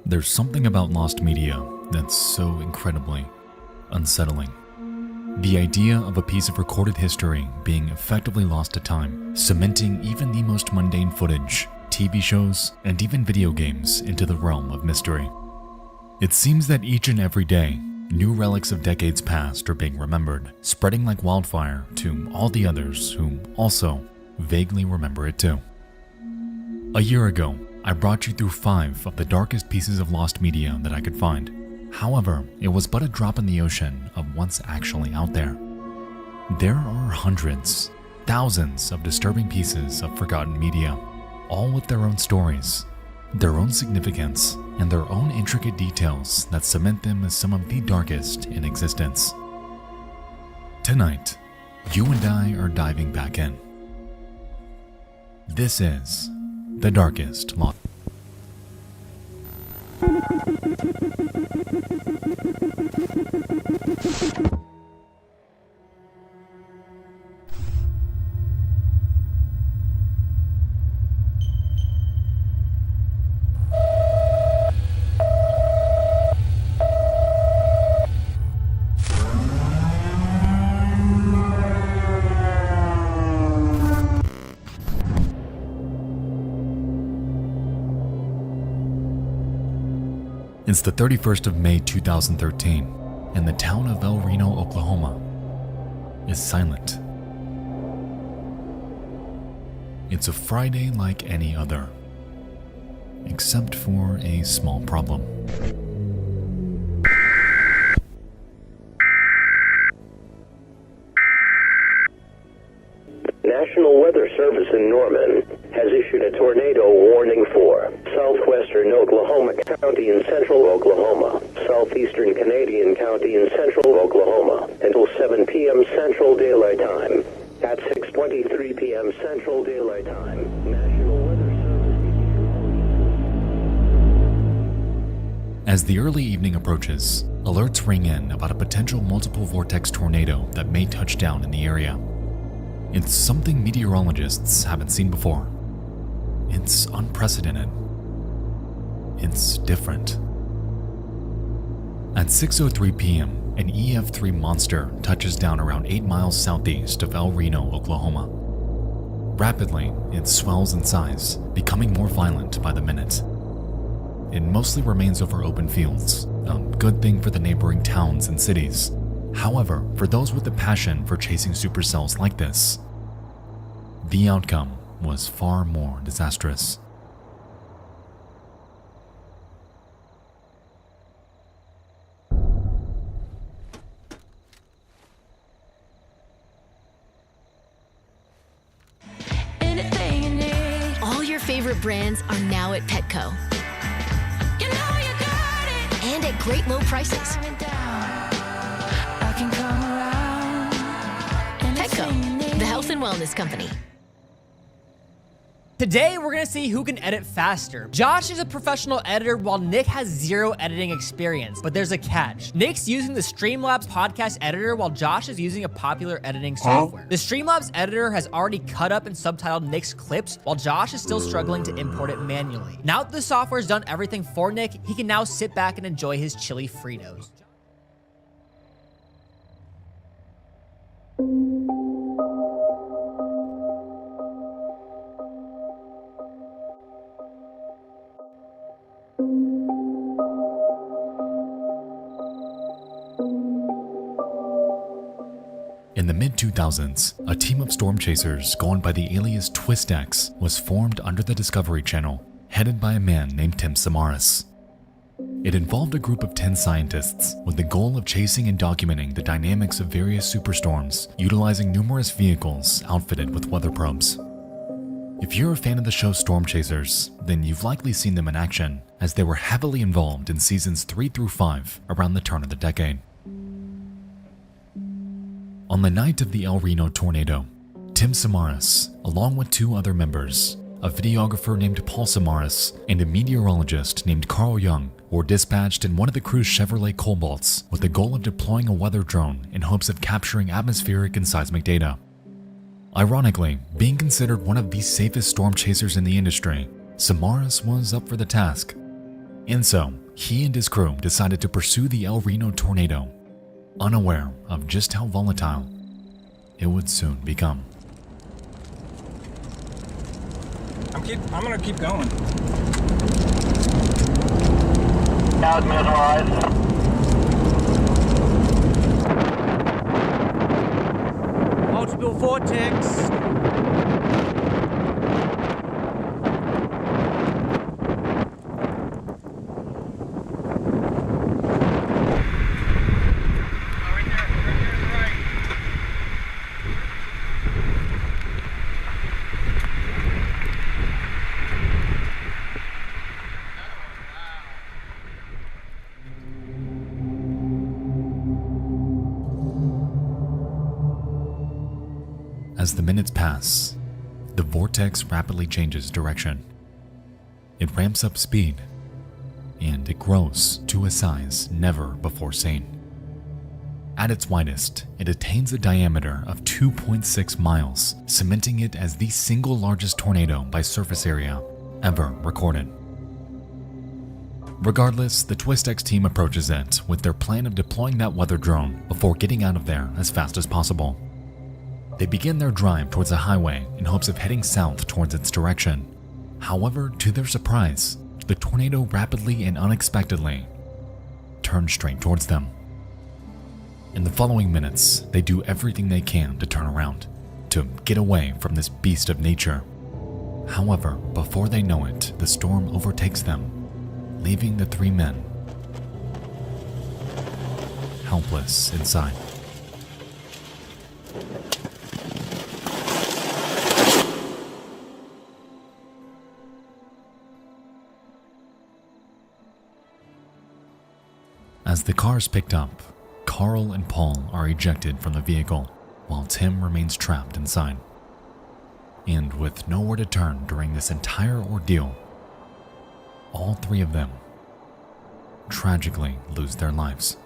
There's something about lost media that's so incredibly unsettling. The idea of a piece of recorded history being effectively lost to time, cementing even the most mundane footage, TV shows, and even video games into the realm of mystery. It seems that each and every day, new relics of decades past are being remembered, spreading like wildfire to all the others who also vaguely remember it too. A year ago, I brought you through 5 of the darkest pieces of lost media that I could find. However, it was but a drop in the ocean of what's actually out there. There are hundreds, thousands of disturbing pieces of forgotten media, all with their own stories, their own significance, and their own intricate details that cement them as some of the darkest in existence. Tonight, you and I are diving back in. This is The Darkest Lost. It's the 31st of May 2013, and the town of El Reno, Oklahoma is silent. It's a Friday like any other, except for a small problem. National Weather Service in Norman has issued a tornado warning for southwestern Oklahoma County in central Oklahoma, southeastern Canadian County in central Oklahoma until 7 p.m. Central Daylight Time. At 6:23 p.m. Central Daylight Time, National Weather Service. As the early evening approaches, alerts ring in about a potential multiple vortex tornado that may touch down in the area. It's something meteorologists haven't seen before. It's unprecedented. It's different. At 6:03 p.m., an EF3 monster touches down around 8 miles southeast of El Reno, Oklahoma. Rapidly, it swells in size, becoming more violent by the minute. It mostly remains over open fields, a good thing for the neighboring towns and cities. However, for those with a passion for chasing supercells like this, the outcome was far more disastrous. All your favorite brands are now at Petco. You know you got it. And at great low prices. Petco, the health and wellness company. Today, we're gonna see who can edit faster. Josh is a professional editor while Nick has 0 editing experience, but there's a catch. Nick's using the Streamlabs podcast editor while Josh is using a popular editing software. The Streamlabs editor has already cut up and subtitled Nick's clips while Josh is still struggling to import it manually. Now that the software's done everything for Nick, he can now sit back and enjoy his chili Fritos. In the mid-2000s, a team of storm chasers going by the alias TwistX was formed under the Discovery Channel, headed by a man named Tim Samaras. It involved a group of 10 scientists with the goal of chasing and documenting the dynamics of various superstorms, utilizing numerous vehicles outfitted with weather probes. If you're a fan of the show Storm Chasers, then you've likely seen them in action, as they were heavily involved in seasons 3 through 5 around the turn of the decade. On the night of the El Reno tornado, Tim Samaras, along with 2 other members, a videographer named Paul Samaras and a meteorologist named Carl Young, were dispatched in one of the crew's Chevrolet Cobalts with the goal of deploying a weather drone in hopes of capturing atmospheric and seismic data. Ironically, being considered one of the safest storm chasers in the industry, Samaras was up for the task. And so, he and his crew decided to pursue the El Reno tornado, unaware of just how volatile it would soon become. I'm gonna keep going. Now it's mesmerized. Multiple vortex. As the minutes pass, the vortex rapidly changes direction. It ramps up speed, and it grows to a size never before seen. At its widest, it attains a diameter of 2.6 miles, cementing it as the single largest tornado by surface area ever recorded. Regardless, the TwistX team approaches it with their plan of deploying that weather drone before getting out of there as fast as possible. They begin their drive towards the highway in hopes of heading south towards its direction. However, to their surprise, the tornado rapidly and unexpectedly turns straight towards them. In the following minutes, they do everything they can to turn around, to get away from this beast of nature. However, before they know it, the storm overtakes them, leaving the three men helpless inside. As the car is picked up, Carl and Paul are ejected from the vehicle, while Tim remains trapped inside. And with nowhere to turn during this entire ordeal, all three of them tragically lose their lives.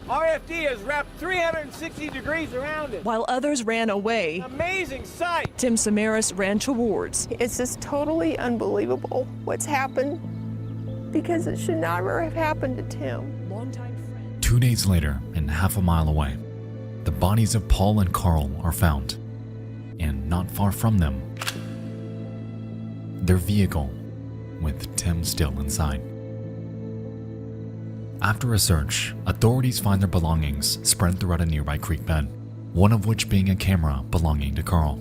RFD has wrapped 360 degrees around it. While others ran away, Amazing sight. Tim Samaras ran towards. It's just totally unbelievable what's happened because it should never have happened to Tim. Longtime friend. 2 days later, and half a mile away, the bodies of Paul and Carl are found, and not far from them, their vehicle with Tim still inside. After a search, authorities find their belongings spread throughout a nearby creek bed, one of which being a camera belonging to Carl.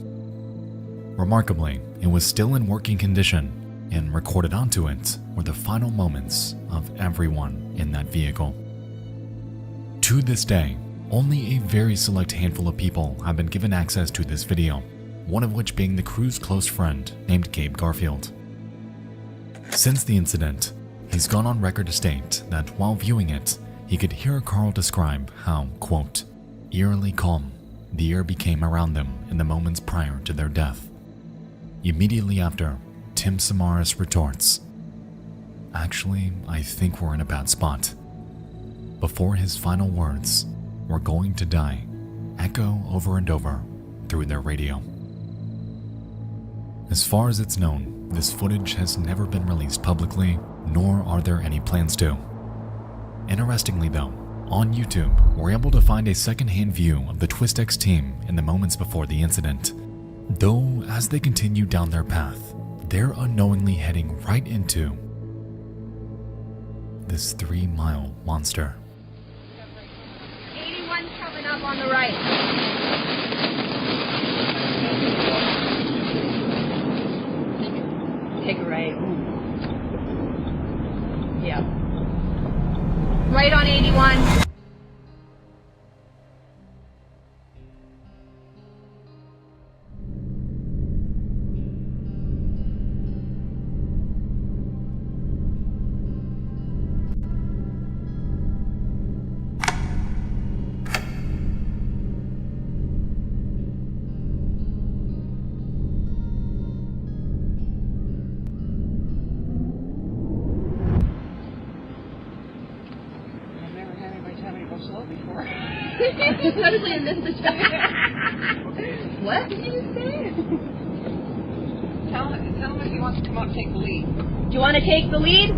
Remarkably, it was still in working condition, and recorded onto it were the final moments of everyone in that vehicle. To this day, only a very select handful of people have been given access to this video, one of which being the crew's close friend named Gabe Garfield. Since the incident, he's gone on record to state that while viewing it, he could hear Carl describe how, quote, eerily calm the air became around them in the moments prior to their death. Immediately after, Tim Samaras retorts, "Actually, I think we're in a bad spot." Before his final words, "We're going to die," echo over and over through their radio. As far as it's known, this footage has never been released publicly, nor are there any plans to. Interestingly though, on YouTube, we're able to find a second-hand view of the TwistX team in the moments before the incident. Though, as they continue down their path, they're unknowingly heading right into this 3-mile monster. 81's coming up on the right. Take a right. Yeah. Right on 81. go slow before. Honestly, I missed the check. What did you just say? Tell him if he wants to come out and take the lead. Do you want to take the lead?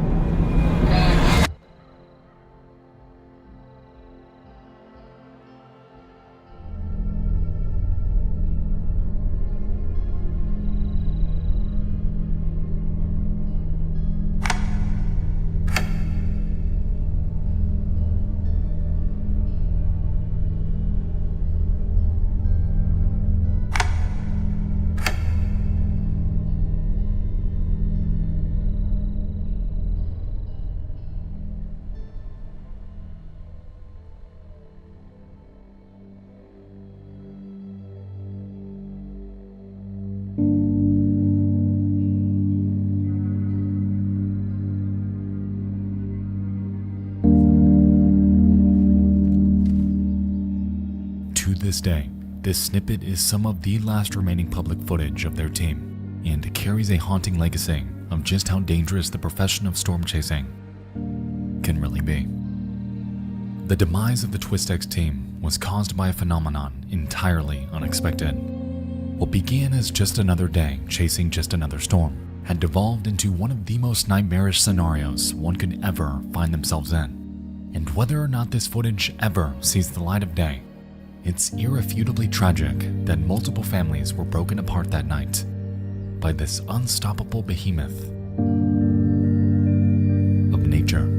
To this day, this snippet is some of the last remaining public footage of their team, and carries a haunting legacy of just how dangerous the profession of storm chasing can really be. The demise of the TwistX team was caused by a phenomenon entirely unexpected. What began as just another day chasing just another storm had devolved into one of the most nightmarish scenarios one could ever find themselves in. And whether or not this footage ever sees the light of day, it's irrefutably tragic that multiple families were broken apart that night by this unstoppable behemoth of nature.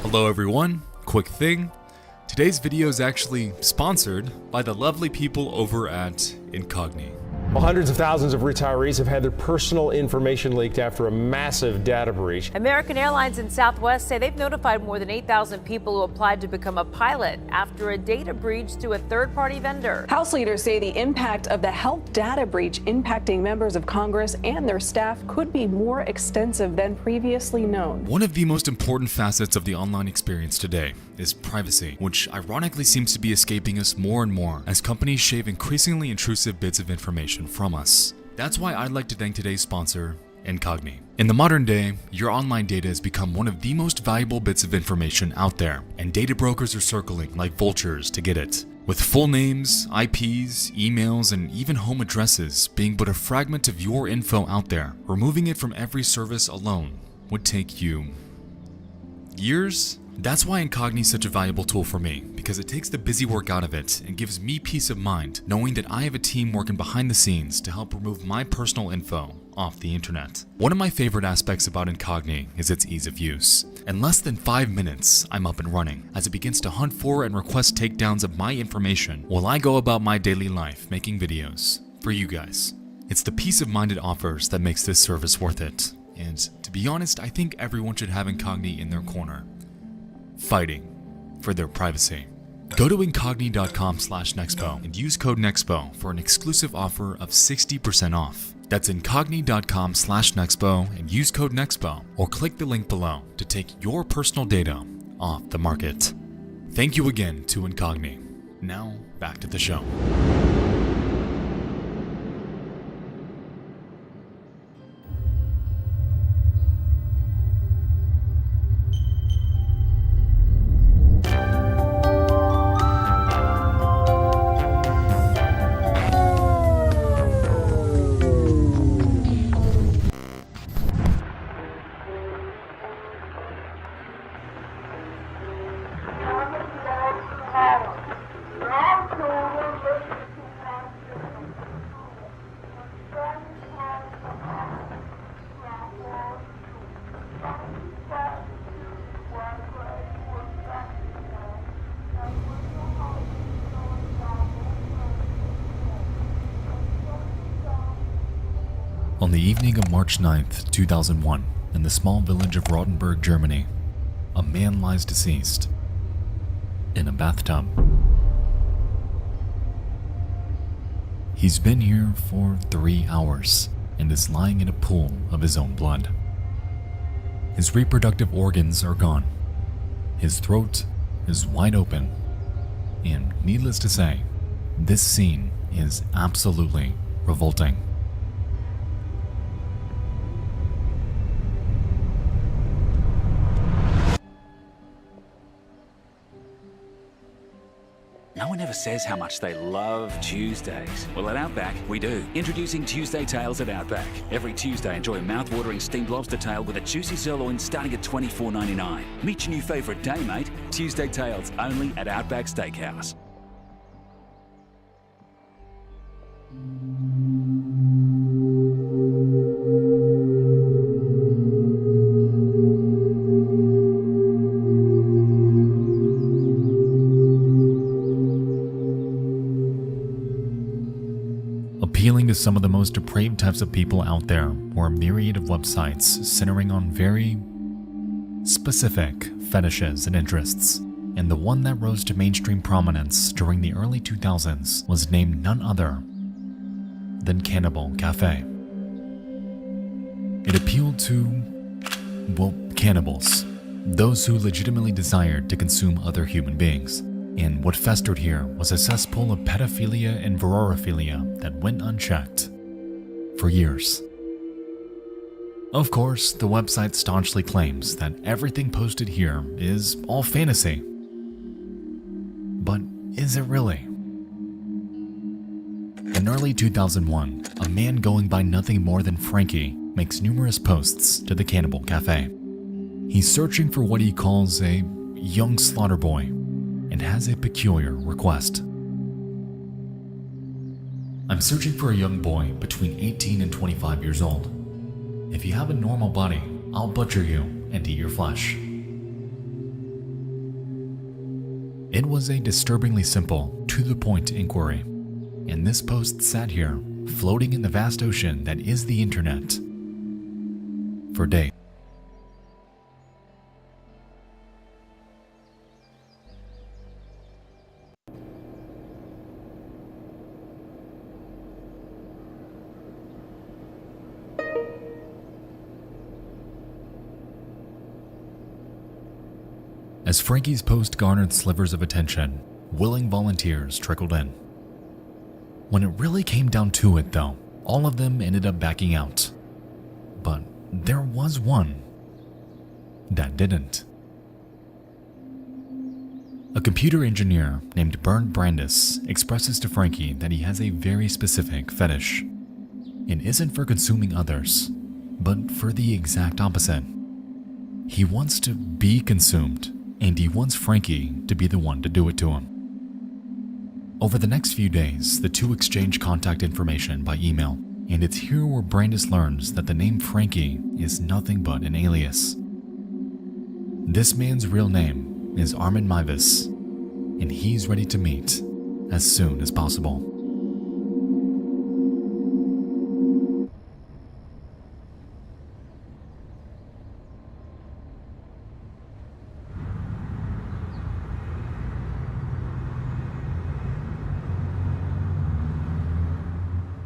Hello everyone, quick thing. Today's video is actually sponsored by the lovely people over at Incogni. Well, hundreds of thousands of retirees have had their personal information leaked after a massive data breach. American Airlines and Southwest say they've notified more than 8,000 people who applied to become a pilot after a data breach to a third-party vendor. House leaders say the impact of the health data breach impacting members of Congress and their staff could be more extensive than previously known. One of the most important facets of the online experience today is privacy, which ironically seems to be escaping us more and more as companies shave increasingly intrusive bits of information from us. That's why I'd like to thank today's sponsor, Incogni. In the modern day, your online data has become one of the most valuable bits of information out there, and data brokers are circling like vultures to get it. With full names, IPs, emails, and even home addresses being but a fragment of your info out there, removing it from every service alone would take you years? That's why Incogni is such a valuable tool for me, because it takes the busy work out of it and gives me peace of mind knowing that I have a team working behind the scenes to help remove my personal info off the internet. One of my favorite aspects about Incogni is its ease of use. In less than 5 minutes, I'm up and running as it begins to hunt for and request takedowns of my information while I go about my daily life making videos for you guys. It's the peace of mind it offers that makes this service worth it. And to be honest, I think everyone should have Incogni in their corner, fighting for their privacy. Go to incogni.com/Nexpo and use code NEXPO for an exclusive offer of 60% off. That's incogni.com/Nexpo and use code NEXPO, or click the link below to take your personal data off the market. Thank you again to Incogni. Now, back to the show. On the evening of March 9th, 2001, in the small village of Rothenburg, Germany, a man lies deceased. in a bathtub. He's been here for 3 hours and is lying in a pool of his own blood. His reproductive organs are gone. His throat is wide open. And needless to say, this scene is absolutely revolting. No one ever says how much they love Tuesdays. Well, at Outback, we do. Introducing Tuesday Tails at Outback. Every Tuesday, enjoy a mouth-watering steamed lobster tail with a juicy sirloin starting at $24.99. Meet your new favourite day, mate. Tuesday Tails, only at Outback Steakhouse. Appealing to some of the most depraved types of people out there were a myriad of websites centering on very specific fetishes and interests, and the one that rose to mainstream prominence during the early 2000s was named none other than Cannibal Cafe. It appealed to, well, cannibals, those who legitimately desired to consume other human beings. And what festered here was a cesspool of pedophilia and vorophilia that went unchecked for years. Of course, the website staunchly claims that everything posted here is all fantasy. But is it really? In early 2001, a man going by nothing more than Frankie makes numerous posts to the Cannibal Cafe. He's searching for what he calls a young slaughter boy, and has a peculiar request. I'm searching for a young boy between 18 and 25 years old. If you have a normal body, I'll butcher you and eat your flesh. It was a disturbingly simple, to-the-point inquiry, and this post sat here, floating in the vast ocean that is the internet, for days. As Frankie's post garnered slivers of attention, willing volunteers trickled in. When it really came down to it, though, all of them ended up backing out. But there was one that didn't. A computer engineer named Bernd Brandis expresses to Frankie that he has a very specific fetish. It isn't for consuming others, but for the exact opposite. He wants to be consumed, and he wants Frankie to be the one to do it to him. Over the next few days, the two exchange contact information by email, and it's here where Brandis learns that the name Frankie is nothing but an alias. This man's real name is Armin Meiwes, and he's ready to meet as soon as possible.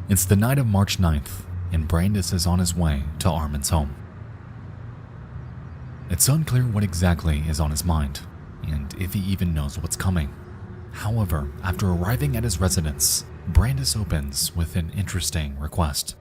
It's the night of March 9th, and Brandis is on his way to Armin's home. It's unclear what exactly is on his mind, and if he even knows what's coming. However, after arriving at his residence, Brandis opens with an interesting request.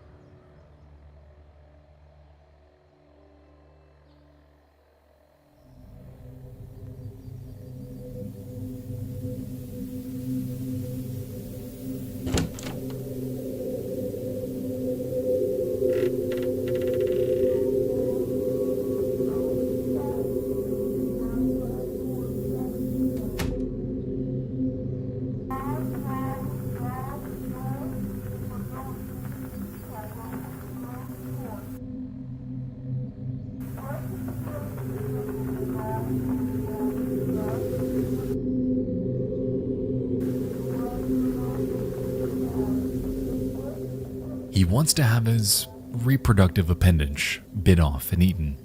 He wants to have his reproductive appendage bit off and eaten,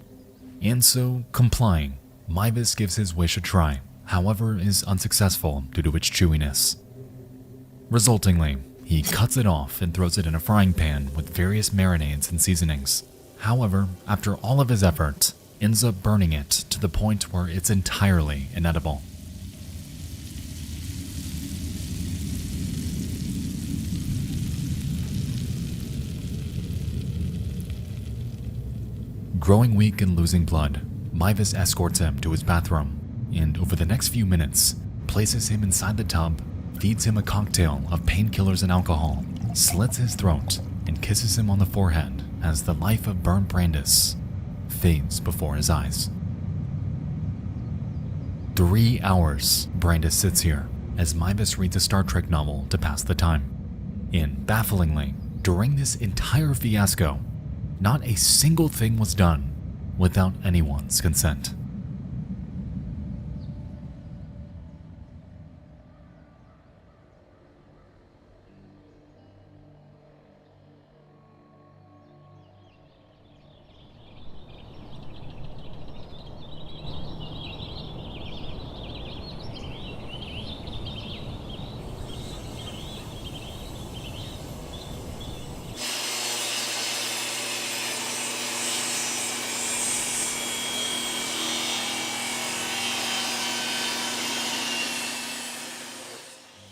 and so, complying, Meiwes gives his wish a try. however is unsuccessful due to its chewiness. Resultingly, he cuts it off and throws it in a frying pan with various marinades and seasonings. However, after all of his effort, ends up burning it to the point where it's entirely inedible. Growing weak and losing blood, Meiwes escorts him to his bathroom, and over the next few minutes, places him inside the tub, feeds him a cocktail of painkillers and alcohol, slits his throat, and kisses him on the forehead as the life of Bernd Brandes fades before his eyes. 3 hours Brandes sits here as Meiwes reads a Star Trek novel to pass the time. And bafflingly, during this entire fiasco, not a single thing was done without anyone's consent.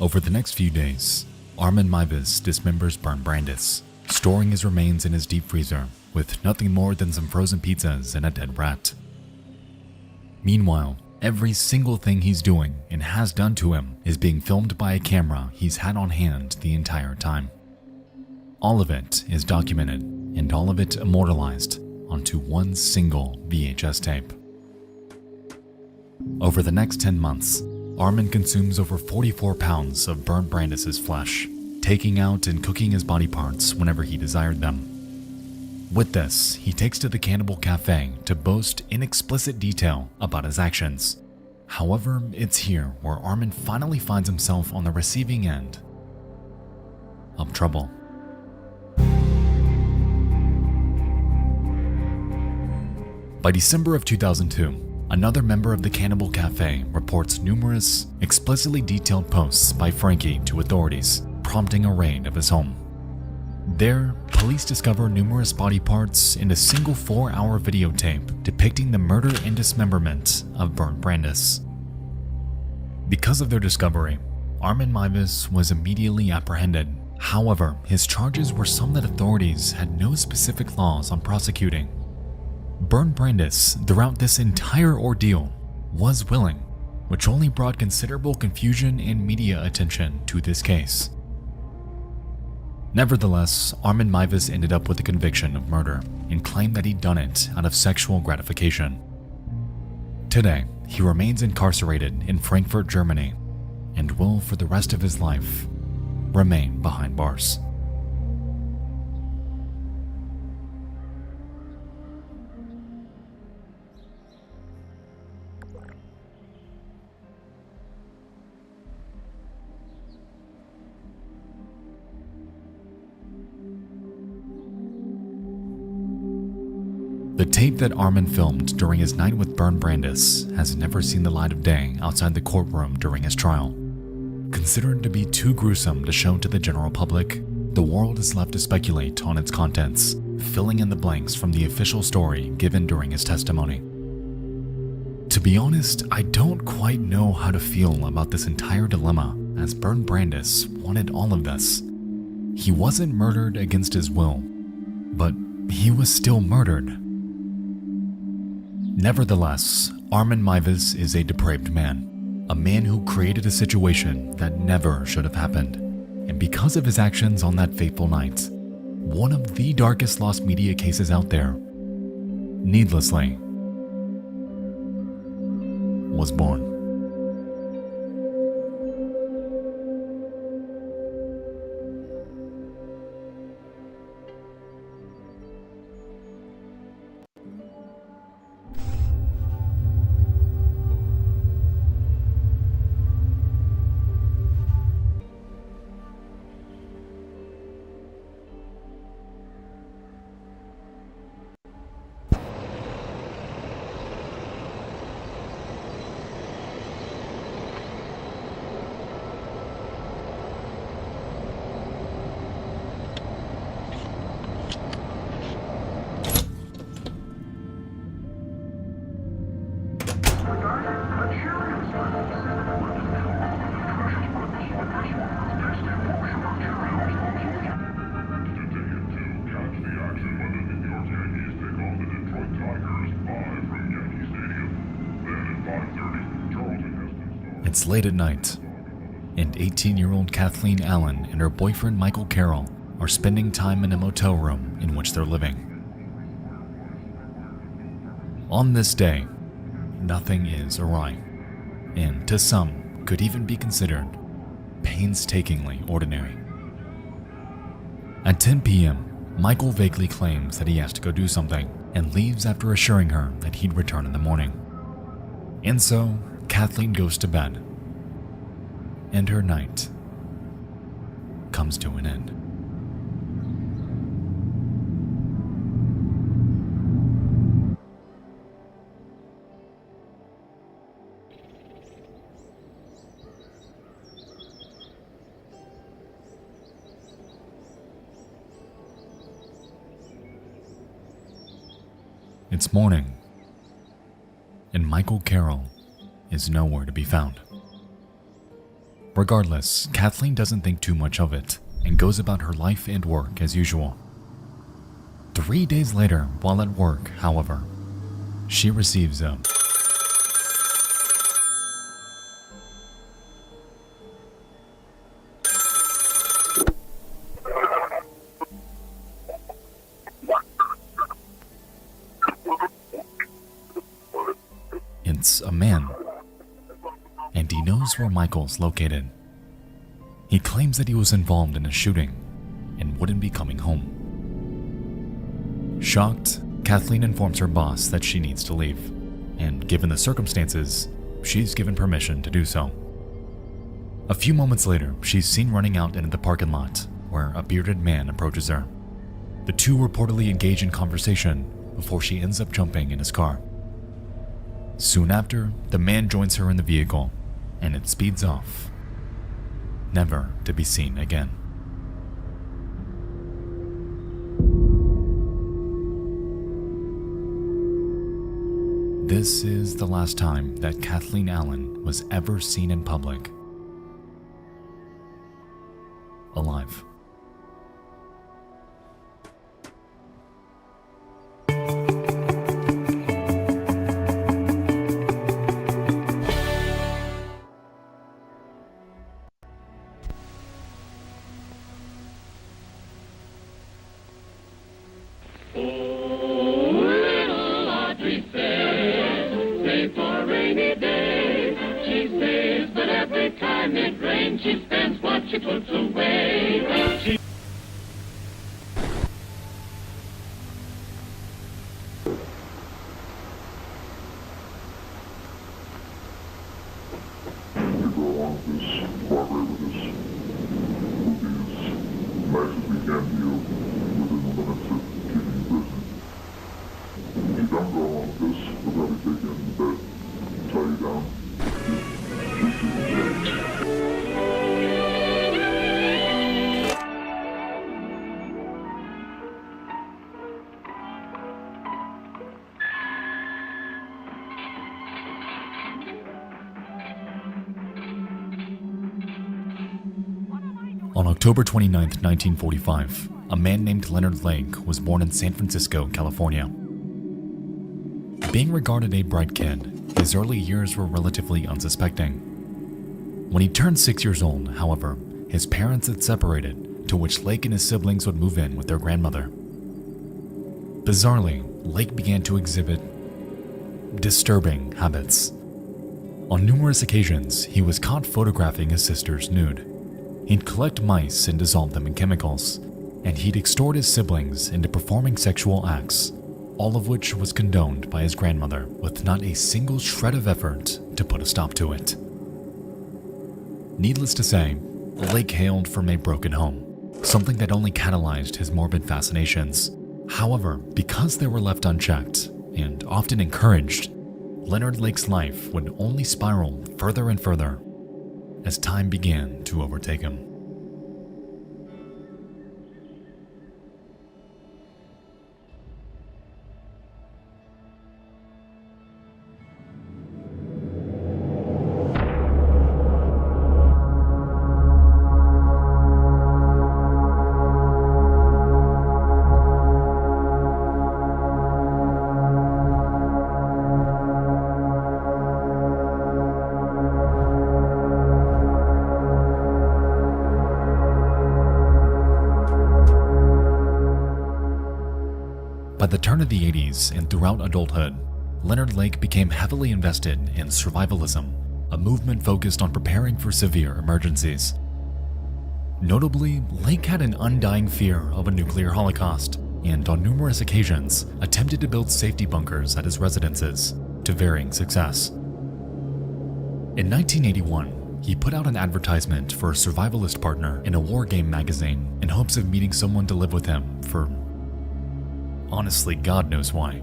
Over the next few days, Armin Meiwes dismembers Bernd Brandes, storing his remains in his deep freezer with nothing more than some frozen pizzas and a dead rat. Meanwhile, every single thing he's doing and has done to him is being filmed by a camera he's had on hand the entire time. All of it is documented and all of it immortalized onto one single VHS tape. Over the next 10 months, Armin consumes over 44 pounds of Bernd Brandes' flesh, taking out and cooking his body parts whenever he desired them. With this, he takes to the Cannibal Cafe to boast in explicit detail about his actions. However, it's here where Armin finally finds himself on the receiving end of trouble. By December of 2002, another member of the Cannibal Cafe reports numerous, explicitly detailed posts by Frankie to authorities, prompting a raid of his home. There, police discover numerous body parts in a single 4-hour videotape depicting the murder and dismemberment of Bernd Brandes. Because of their discovery, Armin Meiwes was immediately apprehended. However, his charges were some that authorities had no specific laws on prosecuting. Bernd Brandes, throughout this entire ordeal, was willing, which only brought considerable confusion and media attention to this case. Nevertheless, Armin Meiwes ended up with a conviction of murder and claimed that he'd done it out of sexual gratification. Today, he remains incarcerated in Frankfurt, Germany, and will, for the rest of his life, remain behind bars. The tape that Armin filmed during his night with Bernd Brandes has never seen the light of day outside the courtroom during his trial. Considered to be too gruesome to show to the general public, the world is left to speculate on its contents, filling in the blanks from the official story given during his testimony. To be honest, I don't quite know how to feel about this entire dilemma, as Bernd Brandes wanted all of this. He wasn't murdered against his will, but he was still murdered. Nevertheless, Armin Meiwes is a depraved man, a man who created a situation that never should have happened, and because of his actions on that fateful night, one of the darkest lost media cases out there, needlessly, was born. late at night, and 18-year-old Kathleen Allen and her boyfriend Michael Carroll are spending time in a motel room in which they're living. On this day, nothing is awry, and to some could even be considered painstakingly ordinary. At 10 p.m., Michael vaguely claims that he has to go do something and leaves after assuring her that he'd return in the morning. And so, Kathleen goes to bed, and her night comes to an end. It's morning, and Michael Carroll is nowhere to be found. Regardless, Kathleen doesn't think too much of it and goes about her life and work as usual. 3 days later, while at work, however, she receives a It's a man, and he knows where Michael's located. He claims that he was involved in a shooting and wouldn't be coming home. Shocked, Kathleen informs her boss that she needs to leave, and given the circumstances, she's given permission to do so. A few moments later, she's seen running out into the parking lot, where a bearded man approaches her. The two reportedly engage in conversation before she ends up jumping in his car. Soon after, the man joins her in the vehicle, and it speeds off, never to be seen again. This is the last time that Kathleen Allen was ever seen in public alive. She spends what she puts away. On October 29, 1945, a man named Leonard Lake was born in San Francisco, California. Being regarded a bright kid, his early years were relatively unsuspecting. When he turned 6 years old, however, his parents had separated, to which Lake and his siblings would move in with their grandmother. Bizarrely, Lake began to exhibit disturbing habits. On numerous occasions, he was caught photographing his sisters nude. He'd collect mice and dissolve them in chemicals, and he'd extort his siblings into performing sexual acts, all of which was condoned by his grandmother with not a single shred of effort to put a stop to it. Needless to say, Lake hailed from a broken home, something that only catalyzed his morbid fascinations. However, because they were left unchecked, and often encouraged, Leonard Lake's life would only spiral further and further as time began to overtake him. By the turn of the 80s and throughout adulthood, Leonard Lake became heavily invested in survivalism, a movement focused on preparing for severe emergencies. Notably, Lake had an undying fear of a nuclear holocaust, and on numerous occasions attempted to build safety bunkers at his residences, to varying success. In 1981, he put out an advertisement for a survivalist partner in a war game magazine in hopes of meeting someone to live with him for honestly, God knows why.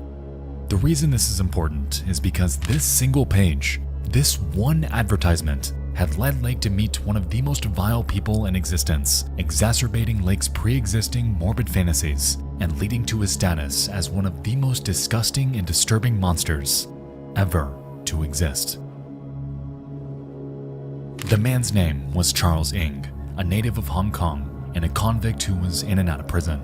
The reason this is important is because this single page, this one advertisement, had led Lake to meet one of the most vile people in existence, exacerbating Lake's pre-existing morbid fantasies and leading to his status as one of the most disgusting and disturbing monsters ever to exist. The man's name was Charles Ng, a native of Hong Kong and a convict who was in and out of prison.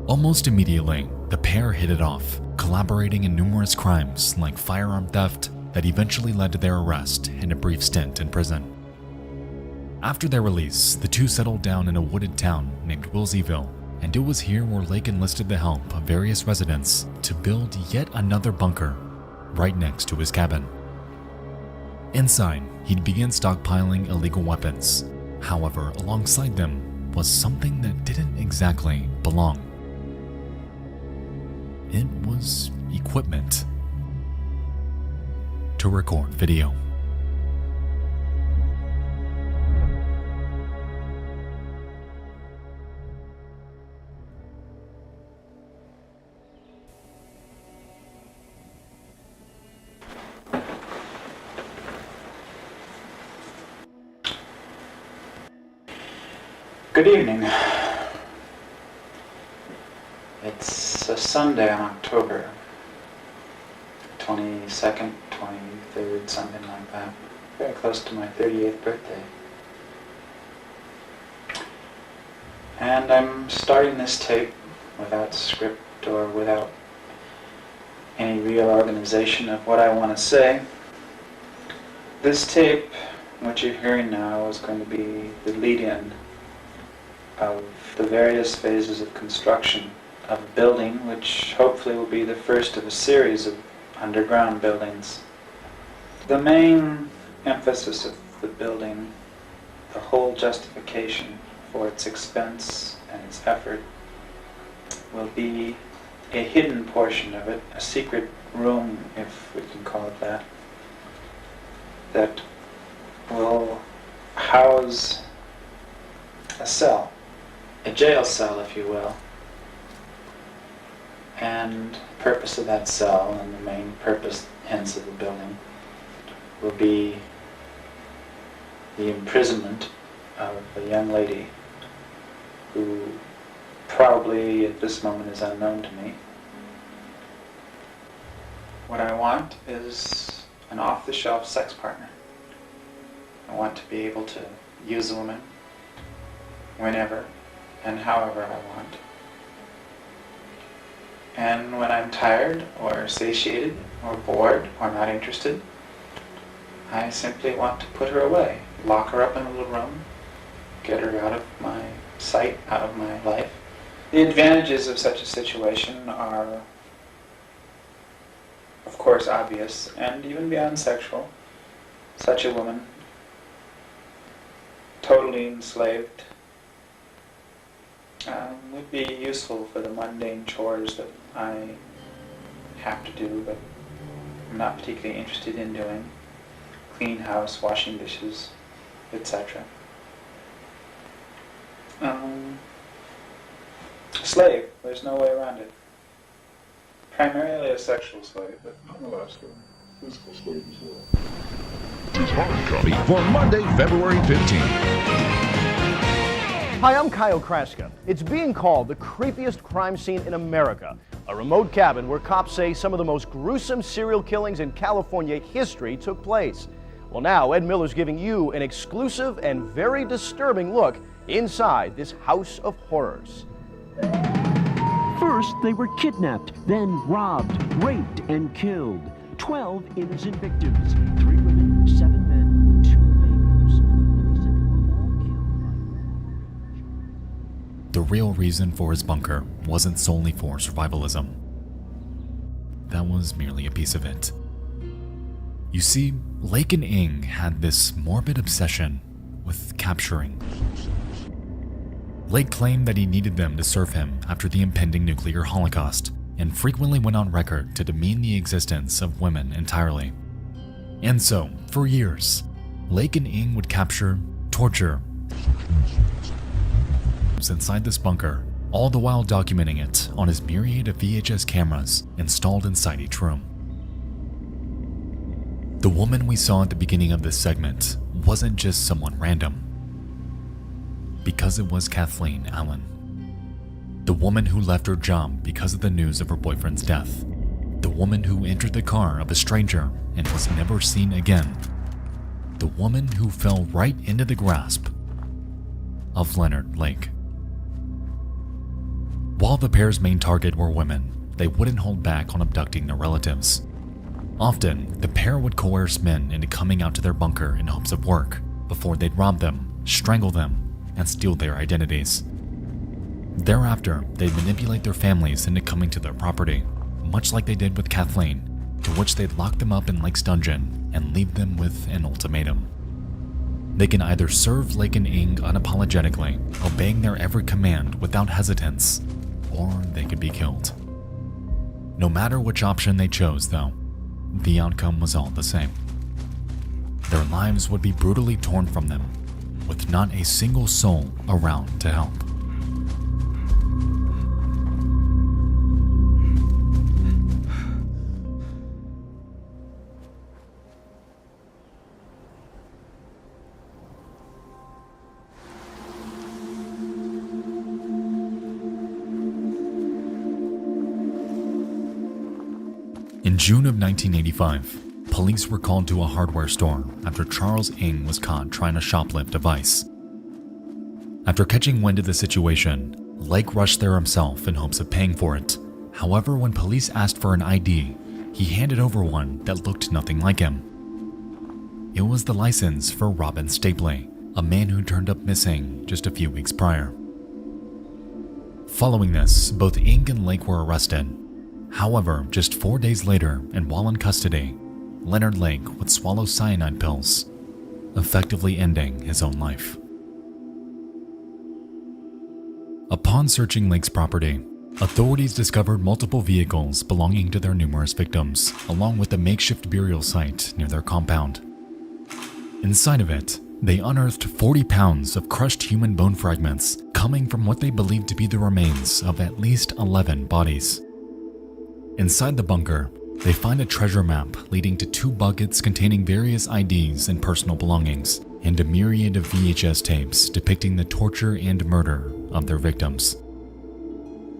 Almost immediately, the pair hit it off, collaborating in numerous crimes like firearm theft that eventually led to their arrest and a brief stint in prison. After their release, the two settled down in a wooded town named Wilseyville, and it was here where Lake enlisted the help of various residents to build yet another bunker right next to his cabin. Inside, he'd begin stockpiling illegal weapons. However, alongside them was something that didn't exactly belong. It was equipment to record video. Good evening. It's a Sunday in October, 22nd, 23rd, something like that. Very close to my 38th birthday. And I'm starting this tape without script or without any real organization of what I want to say. This tape, what you're hearing now, is going to be the lead-in of the various phases of construction of a building, which hopefully will be the first of a series of underground buildings. The main emphasis of the building, the whole justification for its expense and its effort, will be a hidden portion of it, a secret room, if we can call it that, that will house a cell, a jail cell, if you will. And the purpose of that cell, and the main purpose, hence, of the building, will be the imprisonment of a young lady who probably at this moment is unknown to me. What I want is an off-the-shelf sex partner. I want to be able to use a woman whenever and however I want. And when I'm tired or satiated or bored or not interested, I simply want to put her away, lock her up in a little room, get her out of my sight, out of my life. The advantages of such a situation are, of course, obvious and even beyond sexual. Such a woman, totally enslaved, would be useful for the mundane chores that I have to do, but I'm not particularly interested in doing. Clean house, washing dishes, etc. Slave, there's no way around it. Primarily a sexual slave, but nonetheless a physical slave as well. It's hard copy for Monday, February 15th. Hi, I'm Kyle Kraska. It's being called the creepiest crime scene in America, a remote cabin where cops say some of the most gruesome serial killings in California history took place. Well, now Ed Miller's giving you an exclusive and very disturbing look inside this house of horrors. First, they were kidnapped, then robbed, raped, and killed. 12 innocent victims, 3 women, 7 men, 2 babies. The real reason for his bunker wasn't solely for survivalism. That was merely a piece of it. You see, Lake and Ing had this morbid obsession with capturing. Lake claimed that he needed them to serve him after the impending nuclear holocaust, and frequently went on record to demean the existence of women entirely. And so, for years, Lake and Ing would capture, torture, inside this bunker, all the while documenting it on his myriad of VHS cameras installed inside each room. The woman we saw at the beginning of this segment wasn't just someone random, because it was Kathleen Allen, the woman who left her job because of the news of her boyfriend's death, the woman who entered the car of a stranger and was never seen again, the woman who fell right into the grasp of Leonard Lake. While the pair's main target were women, they wouldn't hold back on abducting their relatives. Often, the pair would coerce men into coming out to their bunker in hopes of work, before they'd rob them, strangle them, and steal their identities. Thereafter, they'd manipulate their families into coming to their property, much like they did with Kathleen, to which they'd lock them up in Lake's dungeon and leave them with an ultimatum. They can either serve Lake and Ing unapologetically, obeying their every command without hesitance, or they could be killed. No matter which option they chose, though, the outcome was all the same. Their lives would be brutally torn from them, with not a single soul around to help. In June of 1985, police were called to a hardware store after Charles Ing was caught trying to shoplift a Vice. After catching wind of the situation, Lake rushed there himself in hopes of paying for it. However, when police asked for an ID, he handed over one that looked nothing like him. It was the license for Robin Stapley, a man who turned up missing just a few weeks prior. Following this, both Ing and Lake were arrested. However, just 4 days later, and while in custody, Leonard Lake would swallow cyanide pills, effectively ending his own life. Upon searching Lake's property, authorities discovered multiple vehicles belonging to their numerous victims, along with a makeshift burial site near their compound. Inside of it, they unearthed 40 pounds of crushed human bone fragments coming from what they believed to be the remains of at least 11 bodies. Inside the bunker, they find a treasure map leading to 2 buckets containing various IDs and personal belongings, and a myriad of VHS tapes depicting the torture and murder of their victims.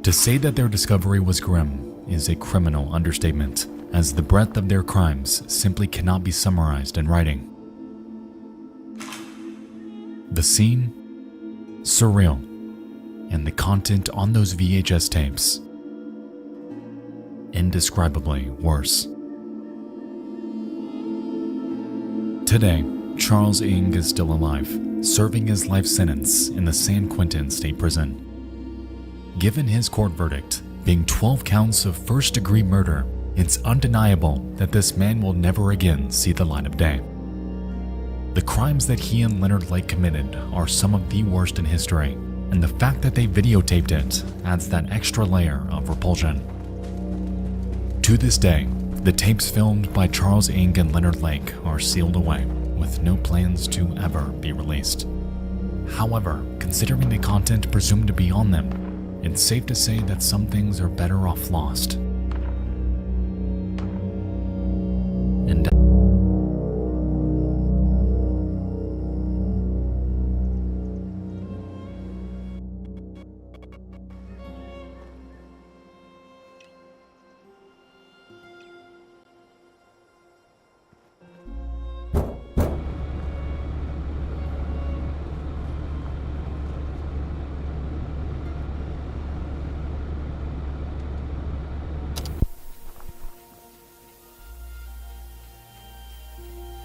To say that their discovery was grim is a criminal understatement, as the breadth of their crimes simply cannot be summarized in writing. The scene? Surreal, and the content on those VHS tapes indescribably worse. Today, Charles Ing is still alive, serving his life sentence in the San Quentin State Prison. Given his court verdict, being 12 counts of first-degree murder, it's undeniable that this man will never again see the light of day. The crimes that he and Leonard Lake committed are some of the worst in history, and the fact that they videotaped it adds that extra layer of repulsion. To this day, the tapes filmed by Charles Ing and Leonard Lake are sealed away, with no plans to ever be released. However, considering the content presumed to be on them, it's safe to say that some things are better off lost. And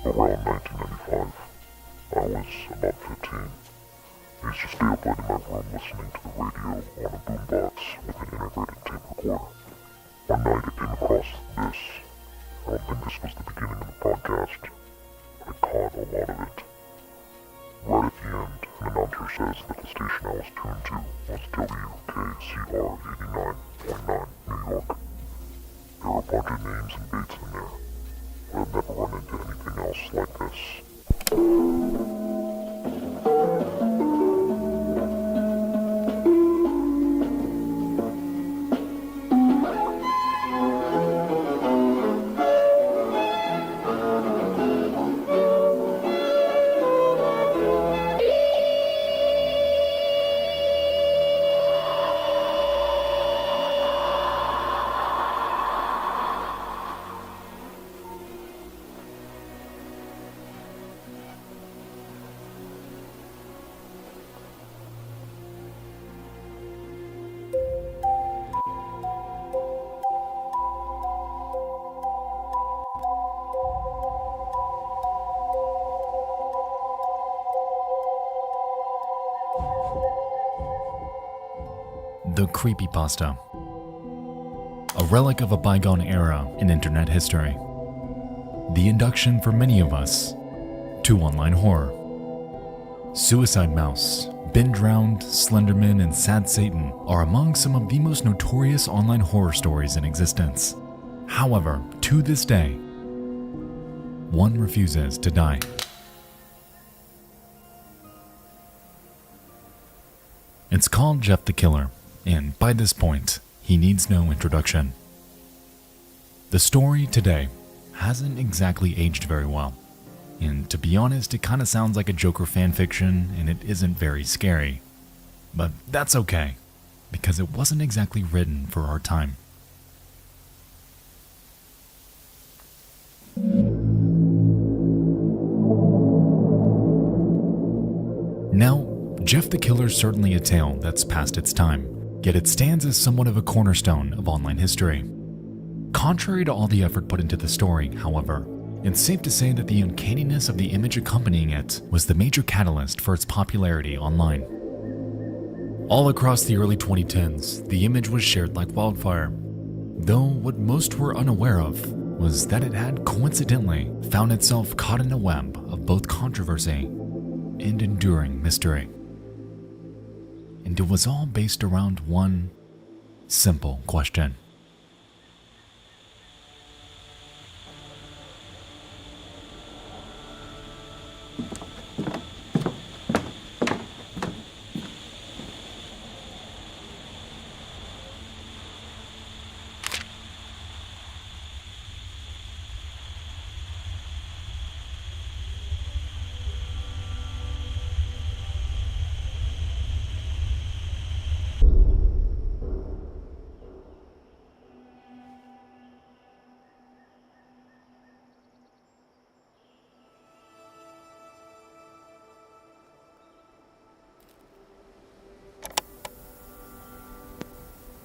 Around 1995, I was about 15. I used to stay up late in my room listening to the radio on a boombox with an integrated tape recorder. One night I came across this. I don't think this was the beginning of the podcast, but I caught a lot of it. Right at the end, an announcer says that the station I was tuned to was WKCR 89.9 New York. There were a bunch of names and dates in there, but I've never run into anything else like this. The creepypasta. A relic of a bygone era in internet history. The induction for many of us to online horror. Suicide Mouse, Ben Drowned, Slenderman, and Sad Satan are among some of the most notorious online horror stories in existence. However, to this day, one refuses to die. It's called Jeff the Killer, and by this point, he needs no introduction. The story today hasn't exactly aged very well, and to be honest, it kinda sounds like a Joker fanfiction, and it isn't very scary. But that's okay, because it wasn't exactly written for our time. Now, Jeff the Killer's certainly a tale that's past its time, yet it stands as somewhat of a cornerstone of online history. Contrary to all the effort put into the story, however, it's safe to say that the uncanniness of the image accompanying it was the major catalyst for its popularity online. All across the early 2010s, the image was shared like wildfire, though what most were unaware of was that it had coincidentally found itself caught in a web of both controversy and enduring mystery. And it was all based around one simple question.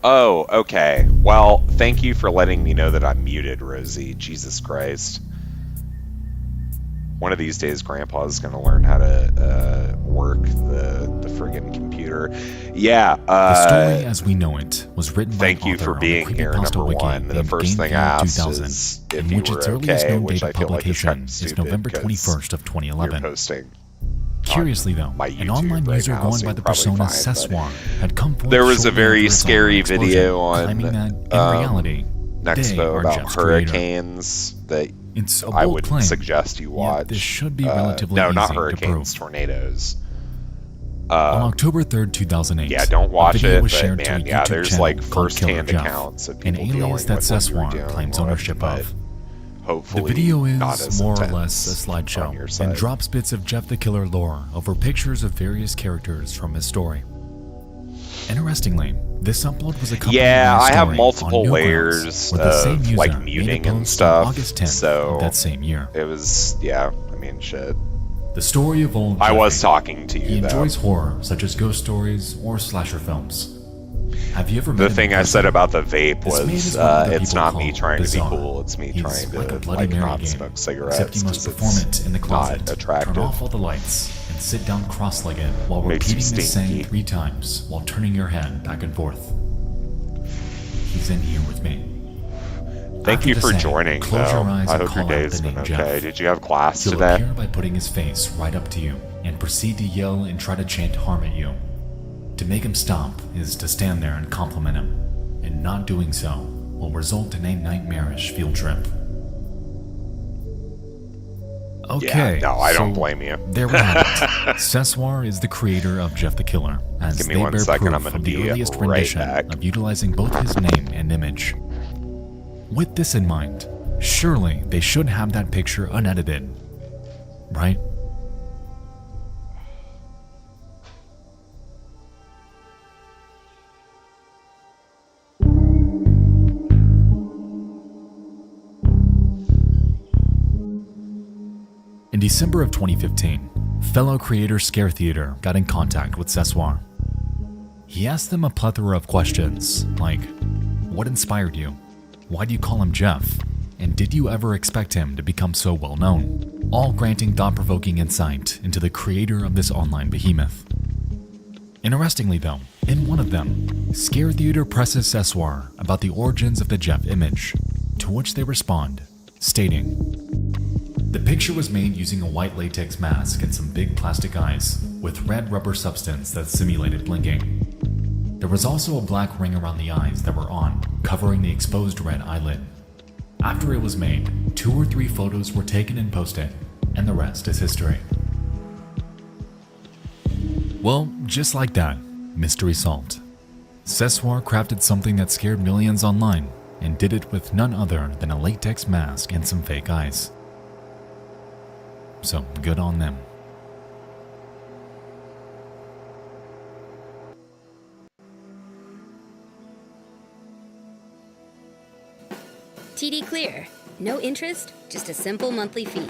Oh, okay. Well, thank you for letting me know that I'm muted, Rosie. Jesus Christ. One of these days, Grandpa's gonna learn how to work the friggin' computer. Yeah. The story as we know it was written by thank you for being here, number one. The first thing I asked is if you were okay, which I feel like is kind of stupid is November 21st of 2011. You're posting. Curiously though, an online user going by the persona Seswar had come forward. There was a very scary video on that, in reality, Nexpo about hurricanes that I wouldn't suggest you watch. This should be relatively no, easy not to hurricanes, tornadoes. On October 3rd, 2008, yeah, don't watch a video it, was but shared man, to a yeah, YouTube there's channel like called first-hand Killer Jeff, accounts of an people alias that Seswar claims ownership of. Hopefully the video not is as more or intense less a on slideshow your side. and drops bits of Jeff the Killer lore over pictures of various characters from his story. Interestingly, this upload was accompanied Yeah, by a I have story multiple on layers where the same of user like made a muting and post stuff. on August 10th So of that same year. it was, yeah, I mean, shit. The story of old I Jeffy. was talking to you, He though. enjoys horror, such as ghost stories or slasher films. Have you ever met The him thing in I said person? about the vape This man was, is what other it's people not me call trying bizarre. to be cool. It's me He's trying like a to Bloody Mary not game, smoke cigarettes. except you must 'cause perform it's it in the closet, Not attractive. turn off all the lights, and and sit down cross-legged while Makes repeating you the saying stinky. 3 times while turning your head back and forth. He's in here with me. Thank After you the for saying, joining, though. close your eyes I and hope your call out day's the been name okay. Jeff. Did you have class He'll today? appear by putting his face right up to you and proceed to yell and try to chant harm at you. To make him stop is to stand there and compliment him, and not doing so will result in a nightmarish field trip. Okay, Yeah, no, I don't so blame you. There we have it. Seswar is the creator of Jeff the Killer, as Give me they 1 bear second, proof I'm gonna of the be earliest right rendition back. of utilizing both his name and image. With this in mind, surely they should have that picture unedited, right? In December of 2015, fellow creator Scare Theater got in contact with Seswar. He asked them a plethora of questions, like, what inspired you? Why do you call him Jeff? And did you ever expect him to become so well known? All granting thought-provoking insight into the creator of this online behemoth. Interestingly though, in one of them, Scare Theater presses Seswar about the origins of the Jeff image, to which they respond, stating, "The picture was made using a white latex mask and some big plastic eyes, with red rubber substance that simulated blinking. There was also a black ring around the eyes that were on, covering the exposed red eyelid. After it was made, 2 or 3 photos were taken and posted, and the rest is history." Well, just like that, mystery solved. Seswar crafted something that scared millions online, and did it with none other than a latex mask and some fake eyes. So good on them. TD Clear. No interest, just a simple monthly fee.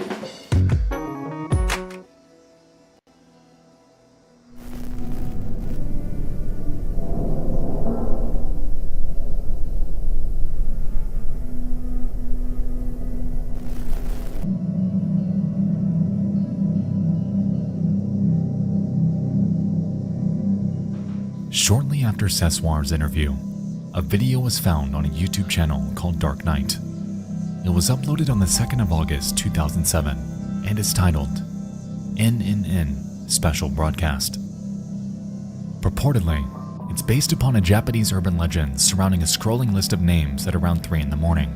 Shortly after Seswar's interview, a video was found on a YouTube channel called Dark Knight. It was uploaded on the 2nd of August 2007 and is titled NNN Special Broadcast. Purportedly, it's based upon a Japanese urban legend surrounding a scrolling list of names at around 3 in the morning,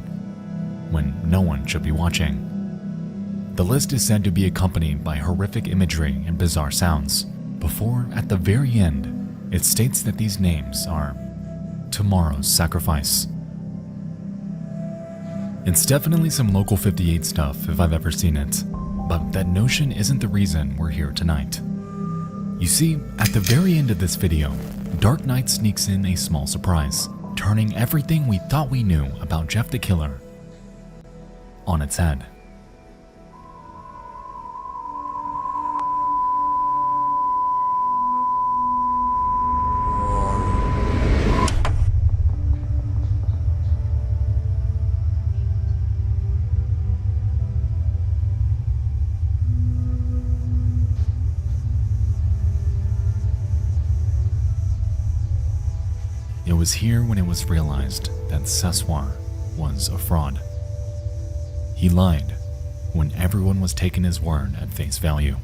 when no one should be watching. The list is said to be accompanied by horrific imagery and bizarre sounds, before, at the very end, it states that these names are tomorrow's sacrifice. It's definitely some Local 58 stuff if I've ever seen it, but that notion isn't the reason we're here tonight. You see, at the very end of this video, Dark Knight sneaks in a small surprise, turning everything we thought we knew about Jeff the Killer on its head. It was here when it was realized that Seswar was a fraud. He lied when everyone was taking his word at face value.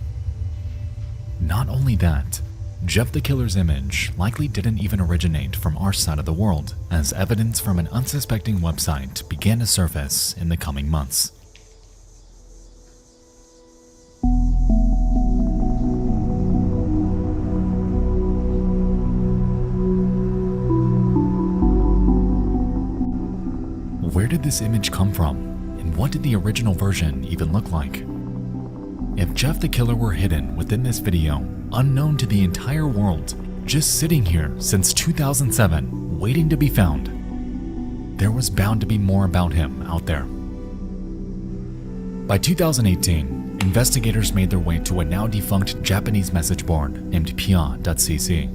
Not only that, Jeff the Killer's image likely didn't even originate from our side of the world, as evidence from an unsuspecting website began to surface in the coming months. Where did this image come from, and what did the original version even look like? If Jeff the Killer were hidden within this video, unknown to the entire world, just sitting here since 2007, waiting to be found, there was bound to be more about him out there. By 2018, investigators made their way to a now defunct Japanese message board named pia.cc.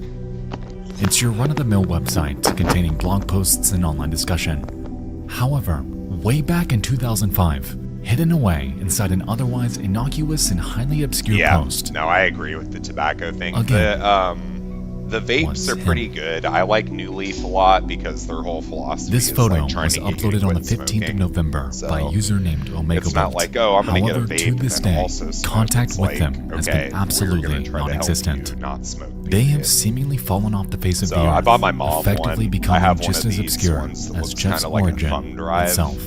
It's your run-of-the-mill website containing blog posts and online discussion. However, way back in 2005, hidden away inside an otherwise innocuous and highly obscure post. No, I agree with the tobacco thing. Again, The vapes are pretty good. I like New Leaf a lot because their whole philosophy this is photo like trying was to get you to uploaded on the quit 15th of smoking. November by a user named Omega It's not Bolt. like, oh, I'm going to get a However, vape to this and then day, also smoke. contact It's with like, them has okay, been absolutely we're gonna try to help non-existent. you not smoke. They have seemingly fallen off the face of So the earth, I bought my mom effectively one. becoming I have one just of as these obscure ones that as looks Jeff's kinda like a origin thumb drive. itself.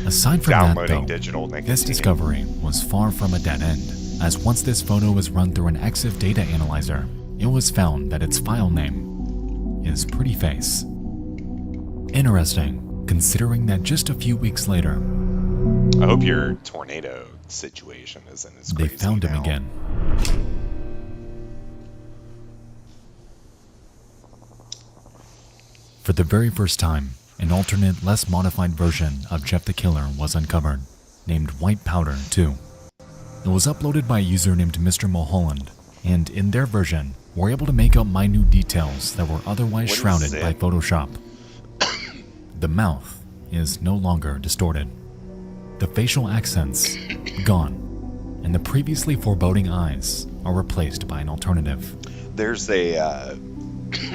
Aside from that, Downloading though, digital this nicotine. discovery was far from a dead end, as once this photo was run through an EXIF data analyzer, it was found that its file name is Pretty Face. Interesting, considering that just a few weeks later, I hope your tornado situation isn't as they crazy found him now. again. For the very first time, an alternate, less modified version of Jeff the Killer was uncovered, named White Powder 2. It was uploaded by a user named Mr. Mulholland, and in their version, were able to make out minute details that were otherwise What is shrouded it? by Photoshop. The mouth is no longer distorted. The facial accents, gone, and the previously foreboding eyes are replaced by an alternative. There's a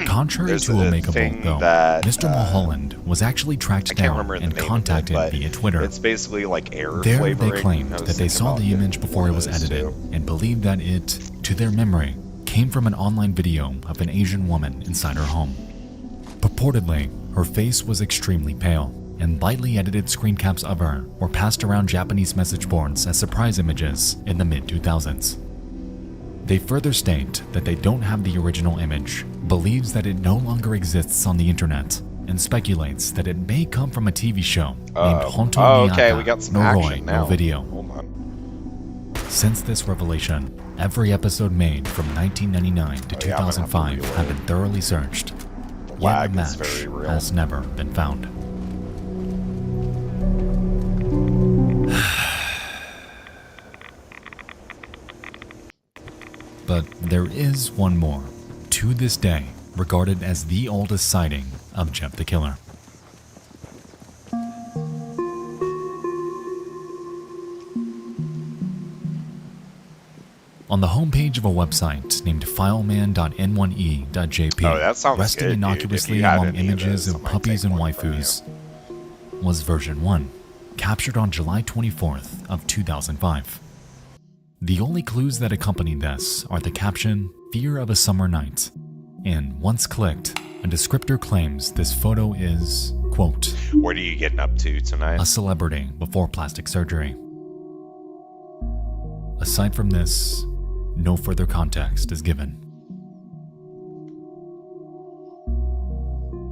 Contrary there's to a Omega thing Bolt, though, that, Mr. Mulholland was actually tracked I can't down remember the and name contacted of it, but via Twitter. It's basically like air There flavoring. they claimed I was that they thinking saw about the getting image before one it of was those edited too. and believed that it, to their memory, came from an online video of an Asian woman inside her home. Purportedly, her face was extremely pale, and lightly edited screen caps of her were passed around Japanese message boards as surprise images in the mid-2000s. They further state that they don't have the original image, believes that it no longer exists on the internet, and speculates that it may come from a TV show named Honto Oh, Niaka okay, we got some Noroi action no now. Video. Hold on. Since this revelation, every episode made from 1999 to 2005 have been thoroughly searched, yet a lag is match very real. has never been found. But there is one more, to this day, regarded as the oldest sighting of Jeff the Killer. On the homepage of a website named fileman.n1e.jp, Oh, that sounds resting good, dude. If innocuously you had among any of images those, I of might puppies take and one from waifus, was version 1, captured on July 24th of 2005. The only clues that accompany this are the caption, "Fear of a Summer Night," and once clicked, a descriptor claims this photo is, quote, What are you getting up to tonight? a celebrity before plastic surgery. Aside from this, no further context is given.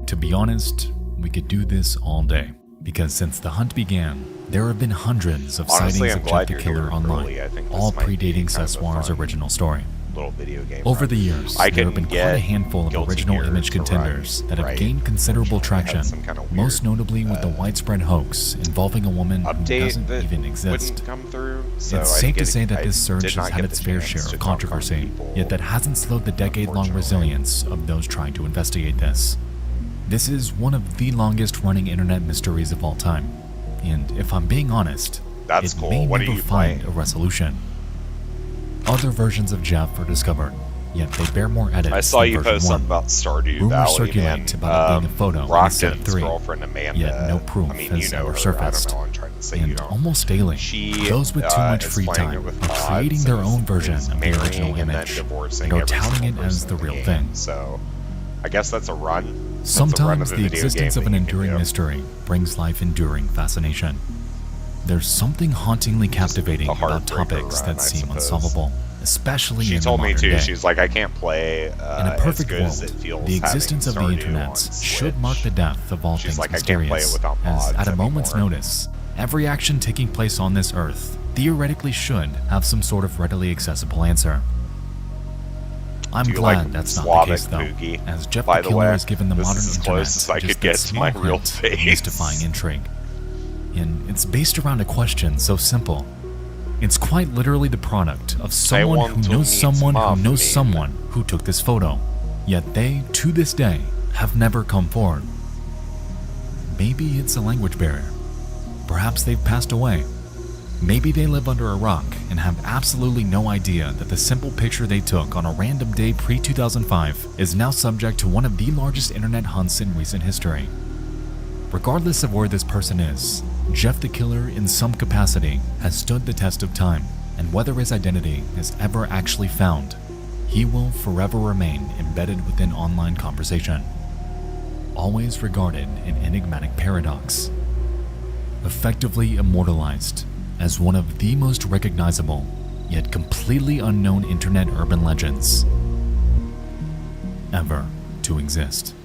To be honest, we could do this all day, because since the hunt began, there have been hundreds of Honestly, sightings I'm of glad Jeff the you're Killer here online, early. I think this all might be predating kind of a Sessoir's fun original story. Little video game. Over run. the years, I there can have been quite get a handful of Guilty original Gear image to run, contenders that have right? gained considerable traction, some kind of most weird, notably with the widespread hoax involving a woman who update doesn't that even exist. wouldn't come through. So It's I safe to get- say that I this surge did has not had get its the fair chance share to of talk on controversy, people, yet that hasn't slowed the decade-long resilience of those trying to investigate this. This is one of the longest-running internet mysteries of all time, and if I'm being honest, That's it cool. may What are never you find playing? a resolution. Other versions of Jeff are discovered, yet they bear more edits I saw than you version post 1. something about Stardew Rumors Valley, circulate man. about it being a photo in Step Rockton's 3, girlfriend Amanda. yet no proof I mean, has you know ever her. surfaced. I don't know. I'm trying to say you And don't. almost daily, She, those with too much is free playing time it with are mods creating their and own is version of the marrying original and then image divorcing and are every touting single it as person the in real game. thing. So, I guess that's a run. That's a run Sometimes of the video existence game of an that you can enduring do. mystery brings life enduring fascination. There's something hauntingly captivating about topics run, that I seem suppose. unsolvable, especially She in the told me modern too. day. She's like, I can't play In a as perfect good world, as it feels the existence of the having internet Stardew on should Switch. mark the death of all She's things like, I can't play it mysterious, without as mods at a moment's anymore. notice, every action taking place on this earth theoretically should have some sort of readily accessible answer. I'm Do you glad like that's not the Slavic case though, Boogie? as Jeff By the the Killer way, has given the this modern is as internet close as I just could get a to small my real hint of face. mystifying intrigue. And it's based around a question so simple. It's quite literally the product of someone want who to knows meet someone who knows Muffin. someone who took this photo. Yet they, to this day, have never come forward. Maybe it's a language barrier. Perhaps they've passed away. Maybe they live under a rock and have absolutely no idea that the simple picture they took on a random day pre-2005 is now subject to one of the largest internet hunts in recent history. Regardless of where this person is, Jeff the Killer in some capacity has stood the test of time, and whether his identity is ever actually found, he will forever remain embedded within online conversation, always regarded an enigmatic paradox, effectively immortalized as one of the most recognizable yet completely unknown internet urban legends ever to exist.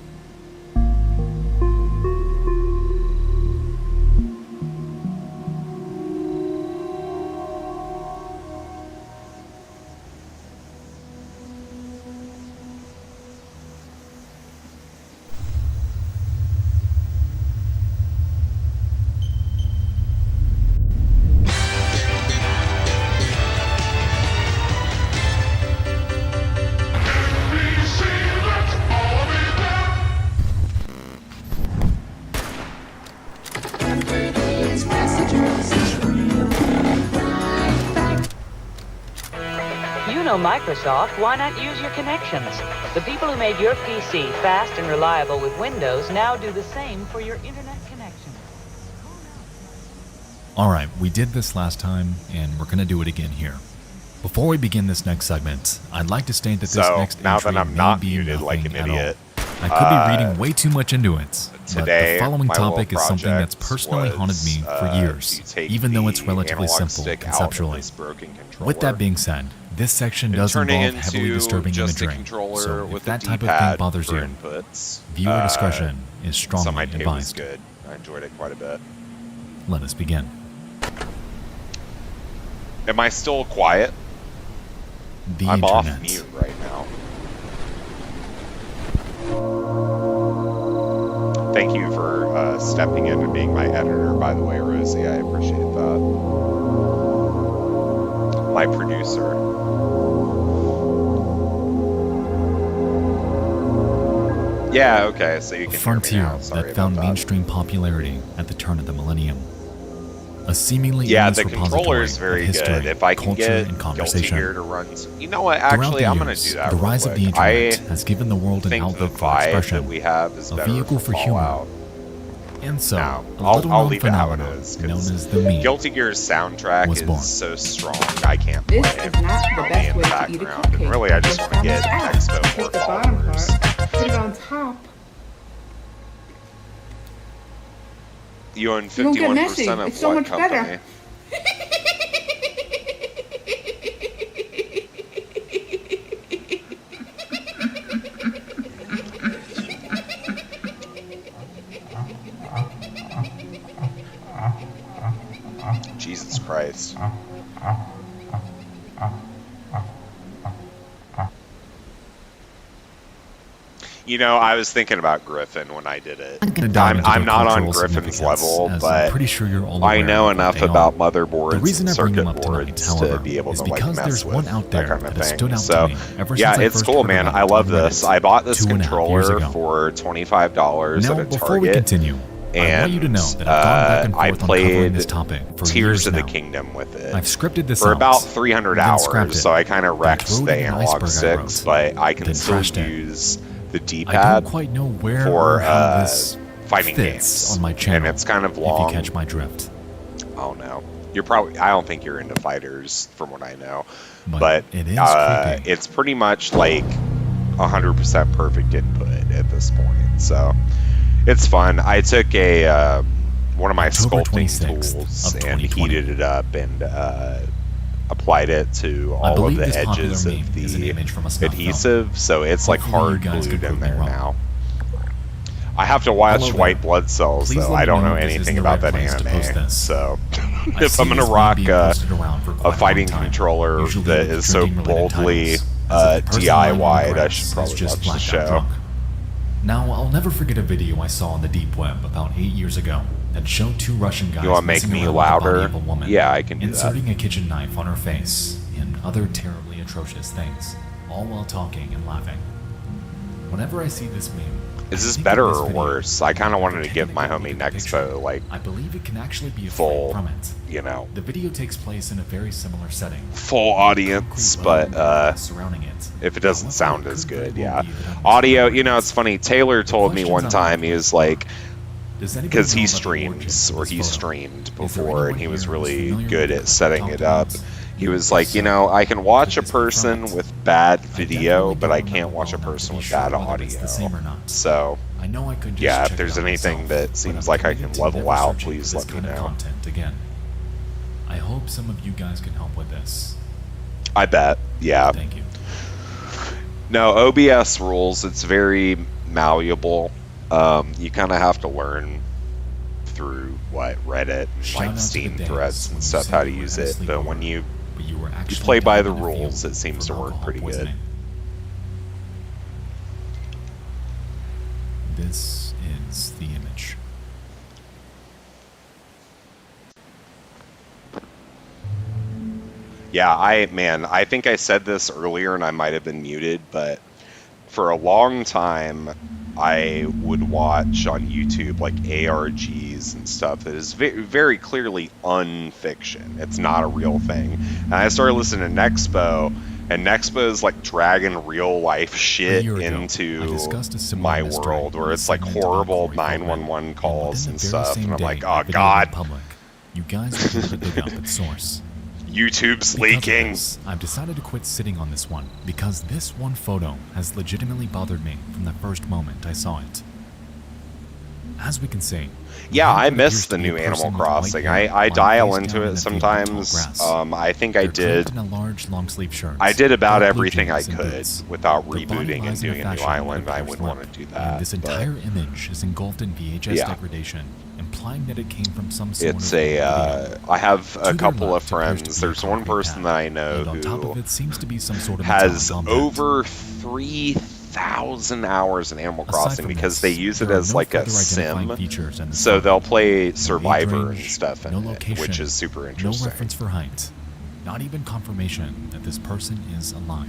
Microsoft, why not use your connections? The people who made your PC fast and reliable with Windows now do the same for your internet connection. Alright, we did this last time, and we're gonna do it again here. Before we begin this next segment, I'd like to state that this next now entry that I'm may not be muted like an nothing at idiot, all. I could be reading way too much into it, today, but the following my topic little is something that's project personally haunted me for years, even though it's relatively simple conceptually. With that being said, this section does involve heavily disturbing imagery, so if that type of thing bothers you, viewer discretion is strongly advised. Good. I enjoyed it quite a bit. Let us begin. Am I still quiet? I'm off mute right now. Thank you for stepping in and being my editor, by the way, Rosie. I appreciate that. My producer. Yeah, okay, so you can Frontier hear me now. Sorry that found about mainstream popularity at the turn of the millennium. A seemingly the endless controller is repository very of history, good. If I can culture, get and Guilty conversation. Gear to run, you know what? Actually, I'm going to do that. The real rise of the quick. internet has given the world an think outlet the for vibe expression, that we have is a better vehicle for humor, Fallout. and so No, a I'll little-known leave it how it phenomenon is. known as the meme Guilty Gear's soundtrack was born. is so strong, I can't play This it. is not the I'll be best in the way to eat a background. And really, I just want to get Expo more Take the bottom followers. part, put it on top. You own You don't get messy. 51% of It's so what much company? better. Jesus Christ. You know, I was thinking about Griffin when I did it. I'm not on Griffin's level, but I'm pretty sure you're all I aware know of what enough they about are. motherboards The reason and I bring them circuit up tonight, boards however, to be able is to like because mess there's with one out there that kind of that has thing. stood out So, to me ever yeah, since I it's first cool, heard man. about I it love on this. Reddit I bought this 2.5 years controller ago. for $25 Now, at a before we Target. continue, I want you to know that I've gone back and I forth on covering played this topic for Tears years of the now. Kingdom with it. I've scripted this for out, about 300 then scrapped hours, it, so I kind of then wrecked threw it the in an Analog iceberg I 6, wrote, but I can then still trashed it. use the I D-pad don't quite know where for or how this fighting fits games on my channel, and it's kind of long. if you catch my drift. Oh no, you're probably. I don't think you're into fighters, from what I know. But it is creepy. It's pretty much like 100% perfect input at this point. So it's fun. I took a one of my October sculpting 26th tools of and 2020. heated it up and applied it to I all of believe the this popular edges meme of is an the image from a snuff film. adhesive, so it's like Hopefully you hard guys glued can in prove me there wrong. now. I have to watch Hello White there. Blood Cells, Please though. let I me don't know know if this anything isn't the about right that place to post anime, this. so I've if seen I'm gonna this meme rock being posted around for quite a fighting long time, controller usually that with is so drinking-related boldly titles, as if the person lying on the DIY'd, I grass should is probably just watch the blackout show. drunk. Now, I'll never forget a video I saw on the deep web about 8 years ago that showed two Russian guys You wanna make messing me around with the body louder? of a woman, Yeah, I can do that. inserting a kitchen knife on her face, and other terribly atrocious things, all while talking and laughing. Whenever I see this meme, Is this better or worse? I kind of wanted to give my homie Nexpo like I believe it can actually be a full, frame from it. you know, The video takes place in a very similar setting. full audience, but surrounding it. if it doesn't sound as good, yeah. Audio, you know, it's funny. Taylor told me one time, he was like, because he streams, or he streamed before, and he was really good at setting it up. He was like, you know, I can watch a person with bad video, but I can't watch a person with bad audio. So, yeah, if there's anything that seems like I can level out, please let me know. Again. I hope some of you guys can help with this. I bet, yeah. Thank you. No, OBS rules, it's very malleable. You kind of have to learn through, Reddit, and, like, Steam threads and stuff, how to use it, but when you play by the rules, it seems to work pretty good. This is the image. Yeah, I think I said this earlier and I might have been muted, but for a long time, I would watch on YouTube like ARGs and stuff that is very clearly unfiction. It's not a real thing. And I started listening to Nexpo, and Nexpo's like dragging real life shit into my world, where it's like horrible 911 calls and stuff, and I'm like, oh god. You guys will be able to dig up its source. YouTube's leaking. I've decided to quit sitting on this one because this one photo has legitimately bothered me from the first moment I saw it. As we can see, yeah, I miss the new Animal Crossing. I dial into it sometimes. I think I did. I did about everything I could without rebooting and doing a new island. I wouldn't want to do that. This entire image is engulfed in VHS degradation, implying that it came from some sort of I have a couple of friends. There's one person that I know who has over 3,000 hours in Animal Crossing because they use it as like a sim. So they'll play Survivor and stuff in it, which is super interesting. No reference for height. Not even confirmation that this person is alive.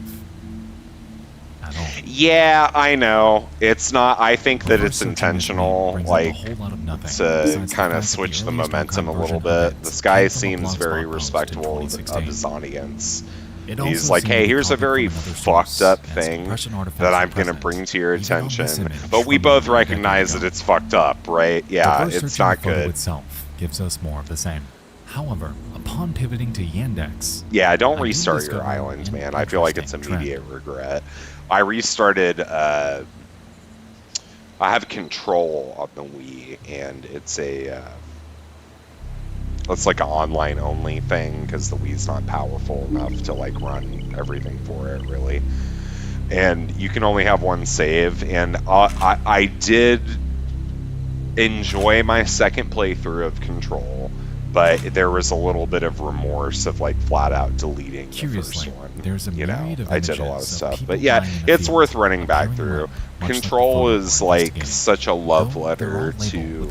At all. Yeah, I know. It's not. I think that it's intentional, like, to kind of switch the momentum a little bit. This guy seems very respectful of his audience. He's like, hey, here's a very fucked up thing that I'm going to bring to your attention. But we both recognize that it's fucked up, right? Yeah, it's not good. Itself gives us more of the same. However, upon pivoting to Yandex... Yeah, don't restart your island, man. I feel like it's immediate regret. I restarted... I have Control on the Wii, and it's a... it's like an online-only thing, because the Wii's not powerful enough to, like, run everything for it, really. And you can only have one save, and I did enjoy my second playthrough of Control, but there was a little bit of remorse of, like, flat-out deleting the first one. You know, I did a lot of stuff. But yeah, it's worth running back through. Control is, like, such a love letter to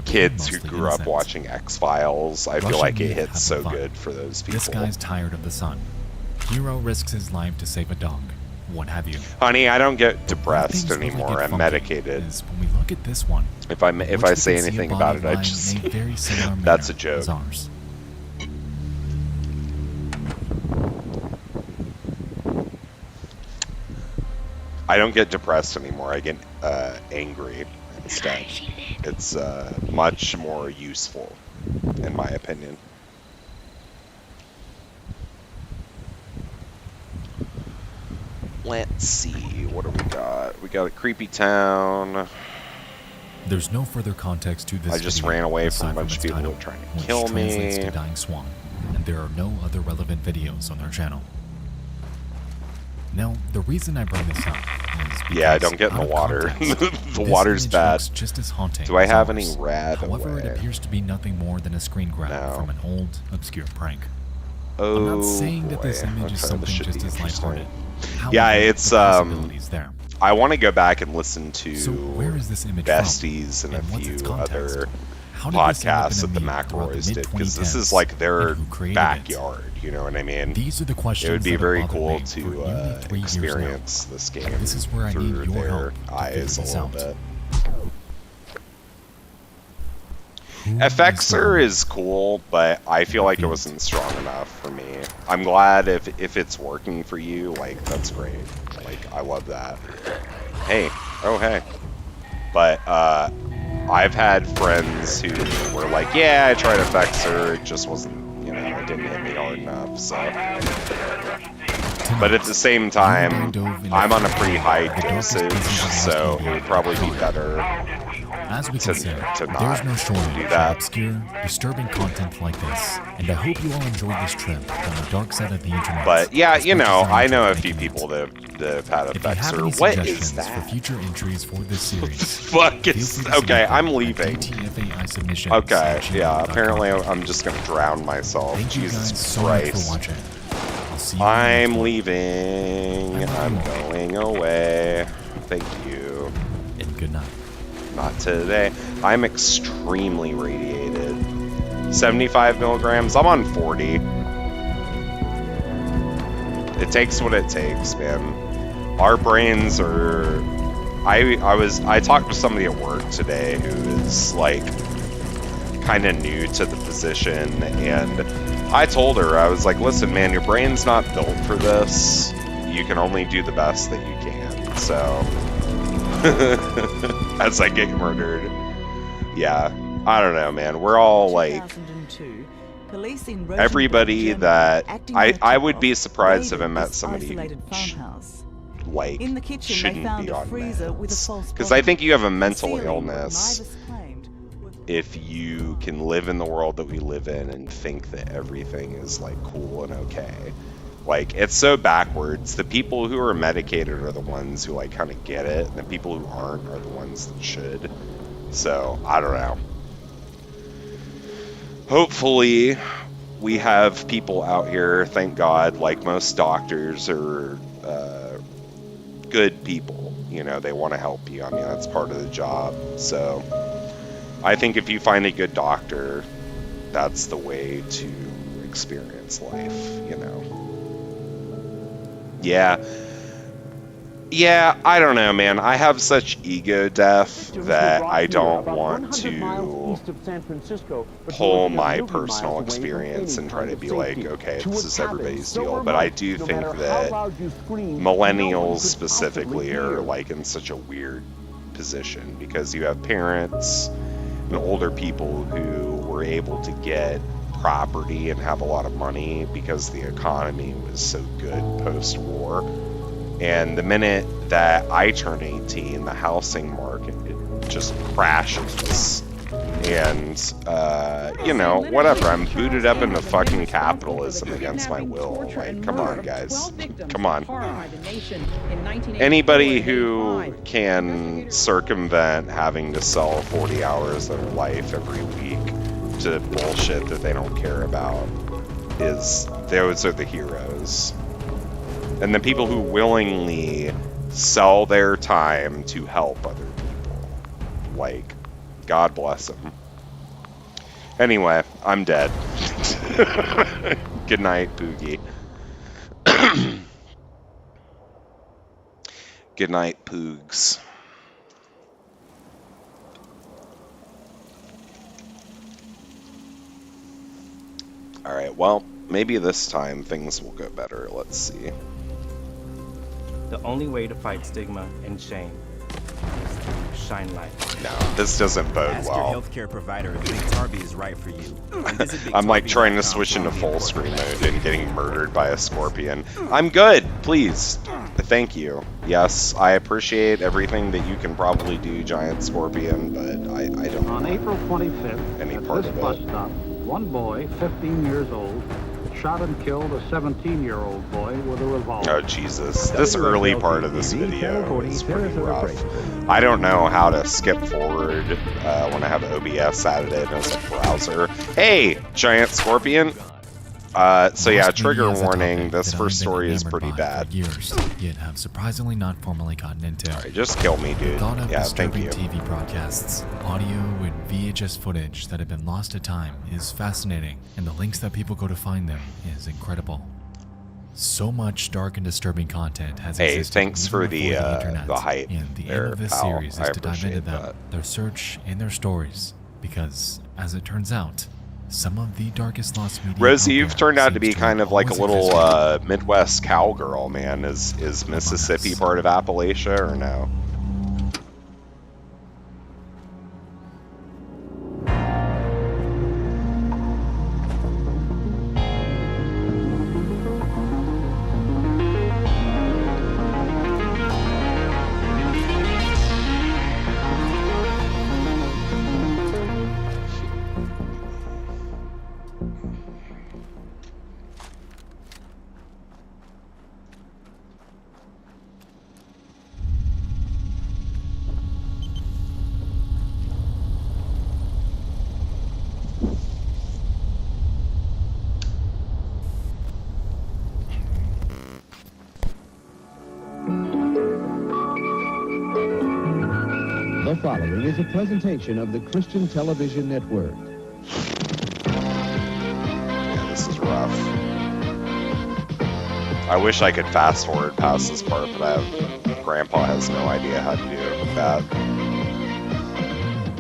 kids who grew up watching X-Files. I feel like it hits so good for those people. This guy's tired of the sun. Hero risks his life to save a dog. What have you? Honey, I don't get depressed anymore. I'm medicated. When we look at this one, if I say anything about it, I just that's a joke. I don't get depressed anymore. I get angry instead. It's much more useful, in my opinion. Let's see, what do we got? We got a creepy town. There's no further context to this. I just ran away from a bunch of people who were trying to kill me. To Dying Swan, and there are no other relevant videos on their channel. Now, the reason I bring this up is because don't get in the water. The water's bad. Just as haunting. Do I have any rad? However, it appears to be nothing more than a screen grab from an old, obscure prank. I'm not saying that this image is something just as lighthearted. Yeah, it's I want to go back and listen to Besties and a few other podcasts that the McElroys did, because this is like their backyard, You know what I mean? These are the questions It would be that have very bothered cool me for to nearly 3 years now. experience this game This is where I through need your their help to eyes a figure this little out. bit. FXer is cool, but I feel like it wasn't strong enough for me. I'm glad if it's working for you, like, that's great. Like, I love that. Hey. Oh, hey. But, I've had friends who were like, yeah, I tried FXer, it just wasn't, you know, it didn't hit me hard enough, so. But at the same time, I'm on a pretty high dosage, so it would probably be better As we to can see, not there's no shortage do of that. obscure, disturbing content like this, and I hope you all enjoyed this trip on the dark side of the internet. But yeah, as you much know, as I know a enjoyed few making people that have had If you have any FXer. What suggestions is for that? future entries for this series, Fuck feel is free to okay? submit I'm them at leaving. DTFAI submissions Okay, at yeah. gmail.com. Apparently, I'm just gonna drown myself. Thank you Jesus guys so much Christ! for watching. I'll see you I'm leaving. I'm going away. Thank you. And good night. Not today. I'm extremely radiated. 75 milligrams. I'm on 40. It takes what it takes, man. Our brains are. I talked to somebody at work today who is like kind of new to the position, and I told her, I was like, listen, man, your brain's not built for this. You can only do the best that you can. So, as I get murdered, yeah, I don't know, man. We're all like. Everybody that I would be surprised if I met somebody who like shouldn't be on meds, because I think you have a mental illness if you can live in the world that we live in and think that everything is like cool and okay. Like, it's so backwards. The people who are medicated are the ones who like kind of get it, and the people who aren't are the ones that should. So I don't know. Hopefully we have people out here, thank God, like most doctors are good people. You know, they want to help you. I mean, that's part of the job. So I think if you find a good doctor, that's the way to experience life, you know. Yeah, I don't know, man. I have such ego death that I don't want to pull my personal experience and try to be like, okay, this is everybody's deal. But I do think that millennials specifically are like in such a weird position, because you have parents and older people who were able to get property and have a lot of money because the economy was so good post-war. And the minute that I turn 18, the housing market just crashes. And, you know, whatever. I'm booted up into fucking capitalism against my will. Like, come on, guys. Come on. Anybody who can circumvent having to sell 40 hours of their life every week to bullshit that they don't care about those are the heroes. And the people who willingly sell their time to help other people. Like, God bless them. Anyway, I'm dead. Good night, Poogie. Good night, Poogs. Alright, well, maybe this time things will go better. Let's see. The only way to fight stigma and shame is to shine light. No, this doesn't bode Ask well. your healthcare provider if Big Tarby is right for you. I'm like trying to switch into full screen mode and getting murdered by a scorpion. I'm good, please. Thank you. Yes, I appreciate everything that you can probably do, giant scorpion, but I don't On want April 25th, any at part this of bus it. stop, one boy, 15 years old, shot and killed a 17-year-old boy with a revolver. Oh, Jesus. This early part of this video is pretty rough. I don't know how to skip forward when I have OBS added in as a browser. Hey, giant scorpion. So yeah, Lost trigger media is a warning. topic This that first I've been story is enamored pretty by bad. for years, yet have surprisingly not formally gotten into. Alright, just kill me, dude. The thought of Yeah, thank disturbing you. TV broadcasts, audio, and VHS footage that have been lost to time is fascinating, and the links that people go to find them is incredible. So much dark and disturbing content has Hey, existed thanks even for before the internet, hype and the there, aim of this pal. series I is to dive into appreciate them, that. their search, and their stories, because, as it turns out, some of the darkest lost media Rosie, out you've there turned out to seems be kind of like a always little exist. Midwest cowgirl, man. Is Mississippi part of Appalachia or no? The following is a presentation of the Christian Television Network. Yeah, this is rough. I wish I could fast forward past this part, but Grandpa has no idea how to do that.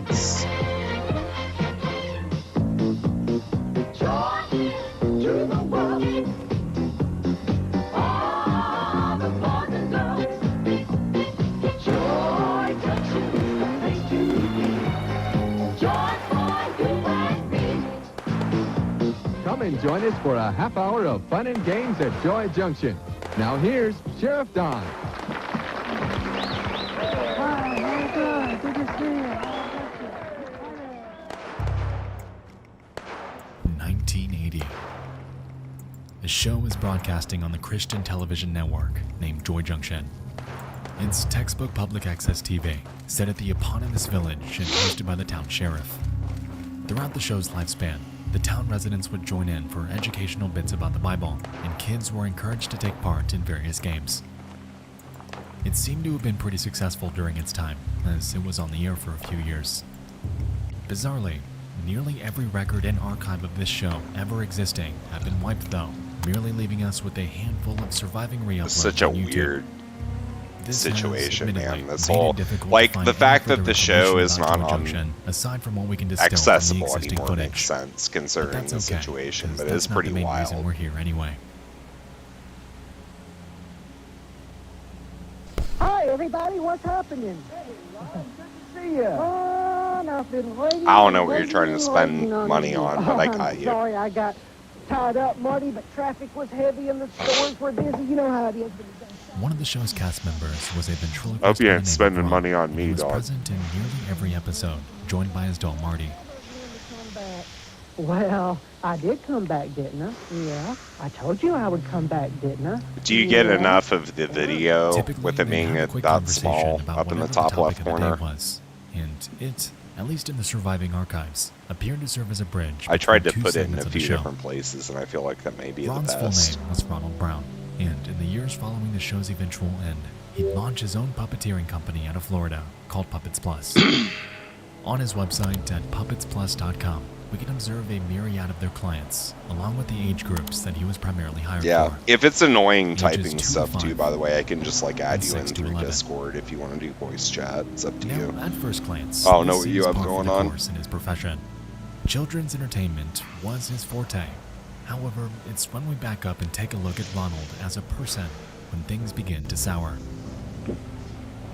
It's- Come and join us for a half hour of fun and games at Joy Junction. Now here's Sheriff Don. Hi, good to see you. 1980. The show is broadcasting on the Christian television network named Joy Junction. It's textbook public access TV, set at the eponymous village and hosted by the town sheriff. Throughout the show's lifespan, the town residents would join in for educational bits about the Bible, and kids were encouraged to take part in various games. It seemed to have been pretty successful during its time, as it was on the air for a few years. Bizarrely, nearly every record and archive of this show ever existing have been wiped though, merely leaving us with a handful of surviving re-uploads Such a on YouTube. weird This has, situation, admittedly, man. This made it whole, difficult like, to find the any fact that further the show information is about not Joy on Junction, aside from what we can distill from the accessible existing anymore footage. makes sense considering But the that's okay, situation, 'cause but that's it's not pretty the main reason wild. we're here anyway. Hi, everybody. What's happening? See ya. I've been waiting. I don't know what you're waiting, trying to spend waiting money you. on, but I I'm got you. Sorry, I got tied up, Marty, but traffic was heavy and the stores were busy. You know how it is. One of the show's cast members was a ventriloquist. Hope you by the ain't name of spending Ron, money on and me, he was dog. present in nearly every episode, joined by his doll Marty. Well, I did come back, didn't I? Yeah. I told you I would come back, didn't I? Do you get Yeah. enough of the video with it being that small up in the top left corner? Was, and it, at least in the surviving archives, appeared to serve as a bridge. I tried to between two put it in segments a of the few show. different places, and I feel like that may be Ron's the full best. name was Ronald Brown, and in the years following the show's eventual end, he'd launch his own puppeteering company out of Florida called Puppets Plus. On his website at puppetsplus.com, we can observe a myriad of their clients, along with the age groups that he was primarily hired Yeah, for. if it's annoying Ages typing 2 to stuff too, 5, by the way, I can just like add and you in 6 to through 11. Discord if you want to do voice chat. It's up to Now, you. at first glance, Oh, know this what you seems have par for going the on? course in his profession. Children's entertainment was his forte. However, it's when we back up and take a look at Ronald as a person when things begin to sour.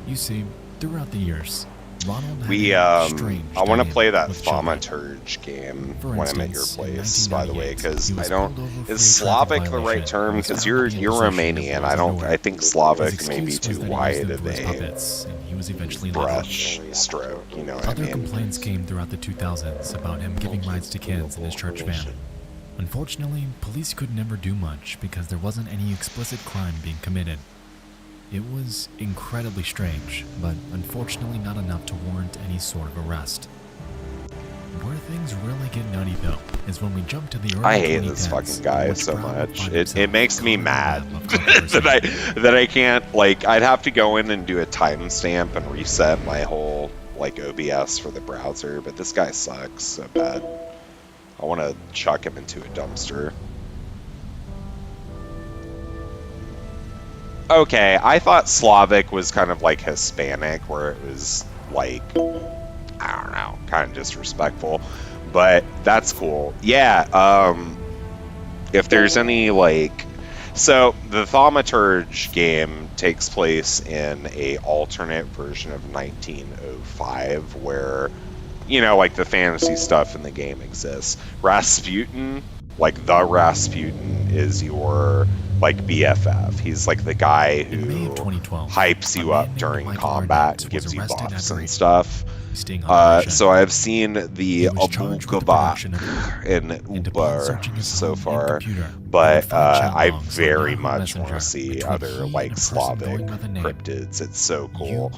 You see, throughout the years, Ronald had We a strange I want to dynamic play that with children. Thaumaturge game For when I'm at your instance, in place, by the way, 1998, because he I was don't. pulled over for Is a traffic Slavic the right violation term? and was Because found you're in possession of Romanian. his I don't. underwear. I think His Slavic may be excuse was too that he used wide them of for his a puppets, and he was eventually let go. brush stroke. You know what I Other mean? complaints came throughout the 2000s about him giving rides to kids in his church van. Unfortunately, police could never do much because there wasn't any explicit crime being committed. It was incredibly strange, but unfortunately not enough to warrant any sort of arrest. Where things really get nutty, though, is when we jump to the early I hate this 2010s, fucking guy which so Brown would much. find It himself makes me caught in the mad web of controversy. that I can't, like, I'd have to go in and do a timestamp and reset my whole, like, OBS for the browser, but this guy sucks so bad. I want to chuck him into a dumpster. Okay, I thought Slavic was kind of like Hispanic, where it was like, I don't know, kind of disrespectful, but that's cool. Yeah, if there's any, like, so the Thaumaturge game takes place in a alternate version of 1905 where, you know, like the fantasy stuff in the game exists. Rasputin, like the Rasputin, is your, like, BFF. He's like the guy who hypes you up during combat and gives you buffs and stuff. So I've seen the Abu Ghabat in Ubar so far, but I very much want to see other, like, Slavic cryptids. It's so cool.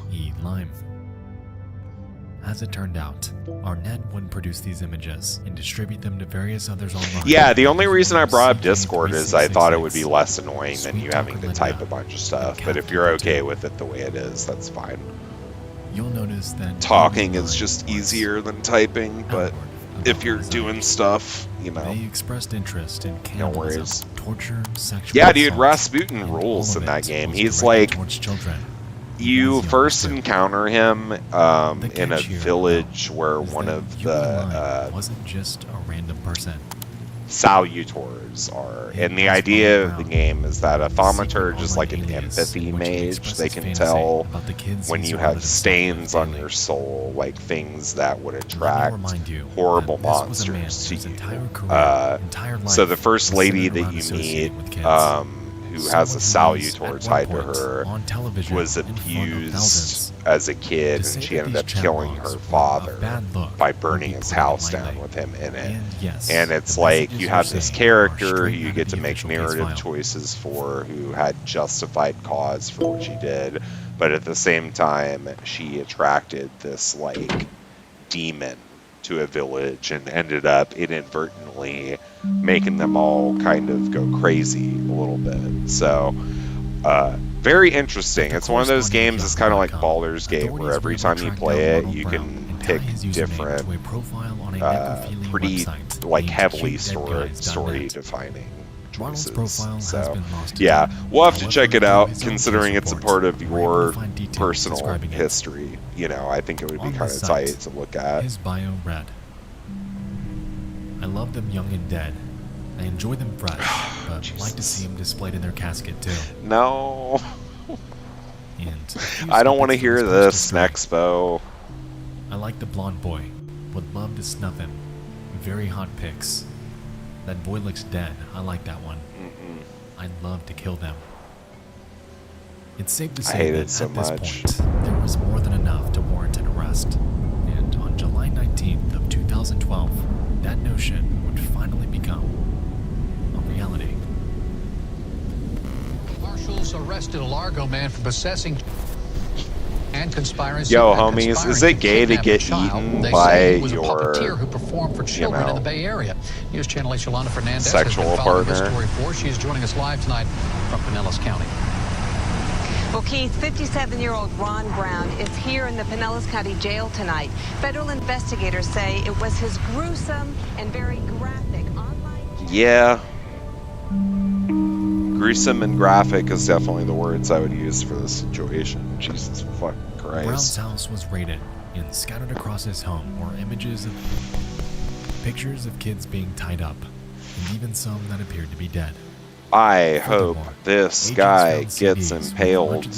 As it turned out, Arnett would produce these images and distribute them to various others online. Yeah, the only reason I brought up Discord is I thought it would be less annoying than you having to type a bunch of stuff, but if you're okay with it the way it is, that's fine. You'll notice that talking is just easier than typing, but if you're doing stuff, you know, they expressed interest in no cannibalism, worries. torture, sexual Yeah, dude, assault, Rasputin rules in that game. He's like, you first encounter him in a village where one of the wasn't just a random person. Salutors are, and the idea of the game is that a Thaumaturge is like an empathy mage. They can tell when you have stains on your soul, like things that would attract horrible monsters to you. So the first lady that you meet, who has a Salutor tied to her, was abused as a kid, and she ended up killing her father by burning his house down with him in it. And it's like you have this character who you get to make narrative choices for, who had justified cause for what she did, but at the same time she attracted this, like, demon to a village and ended up inadvertently making them all kind of go crazy a little bit. So very interesting. It's one of those games that's kind of like Baldur's Gate, where every time you play it you can pick different pretty, like, heavily story defining choices. So yeah, we'll have to check it out, considering it's a part of your personal history. You know, I think it would be kind of tight to look at. His bio read, I love them young and dead. I enjoy them fresh, but like to see them displayed in their casket too. No. And I don't want to hear this, Nexpo. I like the blonde boy. Would love to snuff him. Very hot pics. That boy looks dead. I like that one. I'd love to kill them. It's safe to say that at this point, there was more than enough to warrant an arrest. And on July 19th of 2012, that notion would finally become a reality. Marshals arrested a Largo man for possessing and conspiring. Yo, homies, is it gay to get eaten by your, who performed for children in the Bay Area? News Channel 8's Yolanda Fernandez sexual has been following partner? this story for. She is joining us live tonight from Pinellas County. Well, Keith, 57-year-old Ron Brown is here in the Pinellas County Jail tonight. Federal investigators say it was his gruesome and very graphic online... Yeah. Gruesome and graphic is definitely the words I would use for this situation. Jesus fucking Christ. Brown's house was raided, and scattered across his home were images of pictures of kids being tied up, and even some that appeared to be dead. I hope this guy gets impaled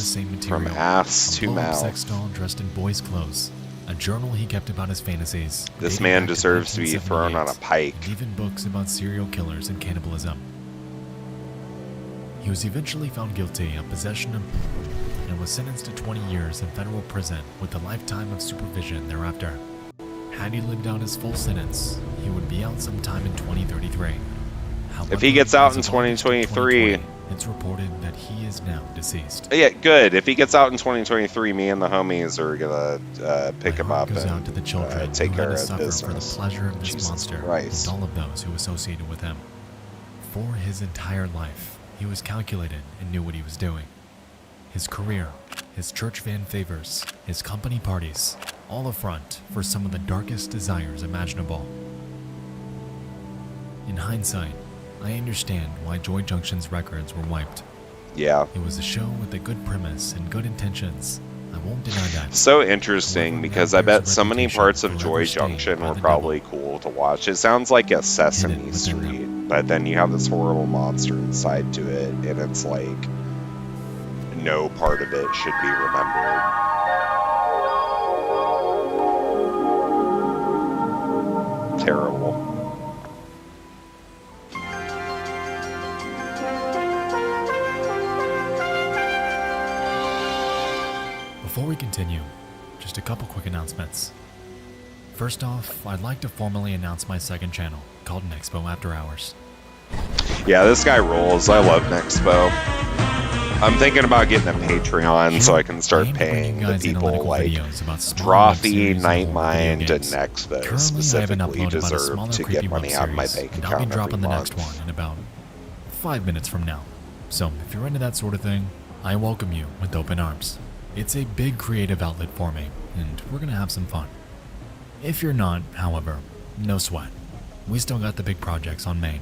from ass to mouth. Sex doll dressed in boys' clothes, a journal he kept about his fantasies. This man deserves to be thrown on a pike. And even books about serial killers and cannibalism. He was eventually found guilty of possession of and was sentenced to 20 years in federal prison with a lifetime of supervision thereafter. Had he lived out his full sentence, he would be out sometime in 2033. However, if he gets out in 2023, it's reported that he is now deceased. Yeah, good. If he gets out in 2023, me and the homies are gonna pick him up Goes out and to the children take who care had to of suffer business. for the pleasure of this Jesus monster Christ. and all of those who associated with him. For his entire life, he was calculated and knew what he was doing. His career, his church fan favors, his company parties, all a front for some of the darkest desires imaginable. In hindsight, I understand why Joy Junction's records were wiped. Yeah. It was a show with a good premise and good intentions. I won't deny that. So interesting, because I bet so many parts of Joy Junction were probably cool to watch. It sounds like a Sesame Street, but then you have this horrible monster inside to it, and it's like no part of it should be remembered. Terrible. Before we continue, just a couple quick announcements. First off, I'd like to formally announce my second channel, called Nexpo After Hours. Yeah, this guy rules. I love Nexpo. I'm thinking about getting a Patreon so I can start paying the people like Drawfee, Nightmind, and Nexpo specifically deserve to get money out of my bank and I'll be account every dropping the month. next one in about 5 minutes from now. So if you're into that sort of thing, I welcome you with open arms. It's a big creative outlet for me, and we're gonna have some fun. If you're not, however, no sweat. We still got the big projects on main.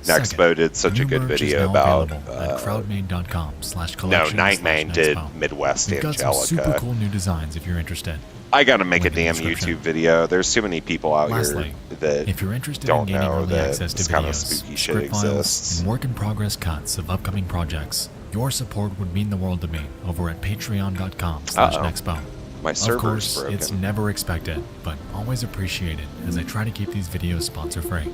Nexpo did such a good video about crowdmade.com/collection. no, Nightmane did Midwest We've got some super Angelica. cool new designs if you're interested. I gotta make a Link in the damn description. YouTube video. There's too many people out Lastly, here that if you're interested don't in gaining know early that access to this kind of videos, spooky shit script files, exists. and work-in-progress cuts of upcoming projects, your support would mean the world to me over at patreon.com/nexpo. My Of server's course, broken. it's never expected, but always appreciated as I try to keep these videos sponsor-free.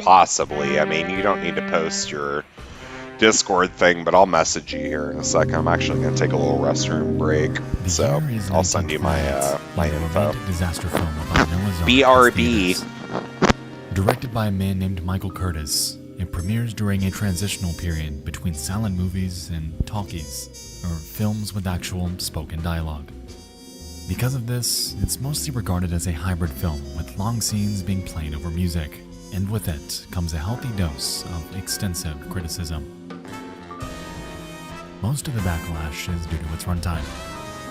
Possibly. I mean, you don't need to post your Discord thing, but I'll message you here in a second. I'm actually going to take a little restroom break, so I'll send you my info. Disaster film about Noah's Ark BRB. hits theaters. Directed by a man named Michael Curtis, it premieres during a transitional period between silent movies and talkies, or films with actual spoken dialogue. Because of this, it's mostly regarded as a hybrid film with long scenes being played over music, and with it comes a healthy dose of extensive criticism. Most of the backlash is due to its runtime,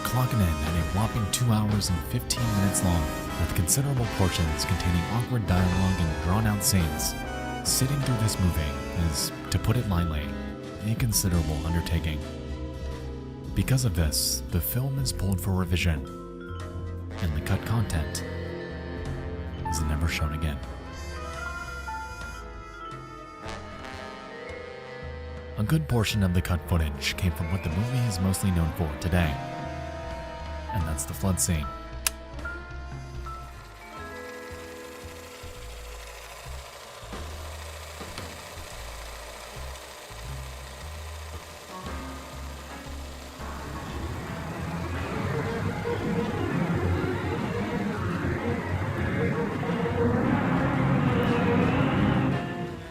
clocking in at a whopping 2 hours and 15 minutes long, with considerable portions containing awkward dialogue and drawn-out scenes. Sitting through this movie is, to put it lightly, a considerable undertaking. Because of this, the film is pulled for revision, and the cut content is never shown again. A good portion of the cut footage came from what the movie is mostly known for today, and that's the flood scene.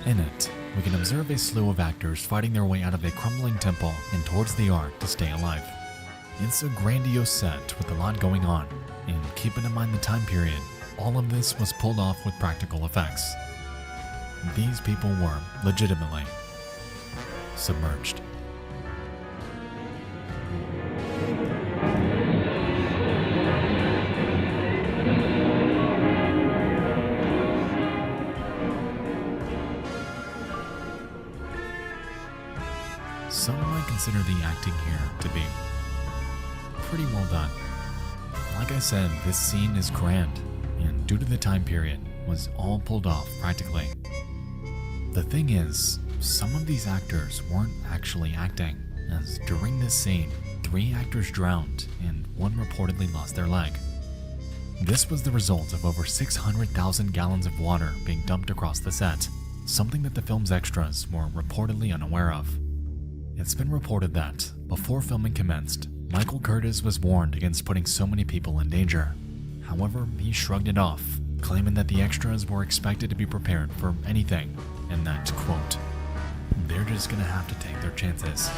In it, we can observe a slew of actors fighting their way out of a crumbling temple and towards the Ark to stay alive. It's a grandiose set with a lot going on, and keeping in mind the time period, all of this was pulled off with practical effects. These people were, legitimately, submerged. Some might consider the acting here to be pretty well done. Like I said, this scene is grand, and due to the time period, was all pulled off practically. The thing is, some of these actors weren't actually acting, as during this scene, 3 actors drowned and 1 reportedly lost their leg. This was the result of over 600,000 gallons of water being dumped across the set, something that the film's extras were reportedly unaware of. It's been reported that, before filming commenced, Michael Curtiz was warned against putting so many people in danger. However, he shrugged it off, claiming that the extras were expected to be prepared for anything, and that, quote, they're just gonna have to take their chances.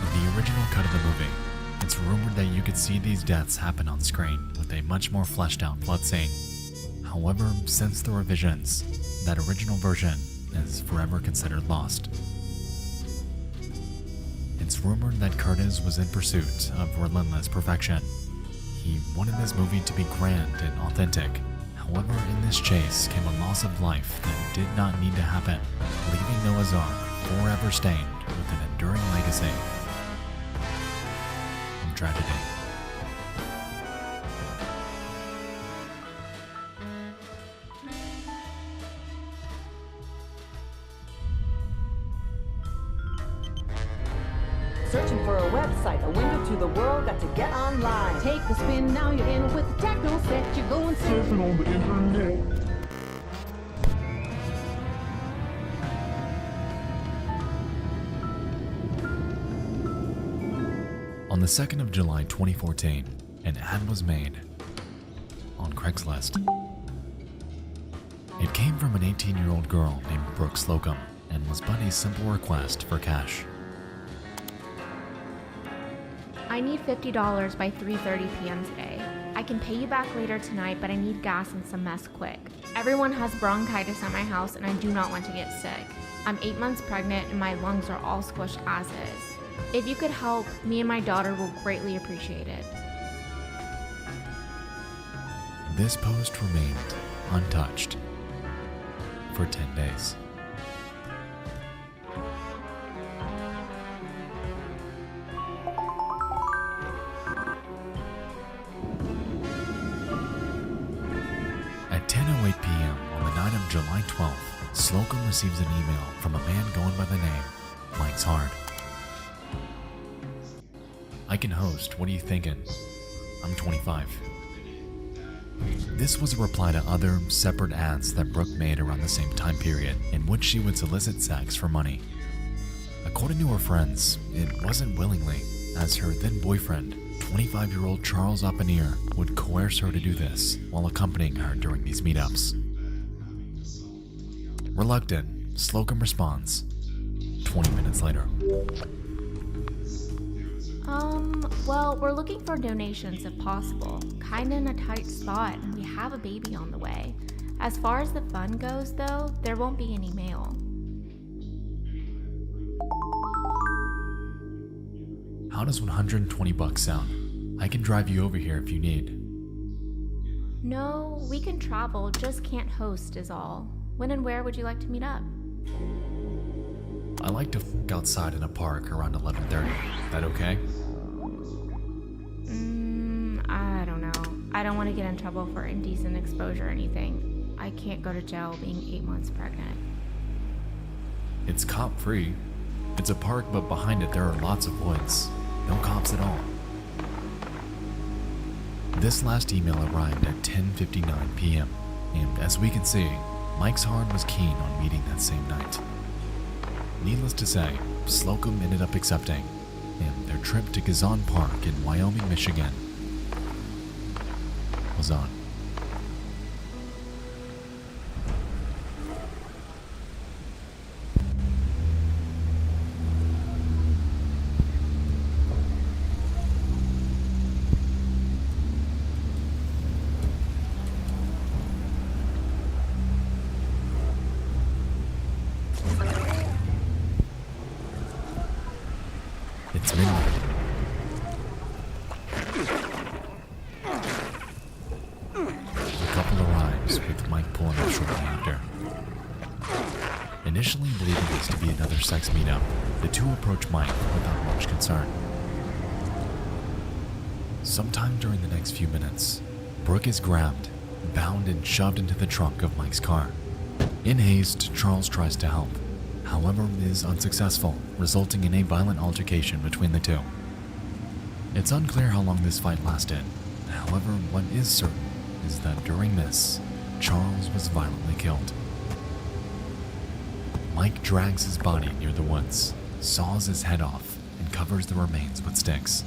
In the original cut of the movie, it's rumored that you could see these deaths happen on screen with a much more fleshed out blood scene. However, since the revisions, that original version is forever considered lost. It's rumored that Curtiz was in pursuit of relentless perfection. He wanted this movie to be grand and authentic. However, in this chase came a loss of life that did not need to happen, leaving Noah's Ark forever stained with an enduring legacy of tragedy. Searching for a website, a window to the world, got to get online. Take a spin, now you're in with the techno set. You're going surfing on the internet. On the 2nd of July 2014, an ad was made on Craigslist. It came from an 18-year-old girl named Brooke Slocum and was but a simple request for cash. I need $50 by 3:30 p.m. today. I can pay you back later tonight, but I need gas and some mess quick. Everyone has bronchitis at my house and I do not want to get sick. I'm 8 months pregnant and my lungs are all squished as is. If you could help, me and my daughter will greatly appreciate it. This post remained untouched for 10 days. At 10:08 p.m. on the night of July 12th, Slocum receives an email from a man going by the name Mike's Hard. I can host, what are you thinking? I'm 25. This was a reply to other, separate ads that Brooke made around the same time period, in which she would solicit sex for money. According to her friends, it wasn't willingly, as her then boyfriend, 25-year-old Charles Oppenheer, would coerce her to do this while accompanying her during these meetups. Reluctant, Slocum responds 20 minutes later. Well, we're looking for donations if possible. Kinda in a tight spot, and we have a baby on the way. As far as the fund goes, though, there won't be any mail. How does $120 sound? I can drive you over here if you need. No, we can travel, just can't host is all. When and where would you like to meet up? I like to f*** outside in a park around 11:30. That okay? I don't know. I don't want to get in trouble for indecent exposure or anything. I can't go to jail being 8 months pregnant. It's cop-free. It's a park, but behind it there are lots of woods. No cops at all. This last email arrived at 10:59 p.m. and as we can see, Mike's Hard was keen on meeting that same night. Needless to say, Slocum ended up accepting, and their trip to Kazan Park in Wyoming, Michigan was on. It's midnight. The couple arrives, with Mike pulling up shortly after. Initially believing this to be another sex meetup, the two approach Mike without much concern. Sometime during the next few minutes, Brooke is grabbed, bound, and shoved into the trunk of Mike's car. In haste, Charles tries to help, however is unsuccessful, resulting in a violent altercation between the two. It's unclear how long this fight lasted. However, what is certain is that during this, Charles was violently killed. Mike drags his body near the woods, saws his head off, and covers the remains with sticks.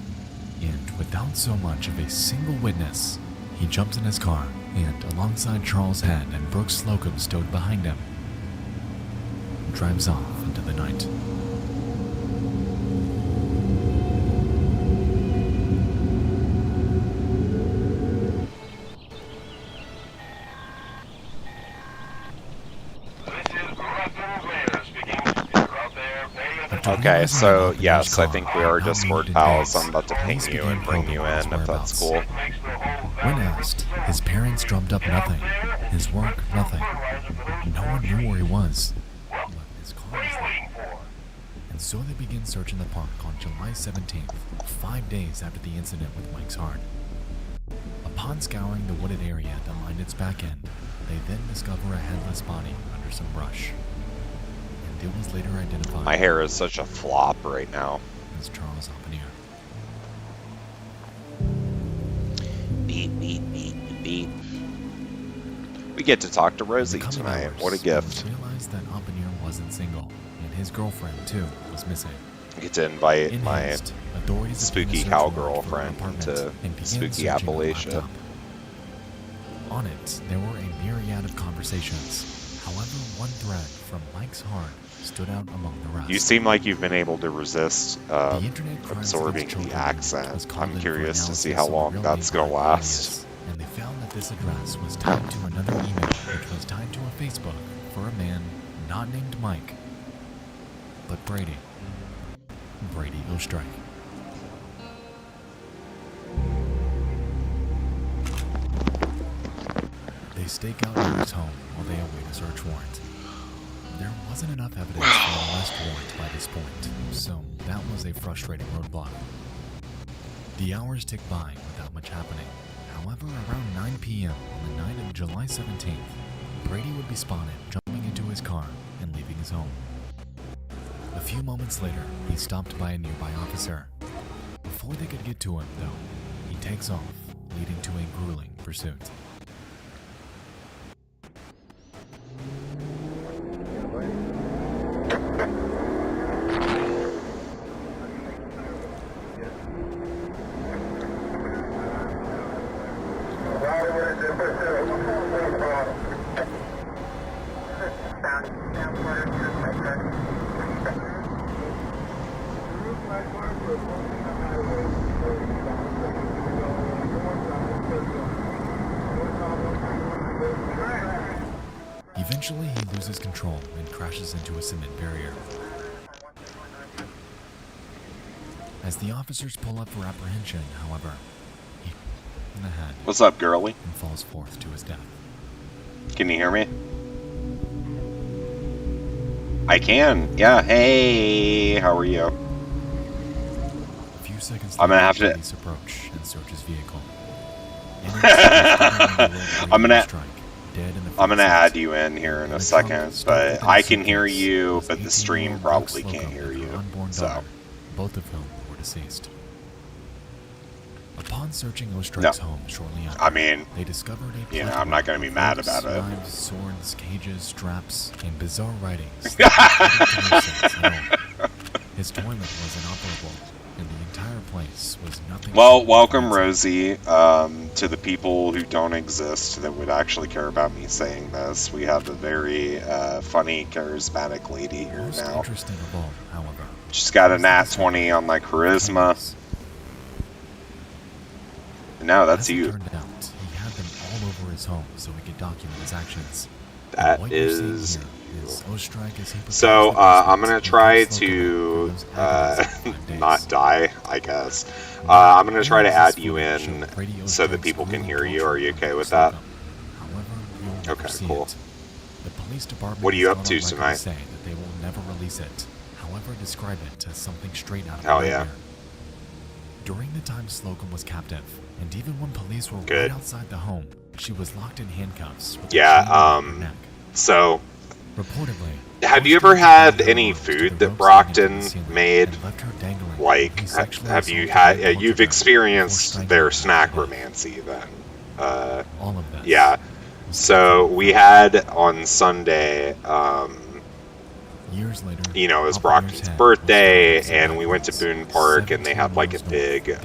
And without so much of a single witness, he jumps in his car and, alongside Charles' head and Brooke Slocum stowed behind him, drives off into the night. Okay, so yes, I think we are Discord pals. I'm about to ping you and bring you in if that's cool. When asked, his parents drummed up nothing. His work, nothing. No one knew where he was. But his car was there. And so they begin searching the park on July 17th, 5 days after the incident with Mike's heart. Upon scouring the wooded area that lined its back end, they then discover a headless body under some brush. And it was later identified. My hair is such a flop right now. As Charles Oppenheimer. Beep, beep, beep, beep. We get to talk to Rosie tonight. What a gift. Realized that Oppenheimer wasn't single, and his girlfriend, too, was missing. I get to invite my spooky cowgirl friend to spooky Appalachia. On it, there were a myriad of conversations. However, one thread from Mike's heart stood out among the rest. You seem like you've been able to resist absorbing the accent. I'm curious to see how long that's going to last. And they found that this address was tied to another email, which was tied to a Facebook for a man not named Mike, but Brady. Brady Ostrike. They stake out Eric's home while they await a search warrant. There wasn't enough evidence for an arrest warrant by this point, so that was a frustrating roadblock. The hours tick by without much happening. However, around 9 p.m. on the night of July 17th, Brady would be spotted jumping into his car and leaving his home. A few moments later, he's stopped by a nearby officer. Before they could get to him, though, he takes off, leading to a grueling pursuit. Eventually, he loses control and crashes into a cement barrier. As the officers pull up for apprehension, however, he in the head. What's up, girlie? And falls forth to his death. Can you hear me? I can. Yeah. Hey, how are you? A few seconds I'm gonna have to approach and search his vehicle. I'm gonna add you in here in a second, but I can hear you, but the stream probably can't hear you. So, both of whom were deceased. Upon searching Ostrike's home shortly after, they discovered a you know, I'm not gonna be mad about it. Knives, swords, cages, straps, and bizarre writings. His toilet was inoperable, and the entire place was nothing. Well, welcome, Rosie, to the people who don't exist that would actually care about me saying this. We have a very funny, charismatic lady here now. Interesting of all, however, she's got a nat 20 on my charisma. No, that's you. Turned out, he had them all over his home so he could document his actions. That is. So, I'm gonna try to not die, I guess. I'm gonna try to add you in so that people can hear you. Are you okay with that? Okay, cool. What are you up to tonight? Say that they will never release it. However, describe it as something straight out of Hell yeah. During the time Slocum was captive, And even when police were Good. right outside the home, she was locked in handcuffs. With Yeah, a chain around her neck. so Reportedly, have you ever had any food that Brockton made? Like, have you had, you've experienced their snack romancy then? all of this. Yeah. So we had on Sunday, Years later, you know, it was Brockton's birthday, and we went to Boone Park, and they had like a big,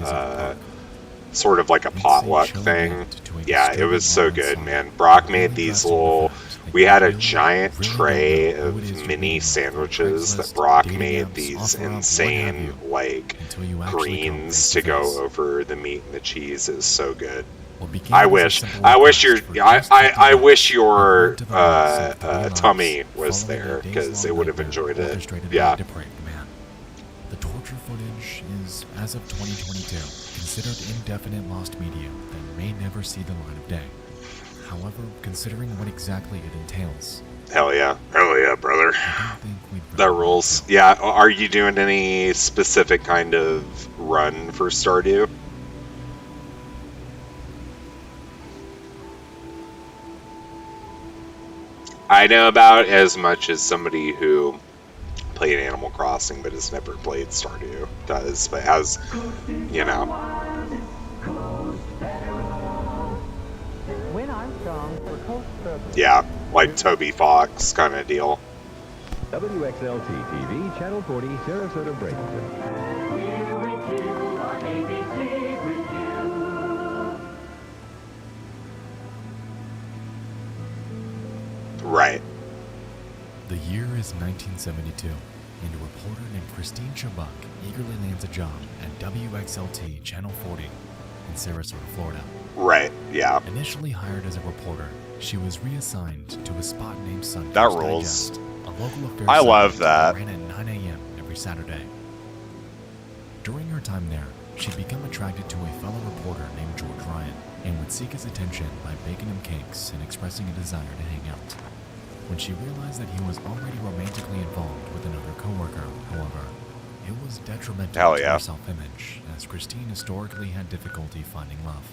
sort of like a potluck thing. Yeah, it was so good, man. Brock made these little, we had a giant tray of mini sandwiches that Brock made these insane, like, greens to go over the meat and the cheese. It was so good. I wish your tummy was there, because it would have enjoyed it. Yeah. The torture footage is, as of 2022, considered indefinite lost media that may never see the light of day. However, considering what exactly it entails, Hell yeah, brother. That rules. Yeah, are you doing any specific kind of run for Stardew? I know about as much as somebody who played Animal Crossing but has never played Stardew does, but has, you know. Yeah, like Toby Fox kind of deal. WXLT TV, Channel 40, Sarasota, Bradenton. Right. The year is 1972, and a reporter named Christine Chabuk eagerly lands a job at WXLT Channel 40 in Sarasota, Florida. Right, yeah. Initially hired as a reporter, she was reassigned to a spot named Sunday. That rules. Digest, a local affairs I love segment that. ran at 9 a.m. every Saturday. During her time there, she'd become attracted to a fellow reporter named George Ryan, and would seek his attention by baking him cakes and expressing a desire to hang out. When she realized that he was already romantically involved with another coworker, however, it was detrimental to her self-image, as Christine historically had difficulty finding love.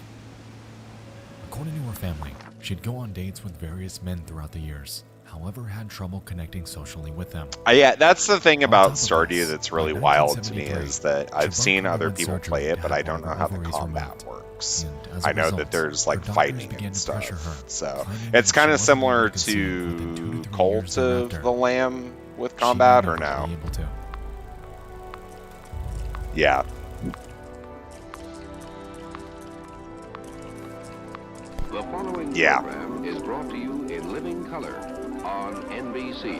According to her family, she'd go on dates with various men throughout the years, however had trouble connecting socially with them. Yeah, that's the thing about Stardew that's really wild to me, is that I've seen other people play it, but I don't know how the combat works. I know that there's like fighting and stuff, so it's kind of similar to Cult of the Lamb with combat, or no? Yeah. The following Yeah. program is brought to you in living color on NBC.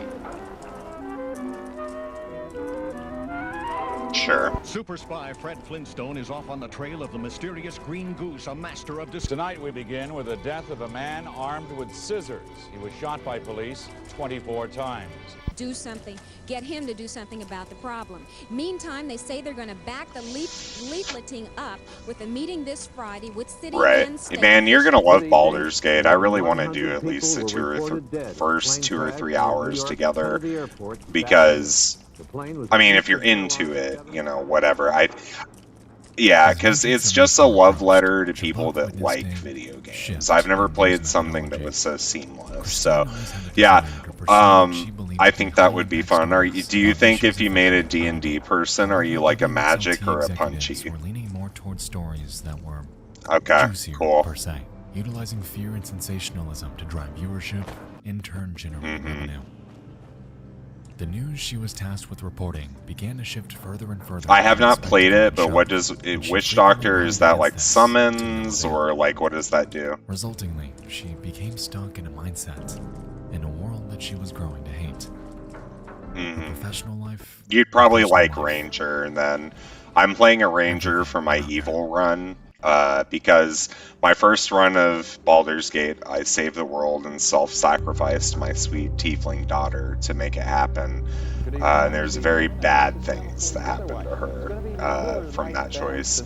Sure. Super spy Fred Flintstone is off on the trail of the mysterious Green Goose, a master of deception. Tonight we begin with the death of a man armed with scissors. He was shot by police 24 times. Do something. Get him to do something about the problem. Meantime, they say they're going to back the leafleting up with a meeting this Friday with city Right. and state. Man, you're going to love Baldur's Gate. I really want to do at least the first 2 or 3 hours together, because, I mean, if you're into it, you know, whatever. Yeah, because it's just a love letter to people that like video games. I've never played something that was so seamless. So, yeah, I think that would be fun. Do you think if you made a D&D person, are you like a magic or a punchy? We're leaning more towards stories that were Okay, juicier, cool. per se, utilizing fear and sensationalism to drive viewership, in turn generate revenue. The news she was tasked with reporting began to shift further and further. I have not played it, but what does Witch Doctor, is that like summons, or like what does that do? Resultingly, she became stuck in a mindset, in a world that she was growing to hate. Her professional life. You'd probably like Ranger, and then I'm playing a Ranger for my evil run, because my first run of Baldur's Gate, I saved the world and self-sacrificed my sweet tiefling daughter to make it happen. And there's very bad things that happen to her from that choice.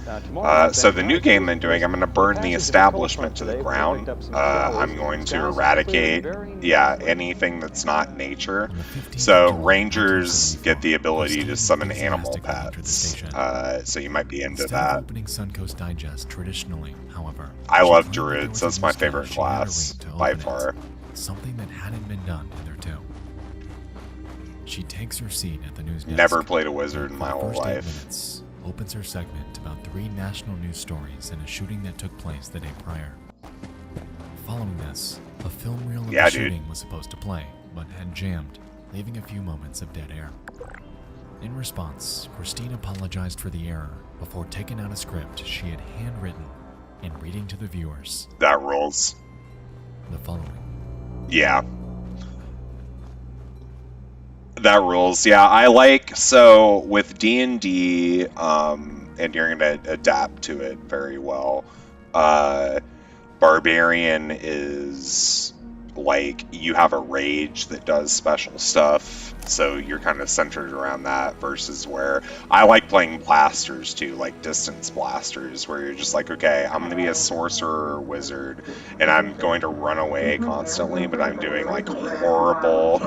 So the new game I'm doing, I'm going to burn the establishment to the ground. I'm going to eradicate, anything that's not nature. So rangers get the ability to summon animal pets. So you might be into that. Opening Suncoast Digest traditionally, however, I love druids. That's my favorite class by far. Something that hadn't been done hitherto. She takes her seat at the news desk. Never played a wizard in my whole First 8 life. minutes, opens her segment about 3 national news stories and a shooting that took place the day prior. Following this, a film reel of the shooting was supposed to play, but had jammed, leaving a few moments of dead air. In response, Christine apologized for the error before taking out a script she had handwritten and reading to the viewers. That rules. The following. Yeah. That rules. Yeah, I like, so with D&D, and you're going to adapt to it very well, Barbarian is like, you have a rage that does special stuff, so you're kind of centered around that, versus where I like playing blasters too, like distance blasters, where you're just like, okay, I'm going to be a sorcerer or wizard, and I'm going to run away constantly, but I'm doing like horrible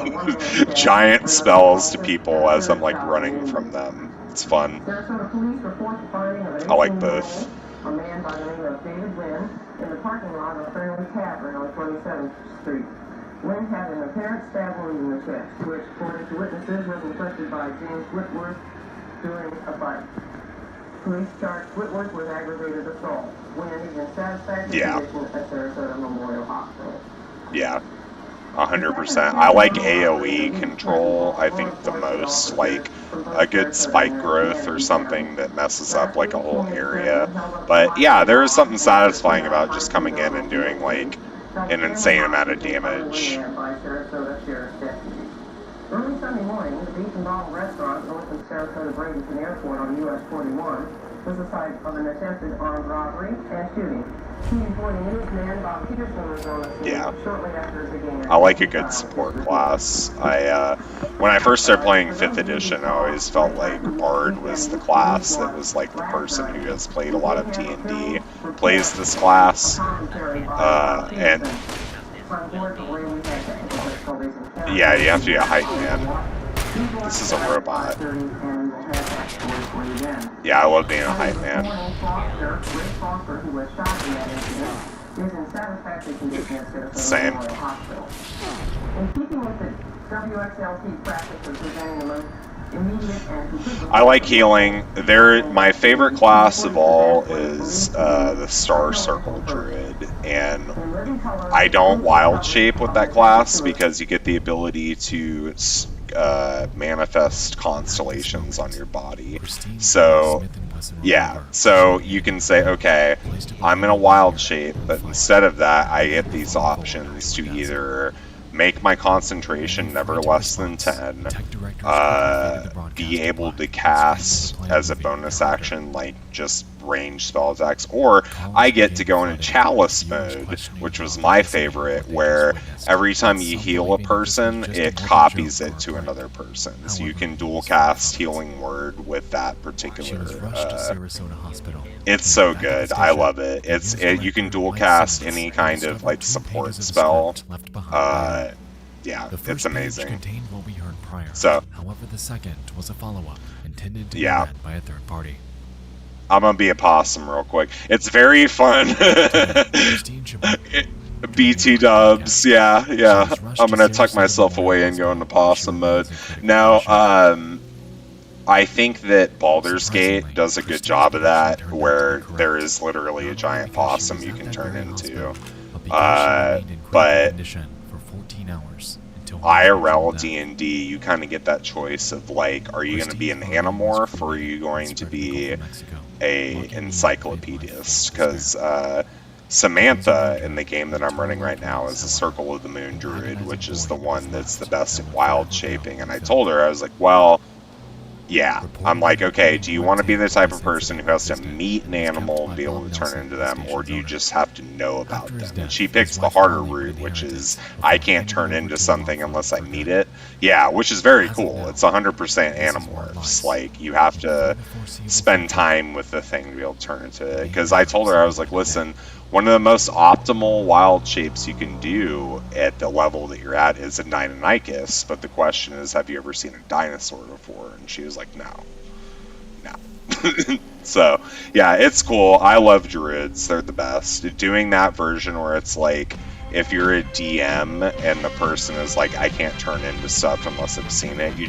giant spells to people as I'm like running from them. It's fun. I like both. A man by the name of David Wynn in the parking lot of Fairley Tavern on 27th Street. Wynn had an apparent stab wound in the chest, which, according to witnesses, was inflicted by James Whitworth during a fight. Police charged Whitworth with aggravated assault. Wynn is in satisfactory condition at Sarasota Memorial Hospital. Yeah. 100%. I like AoE control, I think, the most. Like, a good spike growth or something that messes up, like, a whole area. But, yeah, there is something satisfying about just coming in and doing, like, an insane amount of damage. Early Sunday morning, the Beef and Ball restaurant north of Sarasota Bradenton Airport on US 41 was the site of an attempted armed robbery and shooting. TV40 newsman Bob Peterson was on the scene shortly after it began. I like a good support class. When I first started playing 5th edition, I always felt like Bard was the class that was like the person who has played a lot of D&D, plays this class, and yeah, you have to be a hype man. This is a robot. Yeah, I love being a hype man. Same. I like healing. My favorite class of all is the Star Circle Druid, and I don't wild shape with that class because you get the ability to manifest constellations on your body. So yeah, so you can say, okay, I'm in a wild shape, but instead of that, I get these options to either make my concentration never less than 10, be able to cast as a bonus action, like just range spell attacks, or I get to go into Chalice mode, which was my favorite, where every time you heal a person, it copies it to another person. So you can dual cast Healing Word with that particular. It's so good. I love it. You can dual cast any kind of like support spell. Yeah, it's amazing. So, however, the second was a follow-up intended to be read by a third party. I'm gonna be a possum real quick. It's very fun. BT dubs, yeah. I'm gonna tuck myself away and go into possum mode. Now, I think that Baldur's Gate does a good job of that, where there is literally a giant possum you can turn into. But IRL D&D, you kind of get that choice of like, are you going to be an Animorph or are you going to be a Encyclopedist? Because Samantha in the game that I'm running right now is a Circle of the Moon Druid, which is the one that's the best at wild shaping. And I told her, I was like, well, yeah, I'm like, okay, do you want to be the type of person who has to meet an animal and be able to turn into them, or do you just have to know about them? And she picks the harder route, which is, I can't turn into something unless I meet it. Yeah, which is very cool. It's 100% Animorphs. Like, you have to spend time with the thing to be able to turn into it. Because I told her, I was like, listen, one of the most optimal wild shapes you can do at the level that you're at is a Deinonychus, but the question is, have you ever seen a dinosaur before? And she was like, no. So, yeah, it's cool. I love druids. They're the best. Doing that version where it's like, if you're a DM and the person is like, I can't turn into stuff unless I've seen it, you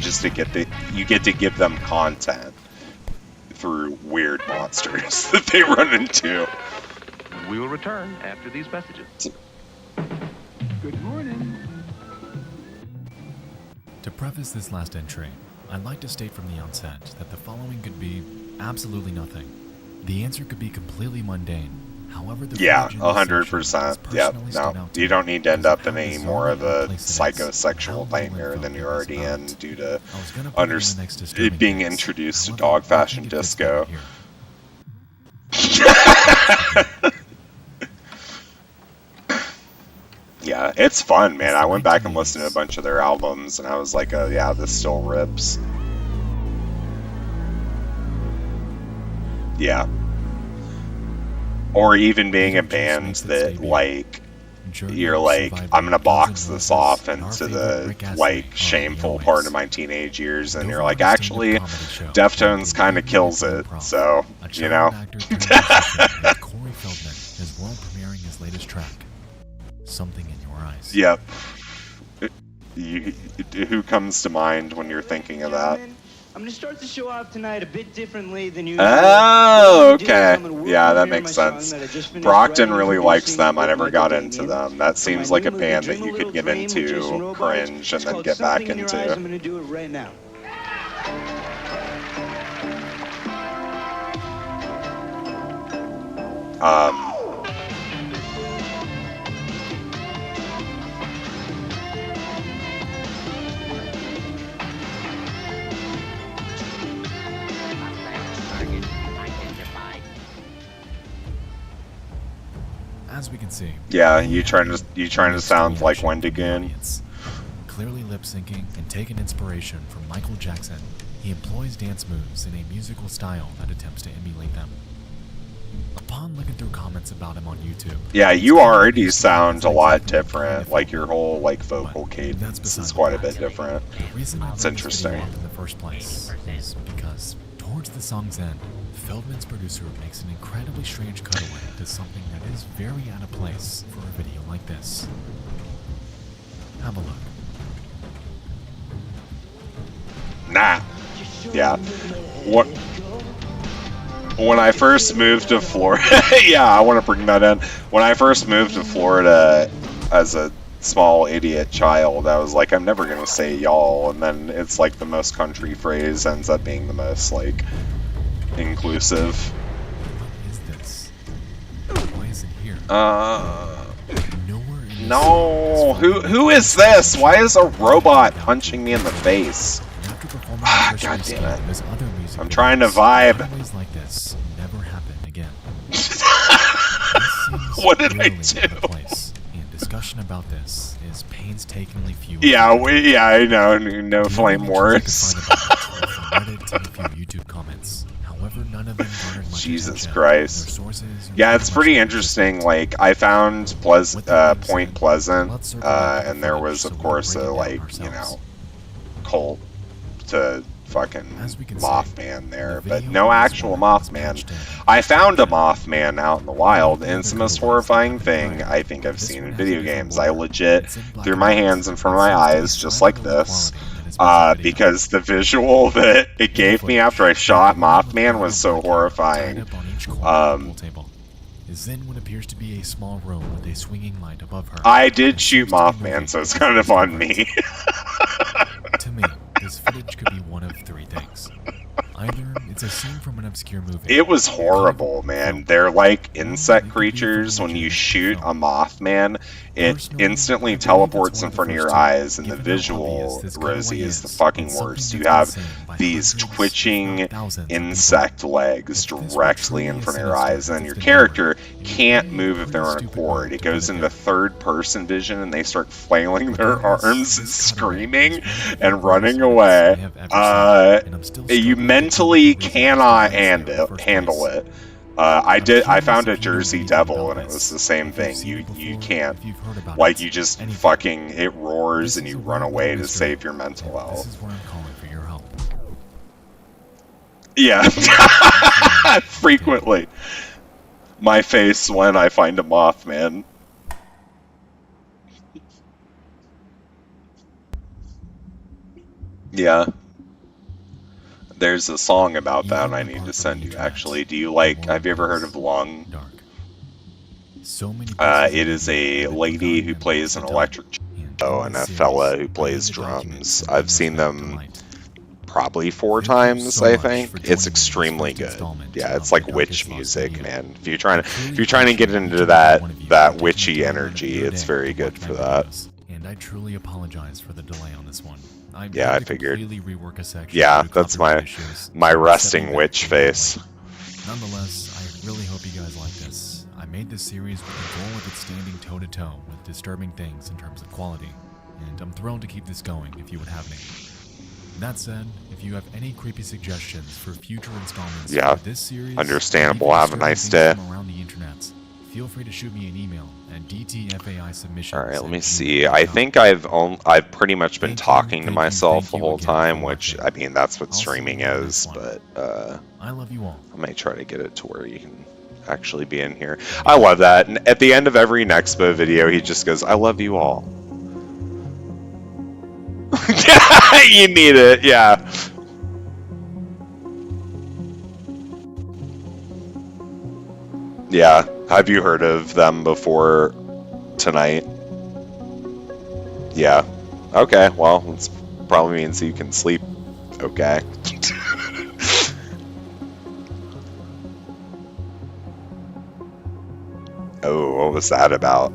get to give them content through weird monsters that they run into. We will return after these messages. Good morning. To preface this last entry, I'd like to state from the onset that the following could be absolutely nothing. The answer could be completely mundane. However, the 100%. Yep. No, you don't need to end up in any more of a psychosexual nightmare than you're already in due to it being introduced to dog fashion disco. Yeah, it's fun, man. I went back and listened to a bunch of their albums, and I was like, oh yeah, this still rips. Yeah. Or even being a band that, like, you're like, I'm gonna box this off into the, like, shameful part of my teenage years, and you're like, actually, Deftones kind of kills it, so, you know. Corey Feldman is world premiering his latest track, Something in Your Eyes. Yep. Who comes to mind when you're thinking of that? I'm going to start the show off tonight a bit differently than usual. Oh, okay. Yeah, that makes sense. Brockton really likes them. I never got into them. That seems like a band that you could get into, cringe, and then get back into. I'm going to do it right now. As we can see. Yeah, you trying to sound like Wendigoon. Clearly lip syncing and taking inspiration from Michael Jackson, he employs dance moves in a musical style that attempts to emulate them. Upon looking through comments about him on YouTube, yeah, you already sound a lot different. Like your whole vocal cadence is quite a bit different. It's interesting. In the first place is because towards the song's end, Feldman's producer makes an incredibly strange cutaway to something that is very out of place for a video like this. Have a look. Nah. Yeah. What? When I first moved to Florida, yeah, I want to bring that in. When I first moved to Florida as a small idiot child, I was like, I'm never gonna say y'all, and then it's like the most country phrase ends up being the most like inclusive. What is this? Why is it here? No. Who is this? Why is a robot punching me in the face? God damn it! I'm trying to vibe. Like this never happen again. What did I do? And discussion about this is painstakingly few. Yeah, I know. No flame wars. YouTube comments. However, none of them garnered much Jesus attention. Christ. Yeah, it's pretty interesting. Like, I found Point Pleasant, and there was, of course, a cult to fucking Mothman there, but no actual Mothman. I found a Mothman out in the wild, and it's the most horrifying thing I think I've seen in video games. I legit threw my hands in front of my eyes, just like this, because the visual that it gave me after I shot Mothman was so horrifying. Is in what appears to be a small room with a swinging light above her. I did shoot Mothman, so it's kind of on me. To me, this footage could be one of three things. Either it's a scene from an obscure movie. It was horrible, man. They're like insect creatures. When you shoot a Mothman, it instantly teleports in front of your eyes, and the visual, Rosie, is the fucking worst. You have these twitching insect legs directly in front of your eyes, and your character can't move if they're on a cord. It goes into third-person vision, and they start flailing their arms and screaming and running away. You mentally cannot handle it. I found a Jersey Devil, and it was the same thing. You can't, like, you just fucking, it roars and you run away to save your mental health. This is where I'm calling for your help. Yeah. Frequently. My face when I find a Mothman. Yeah. There's a song about that I need to send you, actually. Do you like, have you ever heard of Lung? It is a lady who plays an electric cello and a fella who plays drums. I've seen them probably 4 times, I think. It's extremely good. Yeah, it's like witch music, man. If you're trying to get into that witchy energy, it's very good for that. And I truly apologize for the delay on this one. Yeah, I figured. Yeah, that's my resting witch face. Nonetheless, I really hope you guys like this. I made this series with the goal of it standing toe-to-toe with disturbing things in terms of quality, and I'm thrilled to keep this going if you would have any. That said, if you have any creepy suggestions for future installments of this series, understandable. Have a nice day. Around the internets, feel free to shoot me an email at dtfaisubmissions. Alright, let me see. I think I've pretty much been talking to myself the whole time, which, I mean, that's what streaming is, but, I love you all. I might try to get it to where you can actually be in here. I love that. And at the end of every Nexpo video, he just goes, I love you all. You need it, yeah. Yeah. Have you heard of them before tonight? Yeah. Okay, well, that probably means you can sleep okay. Oh, what was that about?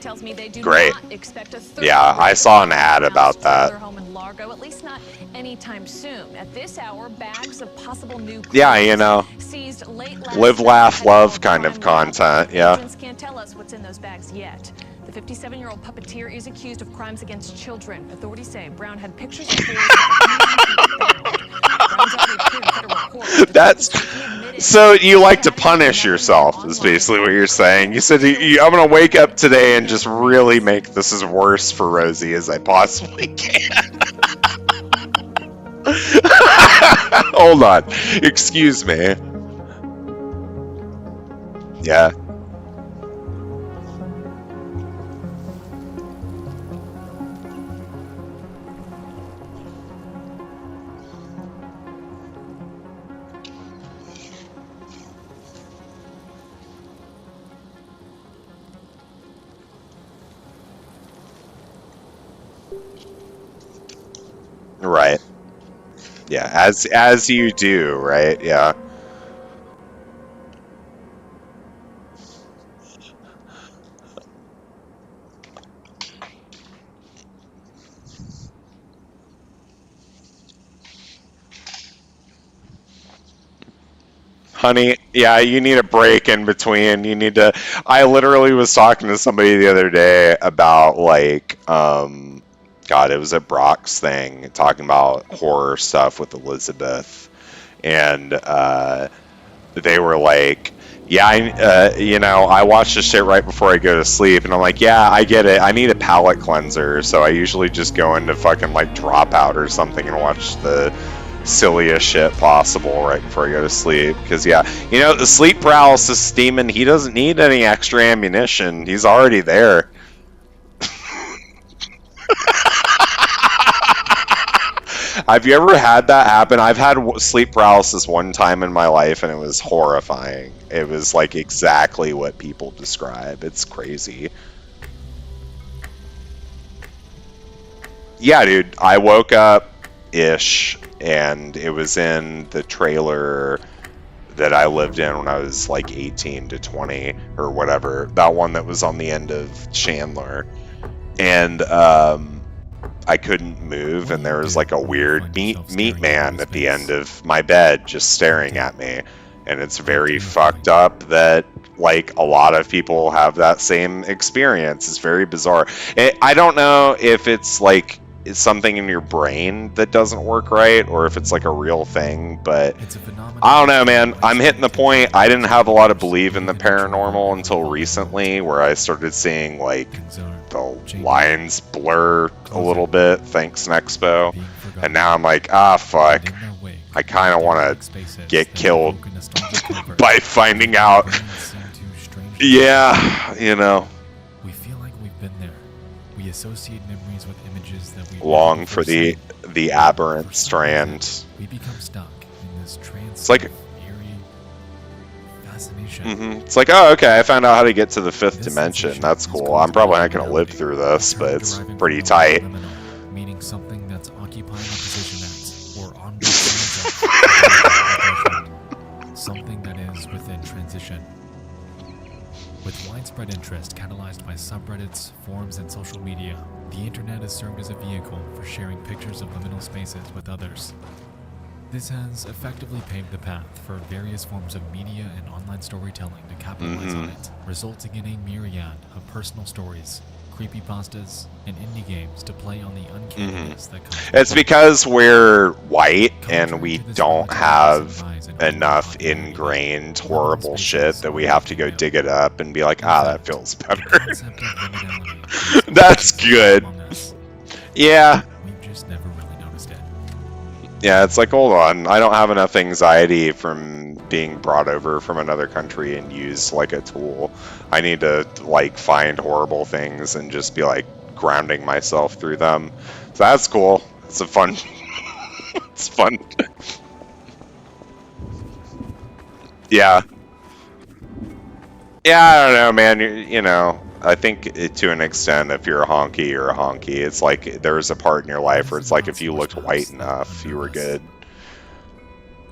Tells me they do Great. not expect a Yeah, I saw an ad about that. Their home in Largo, at least not anytime soon. At this hour, bags of possible new Yeah, you know, seized late last live, laugh, night at love kind of content, yeah. Agents can't tell us what's in those bags yet. The 57-year-old puppeteer is accused of crimes against children. Authorities say Brown had pictures of That's so you like to punish yourself is basically what you're saying. You said I'm gonna wake up today and just really make this as worse for Rosie as I possibly can. Hold on, excuse me. Yeah. Right. Yeah, as you do, right? Yeah. Honey, yeah, you need a break in between. You need to. I literally was talking to somebody the other day about, like, God, it was a Brock's thing, talking about horror stuff with Elizabeth, and they were like, yeah, you know, I watch this shit right before I go to sleep, and I'm like, yeah, I get it. I need a palate cleanser, so I usually just go into fucking, like, Dropout or something and watch the silliest shit possible right before I go to sleep, because, yeah, you know, the sleep paralysis demon, he doesn't need any extra ammunition. He's already there. Have you ever had that happen? I've had sleep paralysis one time in my life, and it was horrifying. It was like exactly what people describe. It's crazy. Yeah, dude, I woke up-ish and it was in the trailer that I lived in when I was like 18 to 20 or whatever. That one that was on the end of Chandler. And I couldn't move, and there was like a weird meat man at the end of my bed just staring at me. And it's very fucked up that like a lot of people have that same experience. It's very bizarre. I don't know if it's like it's something in your brain that doesn't work right, or if it's like a real thing, but I don't know, man. I'm hitting the point. I didn't have a lot of belief in the paranormal until recently, where I started seeing like the lines blur a little bit, thanks Nexpo, and now I'm like, ah, fuck. I kind of want to get killed by finding out. Yeah, you know. We feel like we've been there. We associate memories with images that we long for the aberrant strand. We become stuck in this trance. It's like eerie fascination. It's like, oh, okay, I found out how to get to the 5th dimension. That's cool. I'm probably not going to live through this, but it's pretty tight. Meaning something that's occupying a position at or on something that is within transition. With widespread interest catalyzed by subreddits, forums, and social media, the internet has served as a vehicle for sharing pictures of liminal spaces with others. This has effectively paved the path for various forms of media and online storytelling to capitalize on it, resulting in a myriad of personal stories, creepypastas, and indie games to play on the uncanniness that comes with It's because we're white and we don't have enough ingrained horrible shit that we have to go dig it up and be like, ah, that feels better. That's good. Yeah. We've just never really noticed it. Yeah, it's like, hold on, I don't have enough anxiety from being brought over from another country and used like a tool. I need to like find horrible things and just be like grounding myself through them. So that's cool. It's a fun it's fun. Yeah. Yeah, I don't know, man. You know, I think to an extent, if you're a honky, you're a honky. It's like there's a part in your life where it's like if you looked white enough, you were good.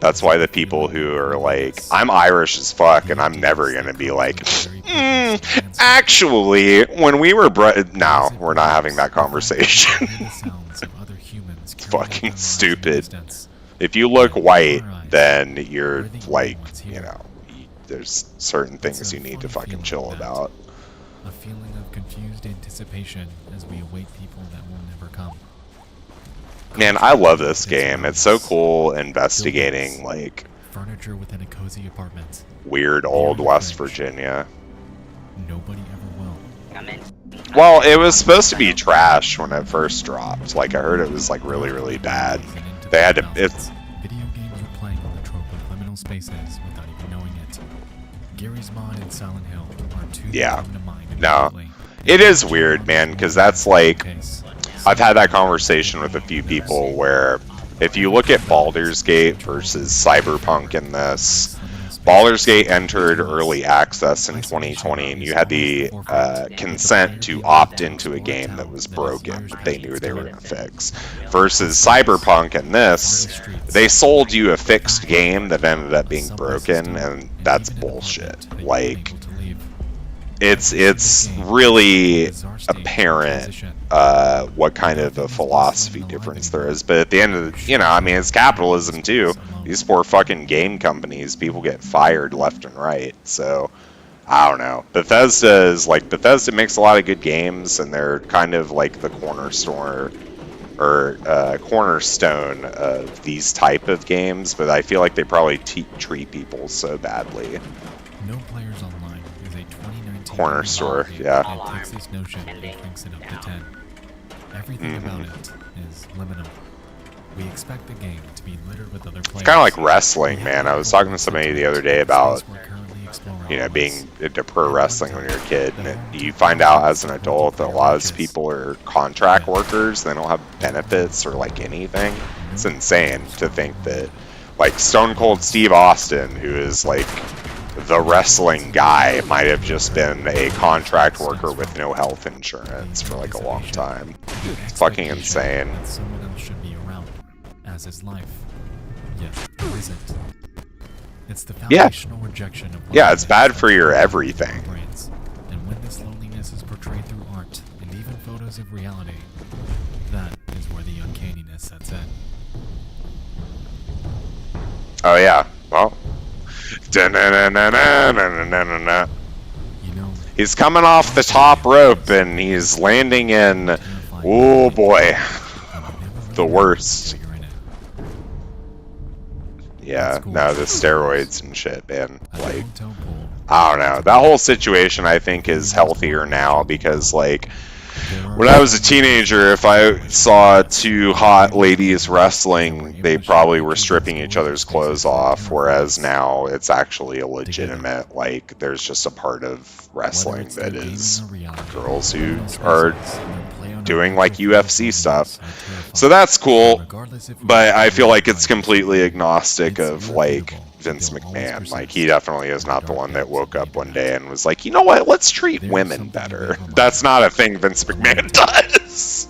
That's why the people who are like, I'm Irish as fuck, and I'm never gonna be like, actually, when we were no, we're not having that conversation. It's fucking stupid. If you look white, then you're like, you know, there's certain things you need to fucking chill about. A feeling of confused anticipation as we await people that will never come. Man, I love this game. It's so cool investigating like furniture within a cozy apartment. Weird old West Virginia. Nobody ever will. Well, it was supposed to be trash when it first dropped. Like I heard it was like really, really bad. They had to. It's video games are playing on the trope of liminal spaces without even knowing it. Gary's Mod and Silent Hill are two that come to mind. No, it is weird, man, because that's like. I've had that conversation with a few people where if you look at Baldur's Gate versus Cyberpunk in this, Baldur's Gate entered early access in 2020 and you had the consent to opt into a game that was broken that they knew they were going to fix. Versus Cyberpunk in this, they sold you a fixed game that ended up being broken, and that's bullshit. Like, it's really apparent what kind of a philosophy difference there is. But at the end of the, you know, I mean, it's capitalism too. These poor fucking game companies, people get fired left and right. So I don't know. Bethesda makes a lot of good games, and they're kind of like the cornerstone of these type of games. But I feel like they probably treat people so badly. No Players Online is a 2019 corner store, yeah. That takes this notion and cranks it up to 10. Everything about it is liminal. We expect the game to be littered with other players. It's kind of like wrestling, man. I was talking to somebody the other day about, you know, being into pro wrestling when you're a kid, and you find out as an adult that a lot of these people are contract workers. They don't have benefits or like anything. It's insane to think that, like, Stone Cold Steve Austin, who is like the wrestling guy, might have just been a contract worker with no health insurance for like a long time. It's fucking insane. as his life. Yet, it isn't. It's the foundational rejection of Yeah, it's bad for your everything. brains. And when this loneliness is portrayed through art and even photos of reality, that is where the uncanniness sets in. Oh yeah, well. He's coming off the top rope and he's landing in, oh boy, the worst. Yeah, no, the steroids and shit, man. Like, I don't know. That whole situation, I think, is healthier now because, like, when I was a teenager, if I saw two hot ladies wrestling, they probably were stripping each other's clothes off, whereas now it's actually a legitimate, like, there's just a part of wrestling that is girls who are doing, like, UFC stuff. So that's cool, but I feel like it's completely agnostic of, like, Vince McMahon. Like, he definitely is not the one that woke up one day and was like, you know what, let's treat women better. That's not a thing Vince McMahon does.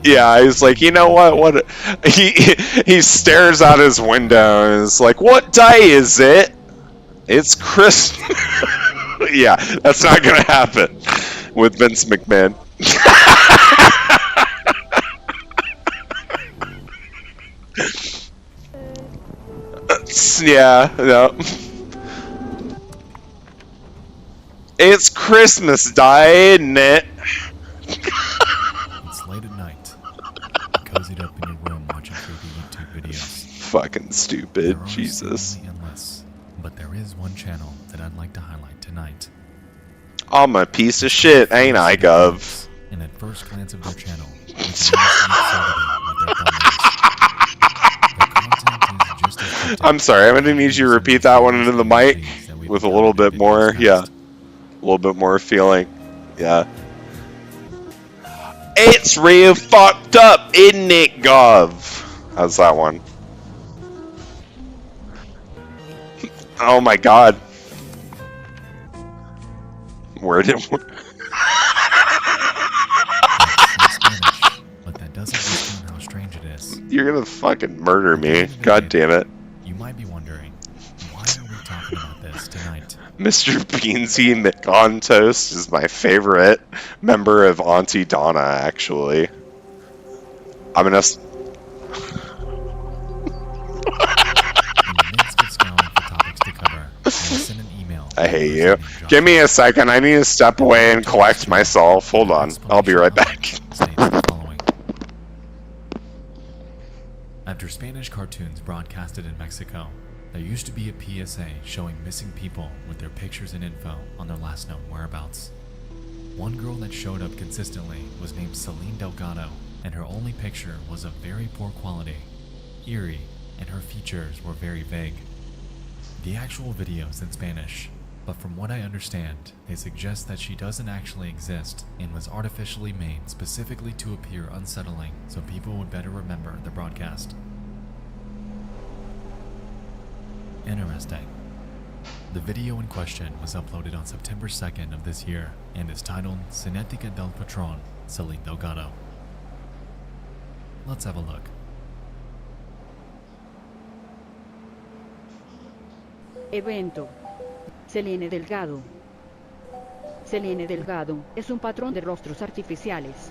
Yeah, he's like, you know what he stares out his window and is like, what day is it? It's Christmas. Yeah, that's not gonna happen with Vince McMahon. Yeah, no. It's Christmas Day, isn't it? It's late at night. Cozied up in your room watching creepy YouTube videos. Fucking stupid, Jesus. Endless, but there is one channel that I'd like to highlight tonight. I'm a piece of shit, ain't I, Gov? And at first glance of their channel, you can see what their thumb is. I'm sorry, I'm gonna need you to repeat that one into the mic with a little bit more, yeah, a little bit more feeling, yeah. It's real fucked up, isn't it, Gov? How's that one? Oh my god. Where did But that doesn't explain how strange it is. You're gonna fucking murder me. God damn it. You might be wondering, why are we talking about this tonight? Mr. Beansy McOntoast is my favorite member of Auntie Donna, actually. I'm gonna... I hate you. Give me a second, I need to step away and collect myself. Hold on, I'll be right back. After Spanish cartoons broadcasted in Mexico, there used to be a PSA showing missing people with their pictures and info on their last known whereabouts. One girl that showed up consistently was named Celine Delgado, and her only picture was of very poor quality, eerie, and her features were very vague. The actual video is in Spanish, but from what I understand, they suggest that she doesn't actually exist and was artificially made specifically to appear unsettling so people would better remember the broadcast. Interesting. The video in question was uploaded on September 2nd of this year and is titled Cinetica del Patron, Celine Delgado. Let's have a look. Evento. Celine Delgado. Celine Delgado es un patrón de rostros artificiales.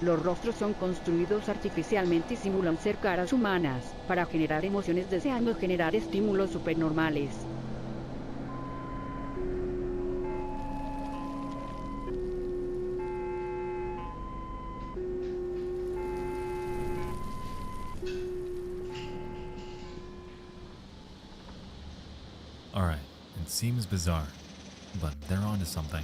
Los rostros son construidos artificialmente y simulan ser caras humanas, para generar emociones deseando generar estímulos supernormales. Alright, it seems bizarre, but they're onto something.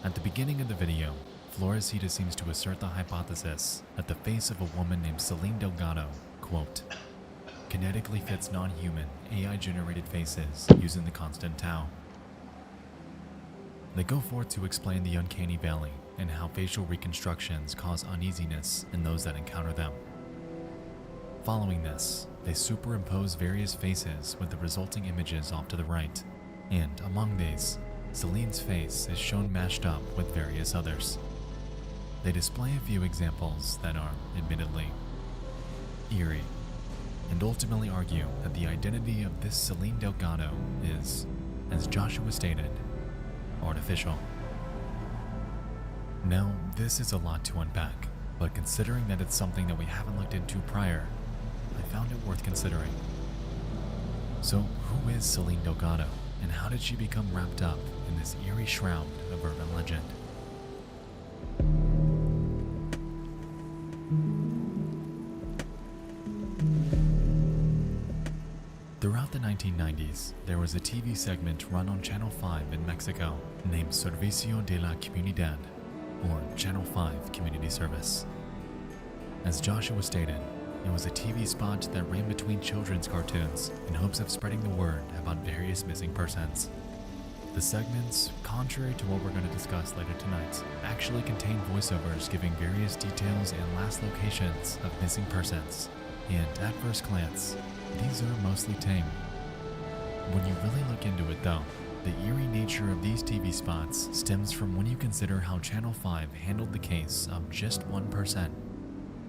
At the beginning of the video, Floresita seems to assert the hypothesis that the face of a woman named Celine Delgado, quote, kinetically fits non-human, AI-generated faces using the constant tau. They go forth to explain the uncanny valley and how facial reconstructions cause uneasiness in those that encounter them. Following this, they superimpose various faces with the resulting images off to the right, and among these, Celine's face is shown mashed up with various others. They display a few examples that are, admittedly, eerie, and ultimately argue that the identity of this Celine Delgado is, as Joshua stated, artificial. Now, this is a lot to unpack, but considering that it's something that we haven't looked into prior, I found it worth considering. So, who is Celine Delgado, and how did she become wrapped up in this eerie shroud of urban legend? Throughout the 1990s, there was a TV segment run on Channel 5 in Mexico named Servicio de la Comunidad, or Channel 5 Community Service. As Joshua stated, it was a TV spot that ran between children's cartoons in hopes of spreading the word about various missing persons. The segments, contrary to what we're going to discuss later tonight, actually contain voiceovers giving various details and last locations of missing persons, and at first glance, these are mostly tame. When you really look into it though, the eerie nature of these TV spots stems from when you consider how Channel 5 handled the case of just one person,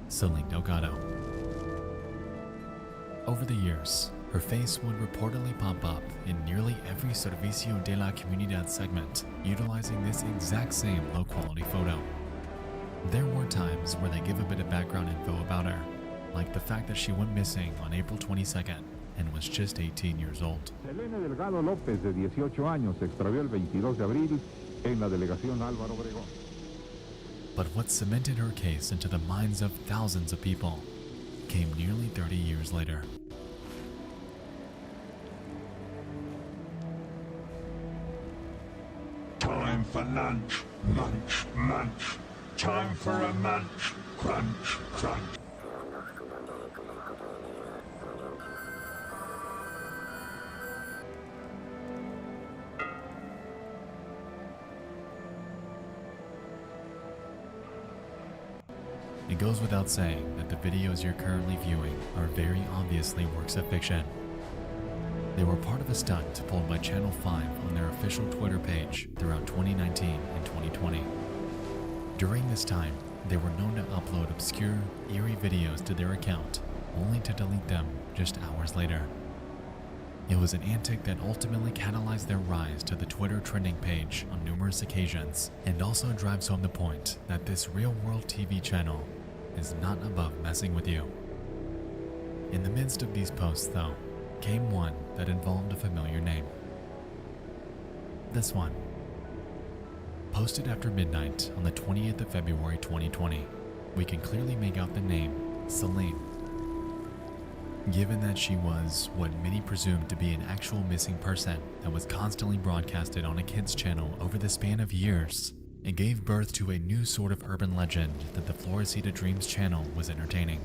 Celine Delgado. Over the years, her face would reportedly pop up in nearly every Servicio de la Comunidad segment, utilizing this exact same low-quality photo. There were times where they give a bit of background info about her, like the fact that she went missing on April 22nd and was just 18 years old. Selene Delgado López, de 18 años, se extravió el 22 de abril en la delegación Álvaro Obregón. But what cemented her case into the minds of thousands of people came nearly 30 years later. Time for lunch, munch, munch. Time for a munch, crunch, crunch. It goes without saying that the videos you're currently viewing are very obviously works of fiction. They were part of a stunt pulled by Channel 5 on their official Twitter page throughout 2019 and 2020. During this time, they were known to upload obscure, eerie videos to their account, only to delete them just hours later. It was an antic that ultimately catalyzed their rise to the Twitter trending page on numerous occasions, and also drives home the point that this real-world TV channel is not above messing with you. In the midst of these posts, though, came one that involved a familiar name. This one. Posted after midnight on the 20th of February 2020, we can clearly make out the name Celine. Given that she was what many presumed to be an actual missing person that was constantly broadcasted on a kids channel over the span of years, it gave birth to a new sort of urban legend that the Floresita Dreams channel was entertaining.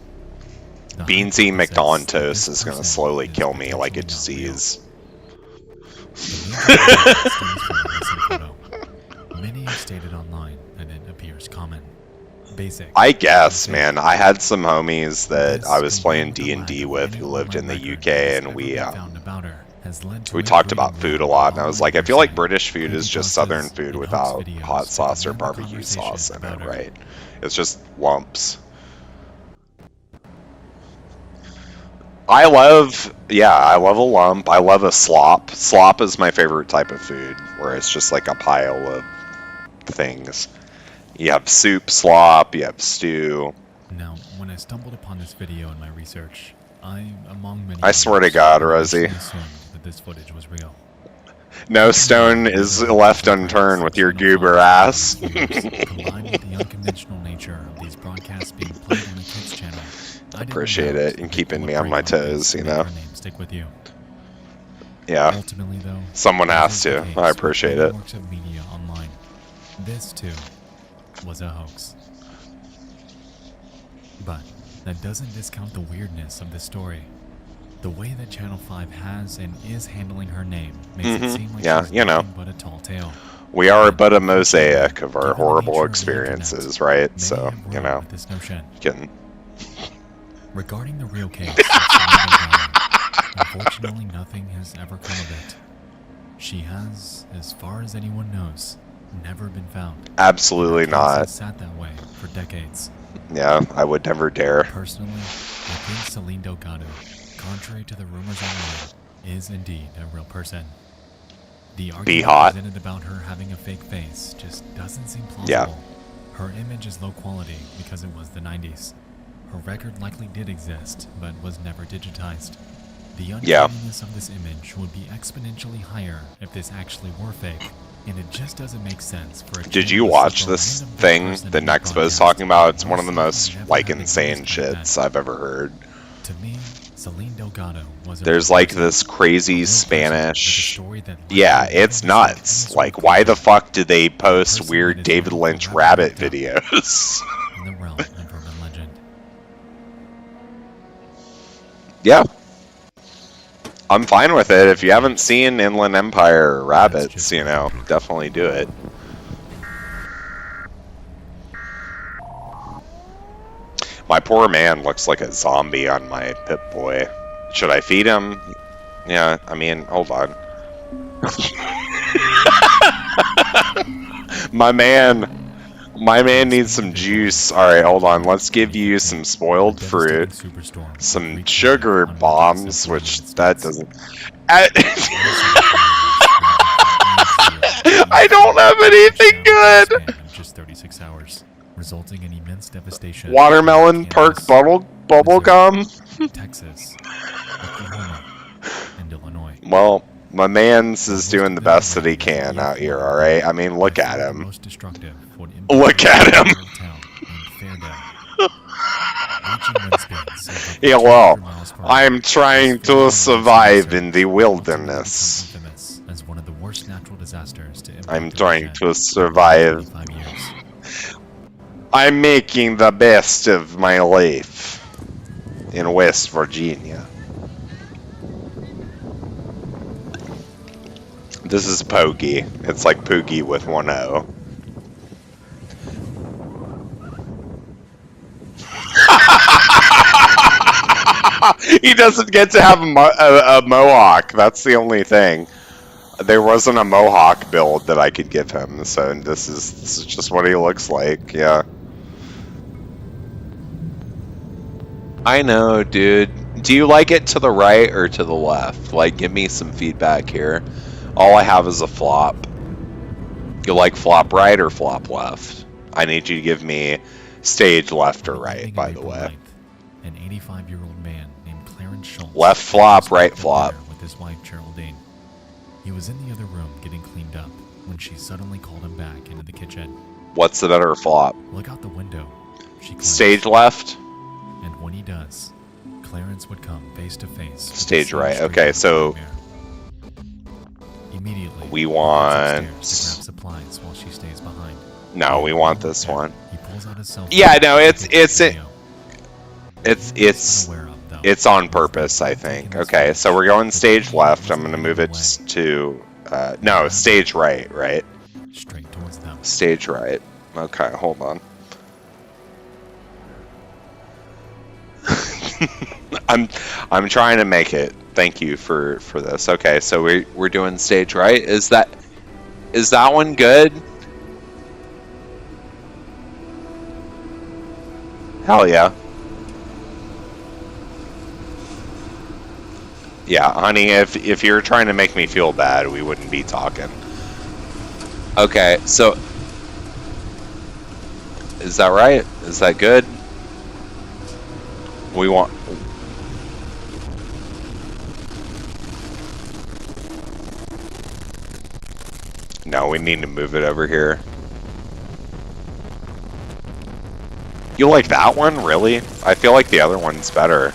Beansy McDonald's is going to slowly kill me like a disease. Many have stated online that it appears common. Basic. I guess, man. I had some homies that I was playing D&D with who lived in the UK, and we talked about food a lot, and I was like, I feel like British food is just southern food without hot sauce or barbecue sauce in it, right? It's just lumps. I love a lump. I love a slop. Slop is my favorite type of food, where it's just like a pile of things. You have soup, slop, you have stew. Now, when I stumbled upon this video in my research, among many I swear to God, Rosie, assumed that this footage was real. No stone is left unturned with your goober ass. Combined with the unconventional nature of these broadcasts being played on the kids channel, I appreciate it and keeping me on my toes, you know. Stick with you. Yeah. Ultimately, though, someone has to. I appreciate it. Works of media online. This too was a hoax. But that doesn't discount the weirdness of this story. The way that Channel 5 has and is handling her name makes it seem like she's nothing but a tall tale. We are but a mosaic of our horrible experiences, right? So, you know, this notion. Getting... Regarding the real case, unfortunately nothing has ever come of it. She has, as far as anyone knows, never been found. Absolutely not. Sat that way for decades. Yeah, I would never dare. Personally, I think Celine Delgado, contrary to the rumors online, is indeed a real person. The argument presented about her having a fake face just doesn't seem plausible. Yeah. Her image is low quality because it was the 90s. Her record likely did exist, but was never digitized. The uncanniness of this image would be exponentially higher if this actually were fake, and it just doesn't make sense for a Did you watch this thing that Nexpo is talking about? It's one of the most, like, insane shits I've ever heard. To me, Celine Delgado was There's like this crazy Spanish... Yeah, it's nuts. Like, why the fuck did they post weird David Lynch rabbit videos? in the realm of urban legend. Yeah. I'm fine with it. If you haven't seen Inland Empire Rabbits, you know, definitely do it. My poor man looks like a zombie on my Pip-Boy. Should I feed him? Yeah, I mean, hold on. My man needs some juice. Alright, hold on. Let's give you some spoiled fruit. Some sugar bombs, which that doesn't... I don't have anything good! Just 36 hours, resulting in immense devastation. Watermelon perk bubble gum? Texas, Oklahoma, and Illinois. Well, my man's is doing the best that he can out here, alright? I mean, look at him. Look at him! Yeah, well, I'm trying to survive in the wilderness. As one of the worst natural disasters to I'm trying to survive. I'm making the best of my life in West Virginia. This is Poggy. It's like Poogie with one O. He doesn't get to have a mohawk. That's the only thing. There wasn't a mohawk build that I could give him, so this is just what he looks like. Yeah. I know, dude. Do you like it to the right or to the left? Like, give me some feedback here. All I have is a flop. You like flop right or flop left? I need you to give me stage left or right, by the way. An 85-year-old man named Clarence Schultz. Left flop, right flop. With his wife Geraldine. He was in the other room getting cleaned up when she suddenly called him back into the kitchen. What's the better flop? Look out the window. She stage left. And when he does, Clarence would come face to face. Stage right. Okay, so immediately we want. To grab supplies while she stays behind. No, we want this one. He pulls out his cell phone. Yeah, no, it's on purpose, I think. Okay, so we're going stage left. I'm gonna move it to no, stage right, right? Straight towards them. Stage right. Okay, hold on. I'm trying to make it. Thank you for this. Okay, so we're doing stage right. Is that one good? Hell yeah. Yeah, honey, if you're trying to make me feel bad, we wouldn't be talking. Okay, so is that right? Is that good? We want... No, we need to move it over here. You like that one? Really? I feel like the other one's better.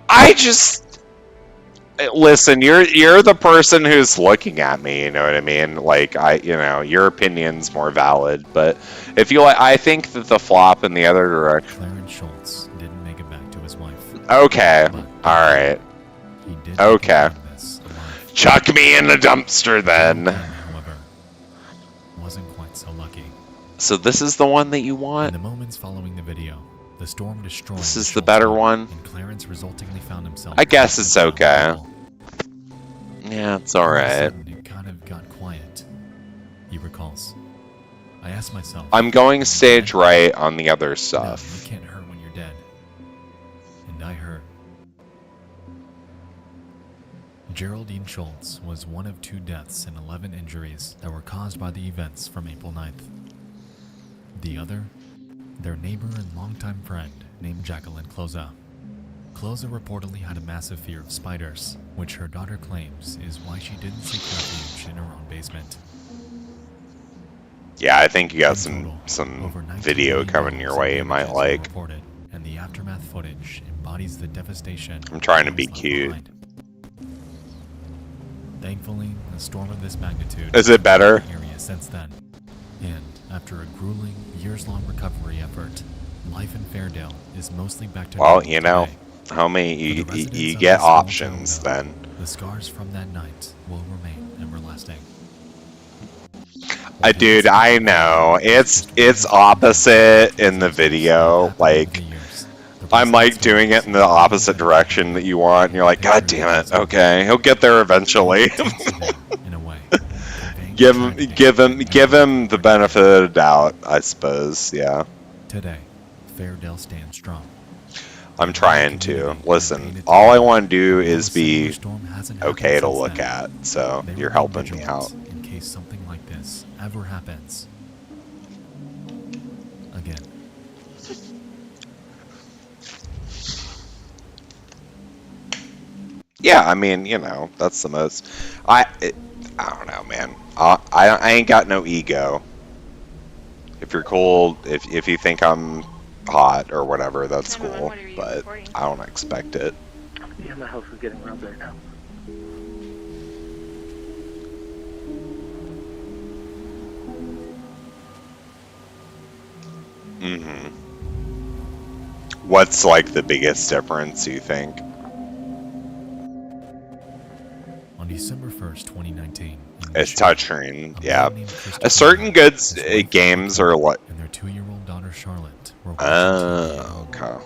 I just... Listen, you're the person who's looking at me, you know what I mean? Like, your opinion's more valid, but if you like, I think that the flop in the other direction... Clarence Schultz didn't make it back to his wife. Okay, alright. Okay. Chuck me in the dumpster then. However, wasn't quite so lucky. So this is the one that you want? In the moments following the video, the storm destroyed. This is the better one? And Clarence resultingly found himself... I guess it's okay. Yeah, it's alright. It kind of got quiet. He he recalls. I asked myself, I'm going stage right on the other stuff. You can't hurt when you're dead. And I hurt. Geraldine Schultz was one of 2 deaths and 11 injuries that were caused by the events from April 9th. The other, their neighbor and longtime friend named Jacqueline Cloza. Cloza reportedly had a massive fear of spiders, which her daughter claims is why she didn't seek refuge in her own basement. Yeah, I think you got some video coming your way you might like. Reported, and the aftermath footage embodies the devastation. I'm trying to be cute. Thankfully, a storm of this magnitude is it better? Area since then, and after a grueling, years-long recovery effort, life in Fairdale is mostly back to well, normal you know, today. homie, you get options then. The scars from that night will remain everlasting. Dude, I know it's opposite in the video. Like, I'm like doing it in the opposite direction that you want, and you're like, God damn it! Okay, he'll get there eventually. give him the benefit of the doubt, I suppose. Yeah. Today, Fairdale stands strong. I'm trying to listen. All I want to do is be okay to look at. So you're helping me out. In case something like this ever happens again. Yeah, I mean, you know, that's the most. I don't know, man. I ain't got no ego. If you're cool, if you think I'm hot or whatever, that's cool. But I don't expect it. Yeah, my house is getting robbed right now. Mm-hmm. What's like the biggest difference, you think? On December 1st, 2019. It's touchscreen, yeah. A certain goods games are what? And their 2-year-old daughter Charlotte were okay.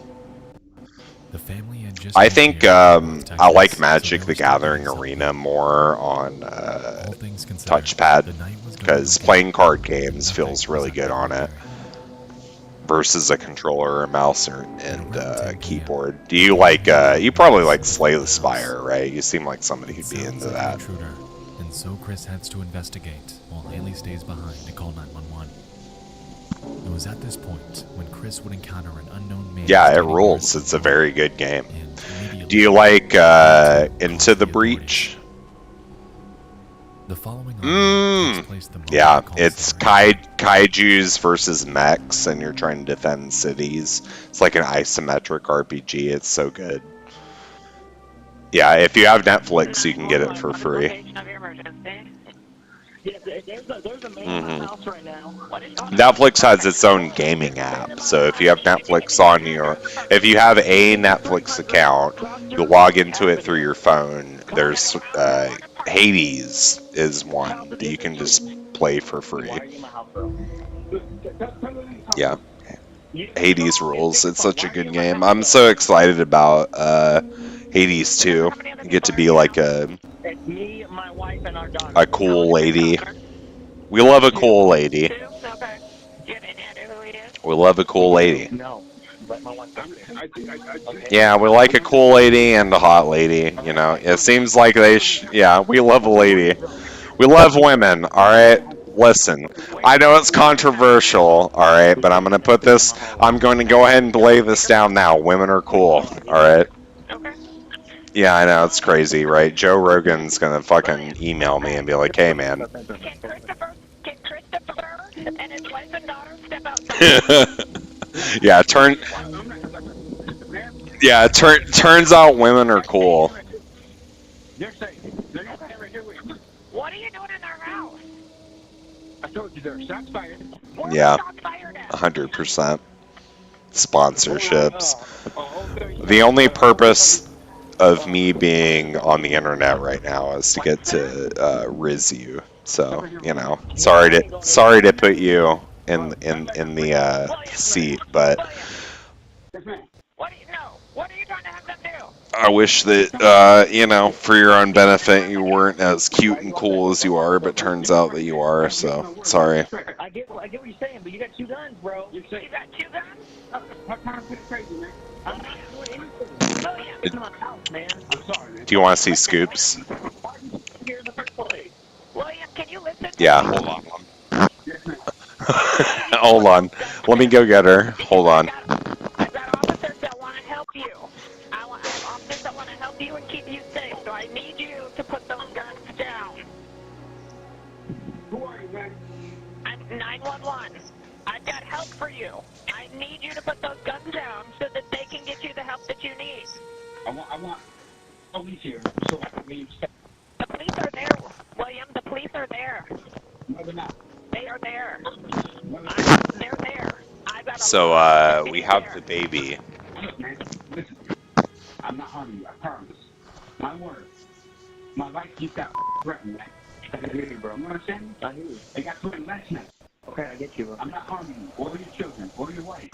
The family had just I think I like Magic the Gathering Arena more on touchpad because playing card games feels really good on it versus a controller or mouse and keyboard. Do you like you probably like Slay the Spire, right? You seem like somebody who'd be into that. And so Chris heads to investigate while Haley stays behind to call 911. It was at this point when Chris would encounter an unknown man. Yeah, it rules. It's a very good game. Do you like Into the Breach? The following yeah, it's kaijus versus mechs, and you're trying to defend cities. It's like an isometric RPG. It's so good. Yeah, if you have Netflix, you can get it for free. Netflix has its own gaming app, so if you have Netflix on if you have a Netflix account, you log into it through your phone. There's Hades is one that you can just play for free. Yeah, Hades rules. It's such a good game. I'm so excited about Hades 2. You get to be like a cool lady. We love a cool lady. We love a cool lady. Yeah, we like a cool lady and a hot lady. You know, it seems like yeah, we love a lady. We love women. All right. Listen, I know it's controversial, alright, but I'm going to go ahead and lay this down now. Women are cool, alright? Yeah, I know, it's crazy, right? Joe Rogan's gonna fucking email me and be like, hey, man. Turns out women are cool. What are you doing in their house? I told you there's shots fired. Yeah, 100%. Sponsorships. The only purpose of me being on the internet right now is to get to Riz you. So, you know, sorry to put you in the seat, but I wish that, you know, for your own benefit, you weren't as cute and cool as you are, but turns out that you are, so, sorry. I get what you're saying, but you got 2 guns, bro. You got 2 guns? I'm kind of crazy, man. I'm not doing anything. No, yeah, it's my house, man. I'm sorry, man. Do you want to see Scoops? Here in the first place. William, can you listen? Yeah, hold on. Hold on. Let me go get her. Hold on. I've got officers that want to help you. I have officers that want to help you and keep you safe, so I need you to put those guns down. Who are you, man? I'm 911. I've got help for you. I need you to put those guns down so that they can get you the help that you need. I want police here so I can leave. The police are there, William. The police are there. No, they're not. They are there. They're there. So, we have the baby. Look, man, listen. I'm not harming you, I promise. My word. My life keeps got threatened, man. I can hear you, bro. You understand? I hear you. They got threatened last night. Okay, I get you, bro. I'm not harming you, or your children, or your wife.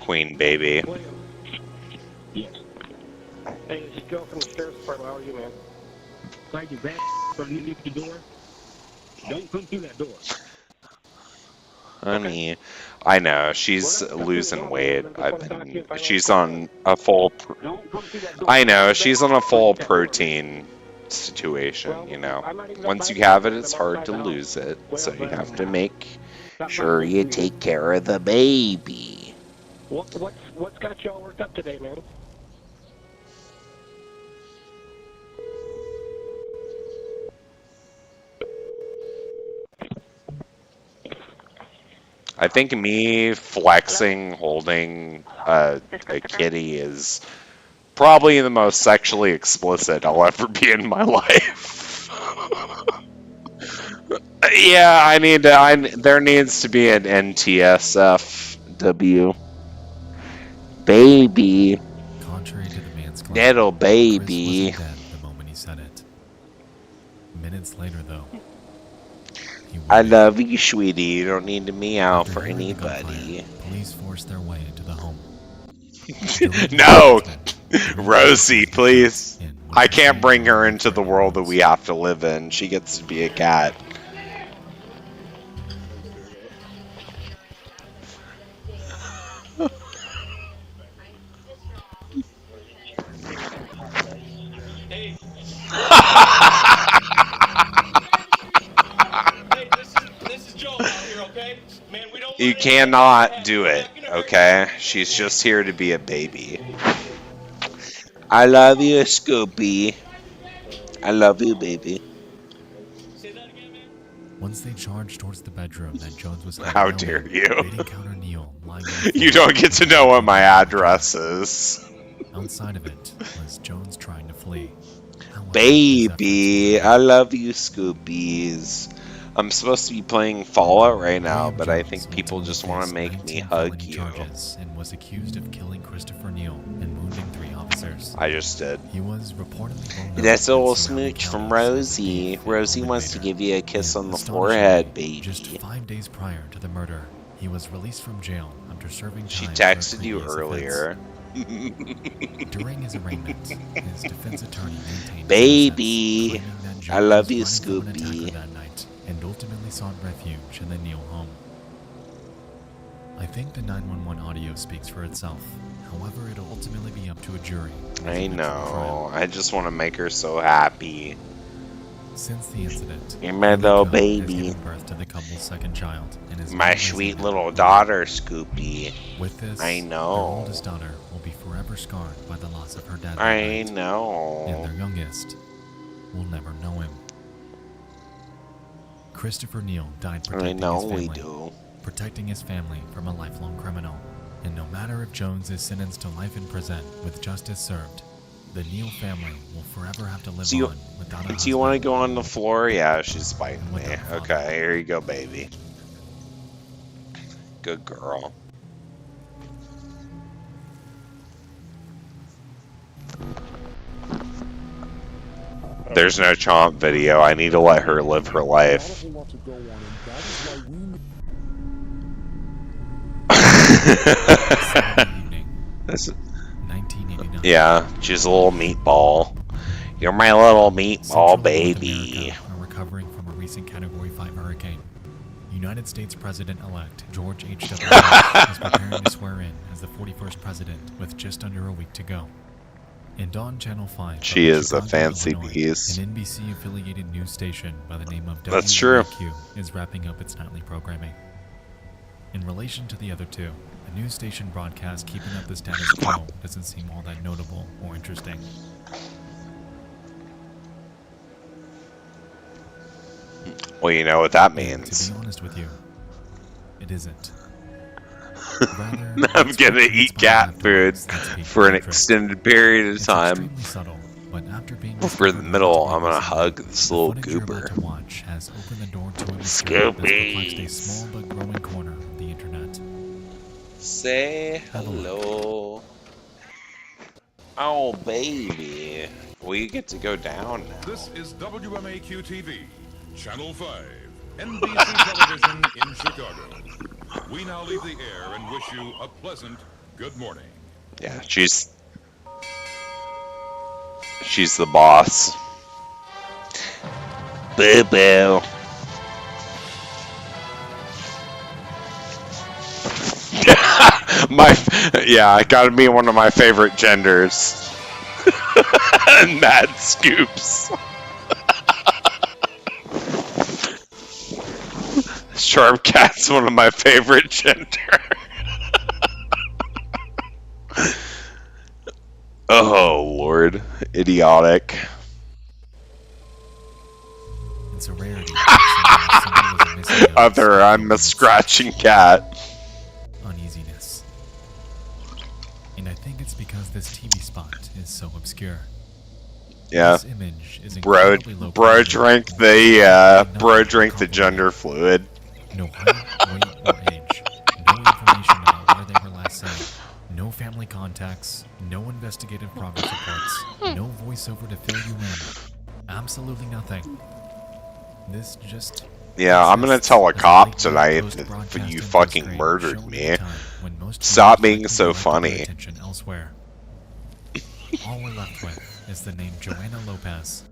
Queen baby. Yes. Hey, this is Joe from the Sheriff's Department. How are you, man? Like your bad from you leave the door. Don't come through that door. Honey, I know she's losing weight. She's on a full. I know she's on a full protein situation. You know, once you have it, it's hard to lose it. So you have to make sure you take care of the baby. What's got you all worked up today, man? I think me flexing, holding a kitty is probably the most sexually explicit I'll ever be in my life. Yeah, I need to. There needs to be an NTSFW. Baby. Contrary to the man's claim, Little baby. Chris wasn't dead the moment he said it. Minutes later, though, I love you, sweetie. You don't need to meow for anybody. police forced their way into the home. No! Rosie, please. I can't bring her into the world that we have to live in. She gets to be a cat. You cannot do it, okay? She's just here to be a baby. I love you, Scoopy. I love you, baby. Once they charged towards the bedroom that Jones was How dare you? they'd encounter Neil lying on the You floor. don't get to know what my address is. Outside of it was Jones trying to flee. Baby, I love you, Scoopies. I'm supposed to be playing Fallout right now, but I think people just want to make me hug you. And was accused of killing Christopher Neal and wounding 3 officers. I just did. He was reportedly well known That's a little for surrounding smooch from counties Rosie. as a Rosie wants to give you a kiss on the forehead, baby. Just 5 days prior to the murder, he was released from jail after serving time She for a texted you previous earlier. offense. During his arraignment, his defense attorney maintained Baby, claiming that Jones I love you, was running from an attacker Scoopy. that night and ultimately sought refuge in the Neal home. I think the 911 audio speaks for itself. However, it'll ultimately be up to a jury. I know. I just want to make her so happy. Since the incident, You're my little Nico has baby. given birth to the couple's second child and is My now sweet raising little it. daughter, Scoopy. With this, I their know. oldest daughter will be forever scarred by the loss of her dad. that I night, and know. their youngest will never know him. Christopher Neal died I protecting know his family, we do. protecting his family from a lifelong criminal. And no matter if Jones is sentenced to life in prison with justice served, the Neal family will forever have to live Do you, on without a do you want to husband. go on the floor? Yeah, she's biting me. Okay, here you go, baby. Good girl. There's no Chomp video. I need to let her live her life. This, yeah, she's a little meatball. You're my little meatball baby. Are recovering from a recent Category 5 hurricane. United States President-elect George H.W. Bush is preparing to swear in as the 41st president with just under a week to go. And on Channel 5, she is Chicago, a fancy Illinois, beast. An NBC-affiliated news station by the name of That's true. WMAQ is wrapping up its nightly programming. In relation to the other two, a news station broadcast keeping up the status quo doesn't seem all that notable or interesting. Well, you know what that means. To be honest with you, it isn't. Rather, I'm gonna eat cat food for an extended period of time. subtle, but after being For the middle, I'm gonna hug this little footage you're goober. about to watch has opened the door to a mystery that's perplexed a small but growing corner of the internet. Say hello. Oh, baby. We get to go down now. This is WMAQ TV, Channel 5, NBC Television in Chicago. We now leave the air and wish you a pleasant good morning. Yeah, she's the boss. Boo boo. I gotta be one of my favorite genders. Mad Scoops. Sharp Cat's one of my favorite gender. Oh Lord, idiotic. It's a rarity. Other, I'm a scratching cat. Uneasiness. And I think it's because this TV spot is so obscure. Yeah. This image is Bro drank the gender fluid. No height, weight, or age. No information about where they were last seen. No family contacts. No investigative progress reports. No voiceover to fill you in. Absolutely nothing. This just... Yeah, I'm gonna tell a cop tonight that you fucking murdered me. Stop being so funny. Elsewhere. All we're left with is the name Joanna Lopez.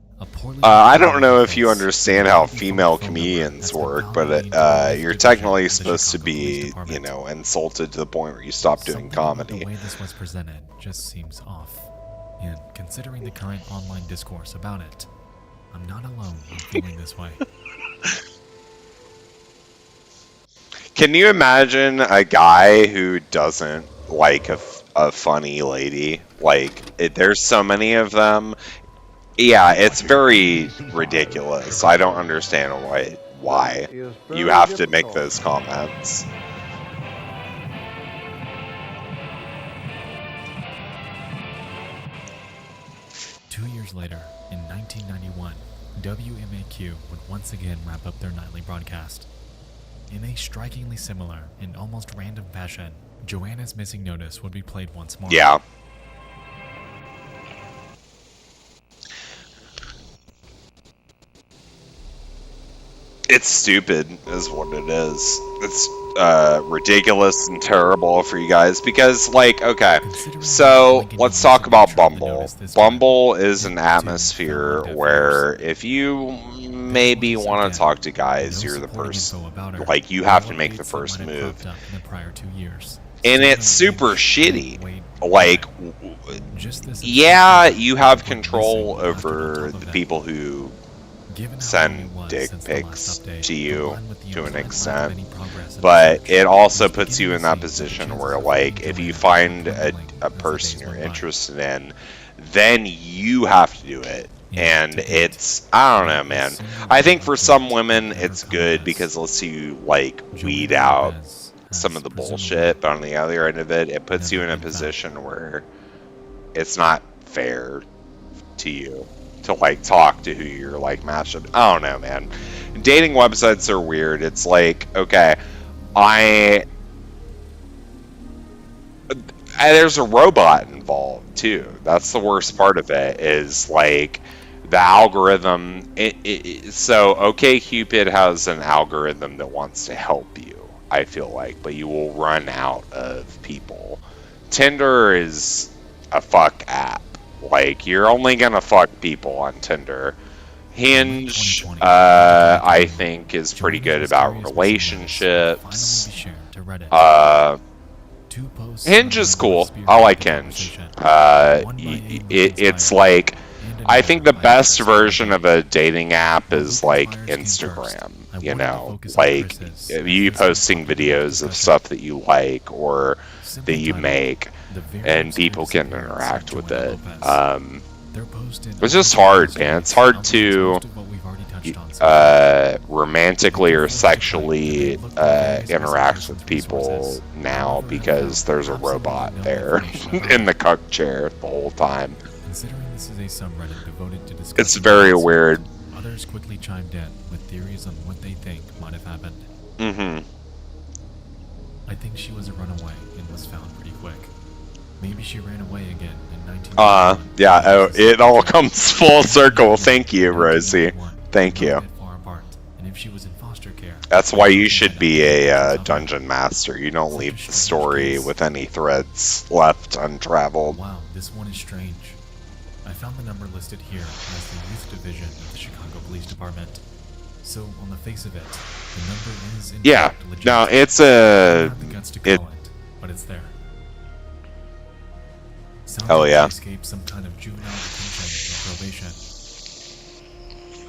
I don't know if you understand how female comedians work, but you're technically supposed to be, you know, insulted to the point where you stop doing comedy. The way this was presented just seems off. And considering the current online discourse about it, I'm not alone in feeling this way. Can you imagine a guy who doesn't like a funny lady? Like, there's so many of them. Yeah, it's very ridiculous. I don't understand why you have to make those comments. Two years later, in 1991, WMAQ would once again wrap up their nightly broadcast. In a strikingly similar and almost random fashion, Joanna's missing notice would be played once more. Yeah. It's stupid, is what it is. It's ridiculous and terrible for you guys because, like, okay, so let's talk about Bumble. Bumble is an atmosphere where if you maybe want to talk to guys, you're the person. Like, you have to make the first move. And it's super shitty. Like, yeah, you have control over the people who send dick pics to you to an extent, but it also puts you in that position where, like, if you find a person you're interested in, then you have to do it. And it's, I don't know, man. I think for some women it's good because it lets you, like, weed out some of the bullshit, but on the other end of it, it puts you in a position where it's not fair to you to, like, talk to who you're, like, matched up. I don't know, man. Dating websites are weird. It's like, okay, there's a robot involved too. That's the worst part of it, is like the algorithm, so OkCupid has an algorithm that wants to help you, I feel like, but you will run out of people. Tinder is a fuck app. Like, you're only gonna fuck people on Tinder. Hinge, I think, is pretty good about relationships. Hinge is cool. I like Hinge. It's like, I think the best version of a dating app is like Instagram, you know, like you posting videos of stuff that you like or that you make, and people can interact with it. It's just hard, man. It's hard to romantically or sexually interact with people now because there's a robot there in the cuck chair the whole time. This is a subreddit devoted to discussing. It's very weird. Others quickly chimed in with theories on what they think might have happened. Mm-hmm. I think she was a runaway and was found pretty quick. Maybe she ran away again in 1991. Yeah, oh, it all comes full circle. Thank you, Rosie. Thank you. And if she was in foster care, that's why you should be a dungeon master. You don't leave the story with any threads left untraveled. Wow, this one is strange. I found the number listed here as the youth division of the Chicago Police Department. So, on the face of it, the number is in fact legit. No, it's a... but it's there. Oh, yeah. Escape some kind of juvenile detention or probation.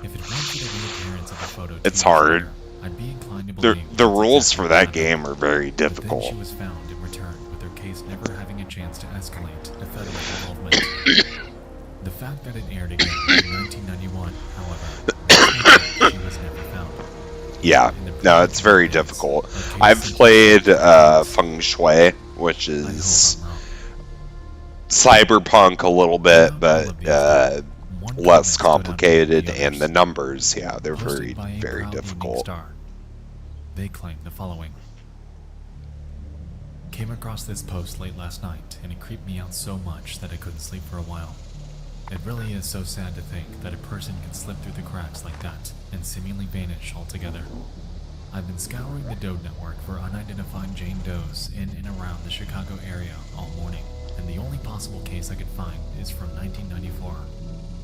If it weren't for the reappearance of a photo, it's hard. I'd be inclined to believe the rules for that game are very difficult. Then she was found and returned, with her case never having a chance to escalate to federal involvement. The fact that it aired again in 1991, however, she was never found. Yeah, no, it's very difficult. I've played Feng Shui, which is cyberpunk a little bit, but less complicated, and the numbers, yeah, they're very, very difficult. They claim the following. Came across this post late last night, and it creeped me out so much that I couldn't sleep for a while. It really is so sad to think that a person can slip through the cracks like that and seemingly vanish altogether. I've been scouring the Doe network for unidentified Jane Does in and around the Chicago area all morning, and the only possible case I could find is from 1994.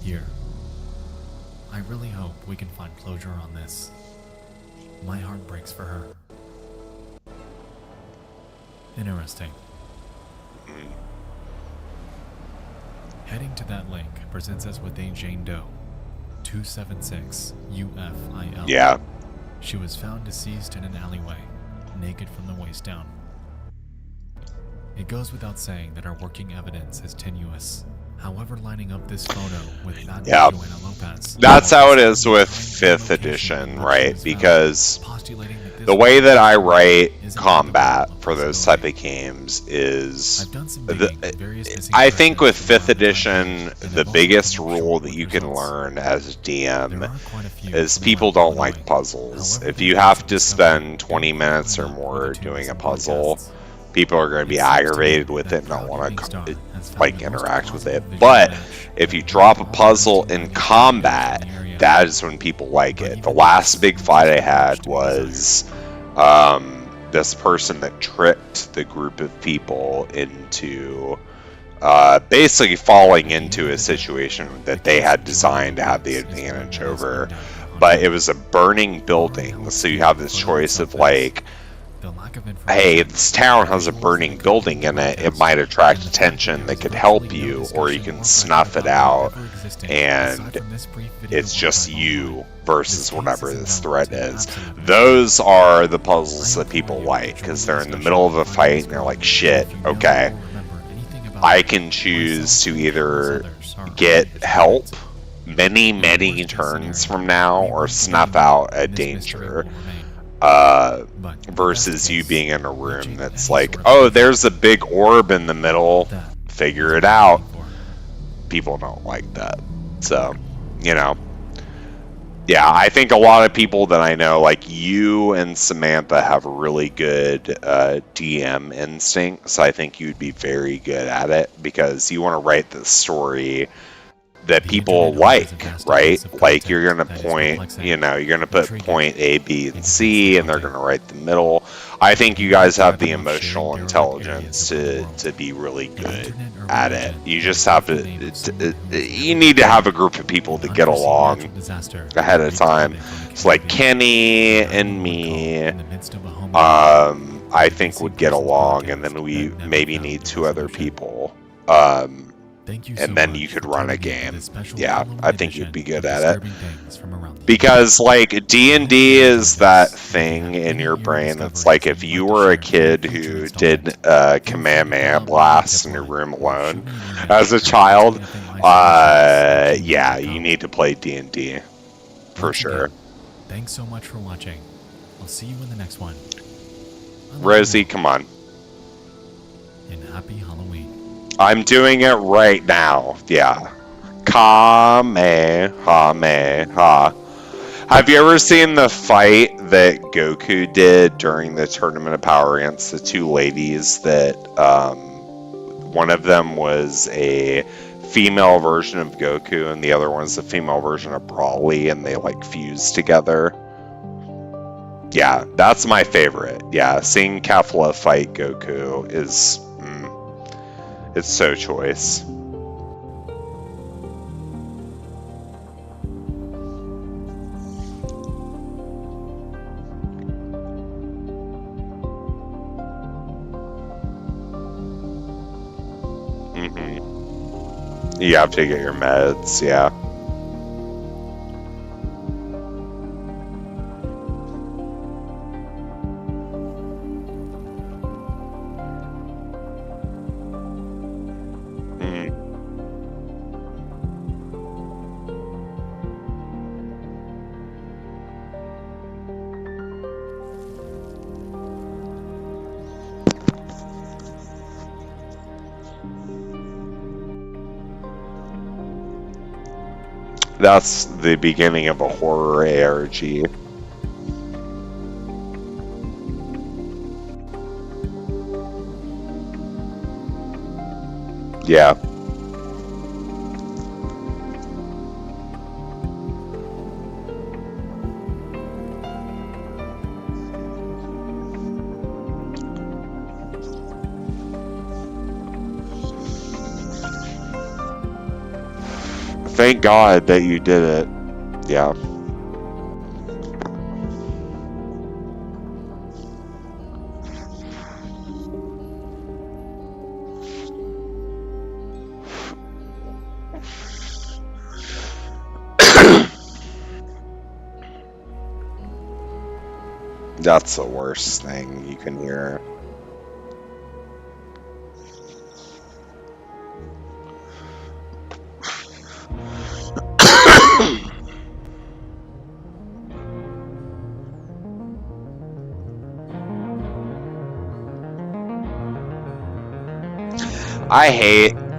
Here. I really hope we can find closure on this. My heart breaks for her. Interesting. Heading to that link presents us with a Jane Doe, 276 UFIL. Yeah. She was found deceased in an alleyway, naked from the waist down. It goes without saying that our working evidence is tenuous. However, lining up this photo with that Joanna Lopez. That's how it is with 5th edition, right? Because the way that I write combat for those type of games is... I think with 5th edition, the biggest rule that you can learn as a DM is people don't like puzzles. If you have to spend 20 minutes or more doing a puzzle, people are going to be aggravated with it and not want to like interact with it. But if you drop a puzzle in combat, that is when people like it. The last big fight I had was this person that tricked the group of people into basically falling into a situation that they had designed to have the advantage over. But it was a burning building, so you have this choice of like, hey, this town has a burning building in it, it might attract attention that could help you, or you can snuff it out and it's just you versus whatever this threat is. Those are the puzzles that people like, because they're in the middle of a fight and they're like, shit, okay, I can choose to either get help many turns from now or snuff out a danger. Versus you being in a room that's like, oh, there's a big orb in the middle, figure it out. People don't like that. So, you know, yeah, I think a lot of people that I know, like you and Samantha, have really good DM instincts. I think you'd be very good at it because you want to write the story that people like, right? Like you're gonna point, you know, you're gonna put point A, B, and C, and they're gonna write the middle. I think you guys have the emotional intelligence to be really good at it. You just have to you need to have a group of people that get along ahead of time. It's like Kenny and me, I think would get along, and then we maybe need 2 other people. And then you could run a game. Yeah, I think you'd be good at it. Because like D&D is that thing in your brain that's like if you were a kid who did Kamehameha Blast in your room alone as a child, yeah, you need to play D&D for sure. Thanks so much for watching. I'll see you in the next one. Rosie, come on. And happy Halloween. I'm doing it right now. Yeah. Kamehameha. Have you ever seen the fight that Goku did during the Tournament of Power against the 2 ladies that one of them was a female version of Goku and the other one's a female version of Brawly, and they like fused together? Yeah, that's my favorite. Yeah, seeing Kefla fight Goku is it's so choice. You have to get your meds, yeah. That's the beginning of a horror ARG. Yeah. Thank God that you did it. Yeah. That's the worst thing you can hear.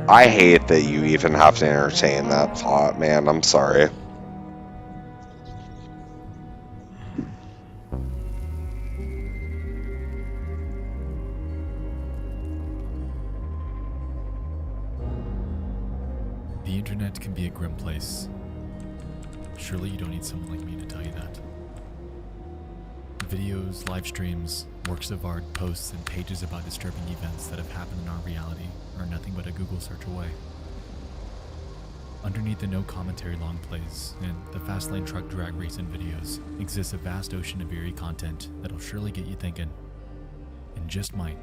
I hate that you even have to entertain that thought, man. I'm sorry. The internet can be a grim place. Surely you don't need someone like me to tell you that. Videos, live streams, works of art, posts, and pages about disturbing events that have happened in our reality are nothing but a Google search away. Underneath the no commentary long plays and the fast lane truck drag racing videos exists a vast ocean of eerie content that'll surely get you thinking. And just might.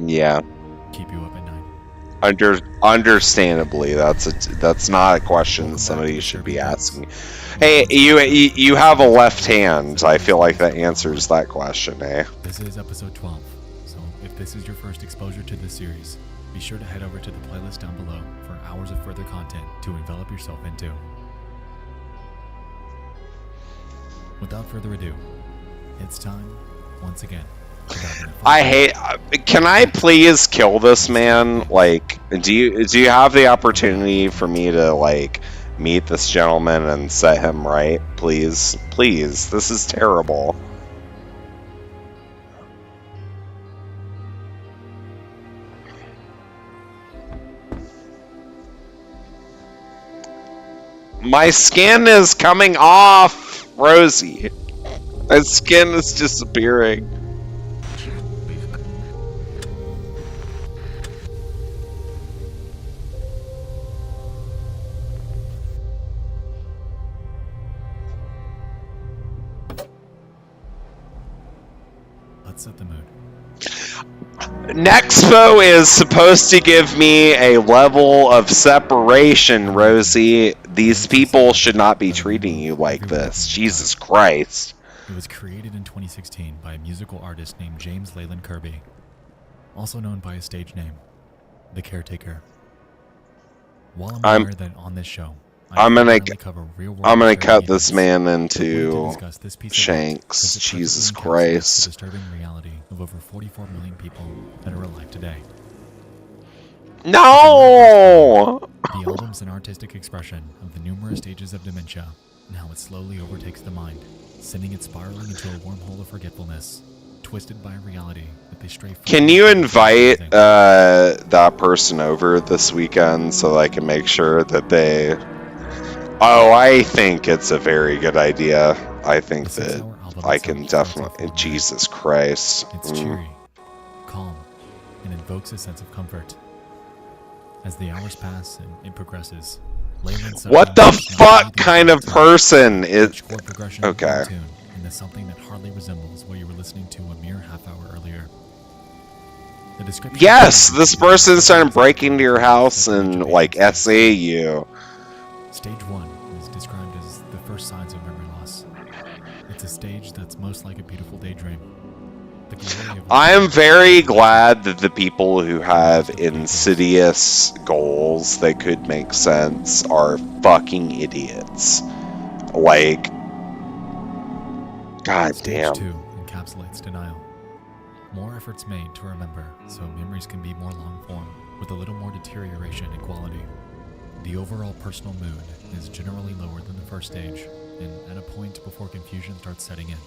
Yeah. Keep you up at night. Understandably, that's not a question somebody should be asking. Hey, you have a left hand. I feel like that answers that question, eh? This is episode 12, so if this is your first exposure to this series, be sure to head over to the playlist down below for hours of further content to envelop yourself into. Without further ado, it's time, once again. Can I please kill this man? Like, do you have the opportunity for me to like meet this gentleman and set him right? Please, please. This is terrible. My skin is coming off, Rosie. My skin is disappearing. Let's set the mood. Nexpo is supposed to give me a level of separation, Rosie. These people should not be treating you like this. Jesus Christ. It was created in 2016 by a musical artist named James Leyland Kirby, also known by his stage name, The Caretaker. While I'm aware that on this show, I'm gonna cut this man into shanks. Jesus Christ. The disturbing reality of over 44 million people that are alive today. No! The album's an artistic expression of the numerous stages of dementia and how it slowly overtakes the mind, sending it spiraling into a wormhole of forgetfulness, twisted by a reality that they stray from. Can you invite that person over this weekend so I can make sure that they... Oh, I think it's a very good idea. I think that I can definitely... Jesus Christ. It's cheery, calm, and invokes a sense of comfort. As the hours pass and it progresses, what the fuck kind of person is... Okay. Into something that hardly resembles what you were listening to a mere half hour earlier. The description... Yes! This person started breaking into your house and, like, SA you. Stage 1 is described as the first signs of memory loss. It's a stage that's most like a beautiful daydream. I'm very glad that the people who have insidious goals that could make sense are fucking idiots. Like, god damn. Stage 2 encapsulates denial. More efforts made to remember, so memories can be more long form, with a little more deterioration in quality. The overall personal mood is generally lower than the first stage, and at a point before confusion starts setting in.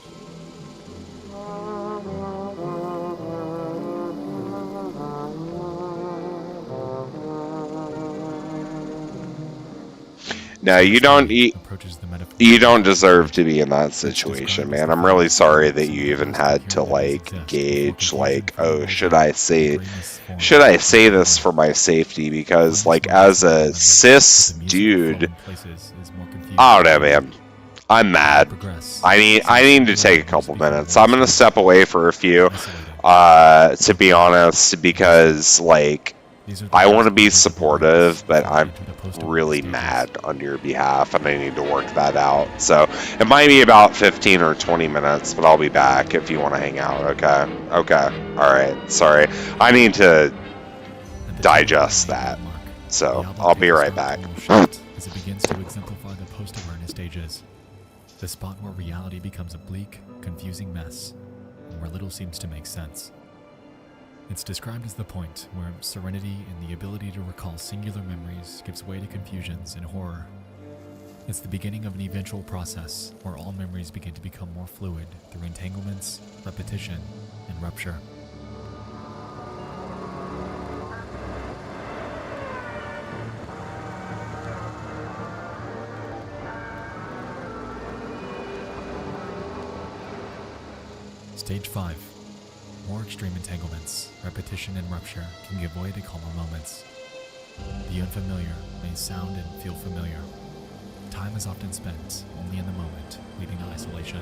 No, you don't deserve to be in that situation, man. I'm really sorry that you even had to, like, gauge, like, oh, should I say this for my safety? Because, like, as a cis dude, I don't know, man. I'm mad. I need to take a couple minutes. I'm gonna step away for a few, to be honest, because, like, I want to be supportive, but I'm really mad on your behalf, and I need to work that out. So it might be about 15 or 20 minutes, but I'll be back if you want to hang out. Okay. All right. Sorry. I need to digest that. So I'll be right back. As it begins to exemplify the post-awareness stages, the spot where reality becomes a bleak, confusing mess, and where little seems to make sense. It's described as the point where serenity and the ability to recall singular memories gives way to confusions and horror. It's the beginning of an eventual process where all memories begin to become more fluid through entanglements, repetition, and rupture. Stage 5. More extreme entanglements, repetition, and rupture can give way to calmer moments. The unfamiliar may sound and feel familiar. Time is often spent only in the moment, leading to isolation.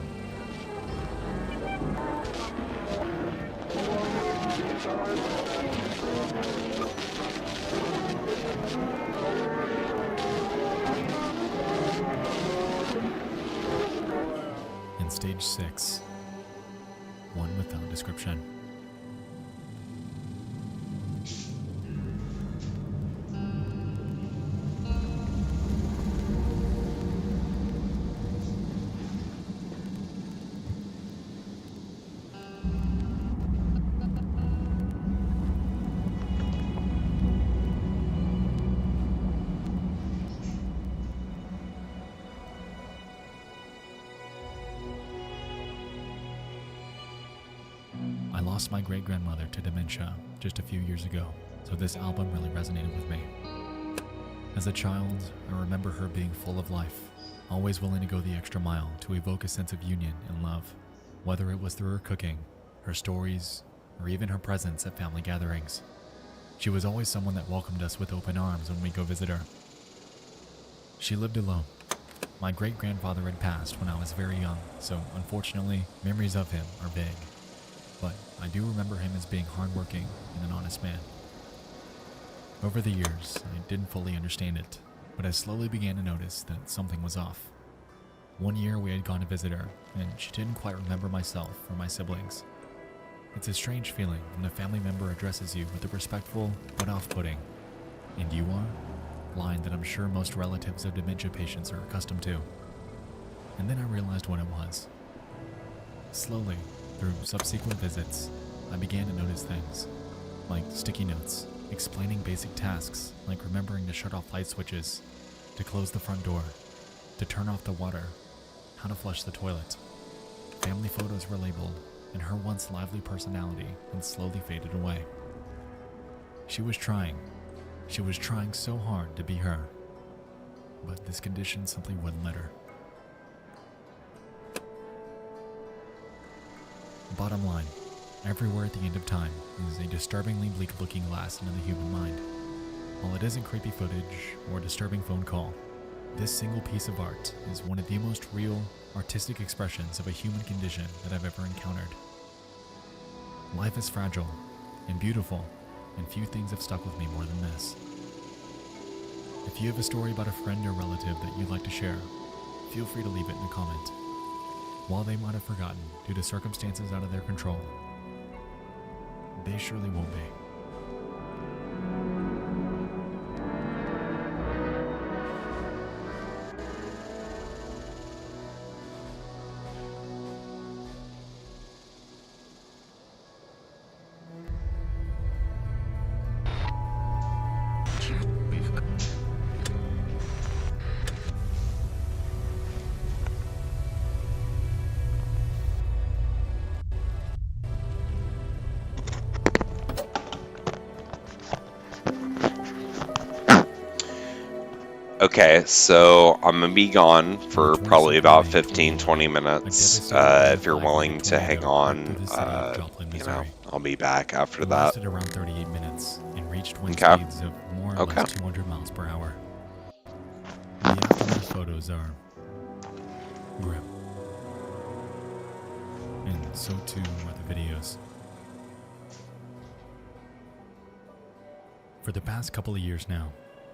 In stage 6, one without description. I lost my great-grandmother to dementia just a few years ago, so this album really resonated with me. As a child, I remember her being full of life, always willing to go the extra mile to evoke a sense of union and love, whether it was through her cooking, her stories, or even her presence at family gatherings. She was always someone that welcomed us with open arms when we go visit her. She lived alone. My great-grandfather had passed when I was very young, so unfortunately, memories of him are vague. But I do remember him as being hardworking and an honest man. Over the years, I didn't fully understand it, but I slowly began to notice that something was off. One year we had gone to visit her, and she didn't quite remember myself or my siblings. It's a strange feeling when a family member addresses you with a respectful but off-putting, "And you are?" line that I'm sure most relatives of dementia patients are accustomed to. And then I realized what it was. Slowly, through subsequent visits, I began to notice things, like sticky notes, explaining basic tasks like remembering to shut off light switches, to close the front door, to turn off the water, how to flush the toilet. Family photos were labeled, and her once lively personality had slowly faded away. She was trying so hard to be her, but this condition simply wouldn't let her. Bottom line, everywhere at the end of time is a disturbingly bleak looking glass into the human mind. While it isn't creepy footage or a disturbing phone call, this single piece of art is one of the most real, artistic expressions of a human condition that I've ever encountered. Life is fragile and beautiful, and few things have stuck with me more than this. If you have a story about a friend or relative that you'd like to share, feel free to leave it in a comment. While they might have forgotten due to circumstances out of their control, they surely won't be. Okay, so I'm gonna be gone for probably about 15-20 minutes. If you're willing to hang on, you know, I'll be back after that. Lasted around 38 minutes and reached wind Okay. speeds of more or less 200 miles per hour. The aftermath photos are grim, and so too are the videos. For the past couple of years now,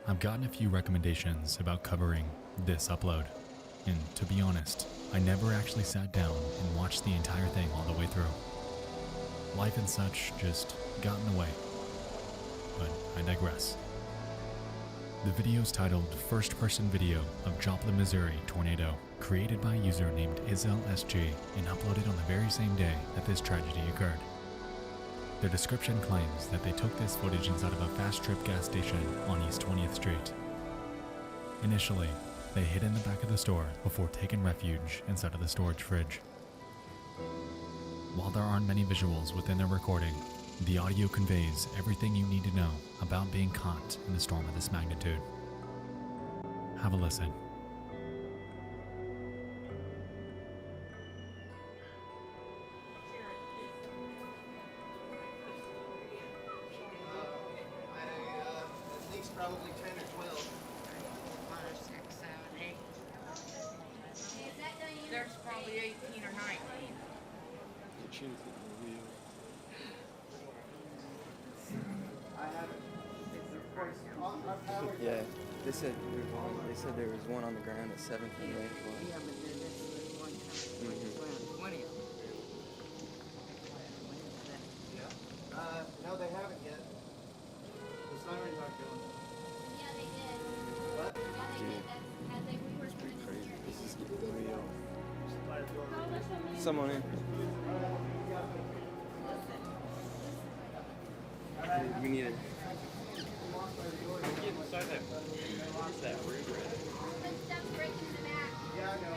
I've gotten a few recommendations about covering this upload, and to be honest, I never actually sat down and watched the entire thing all the way through. Life and such just got in the way, but I digress. The video is titled First Person Video of Joplin, Missouri Tornado, created by a user named Izel SG and uploaded on the very same day that this tragedy occurred. Their description claims that they took this footage inside of a Fast Trip gas station on East 20th Street. Initially, they hid in the back of the store before taking refuge inside of the storage fridge. While there aren't many visuals within their recording, the audio conveys everything you need to know about being caught in a storm of this magnitude. Have a listen. Probably 10 or 12. 5, 6, 7, 8. There's probably 18 or 19. Yeah, they said there was one on the ground at 7th and 8th. Yeah, but then this is one coming around 20 of them. No, they haven't yet. The sirens aren't going. What? It's pretty crazy. This is getting real. Someone in. We need it. Get inside that. What is that? Rude red. Yeah, I know.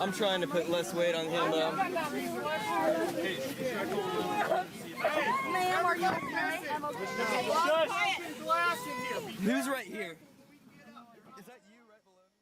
I'm trying to put less weight on him, though. Ma'am, are you okay? I'm okay. Who's right here? Is that you right below me?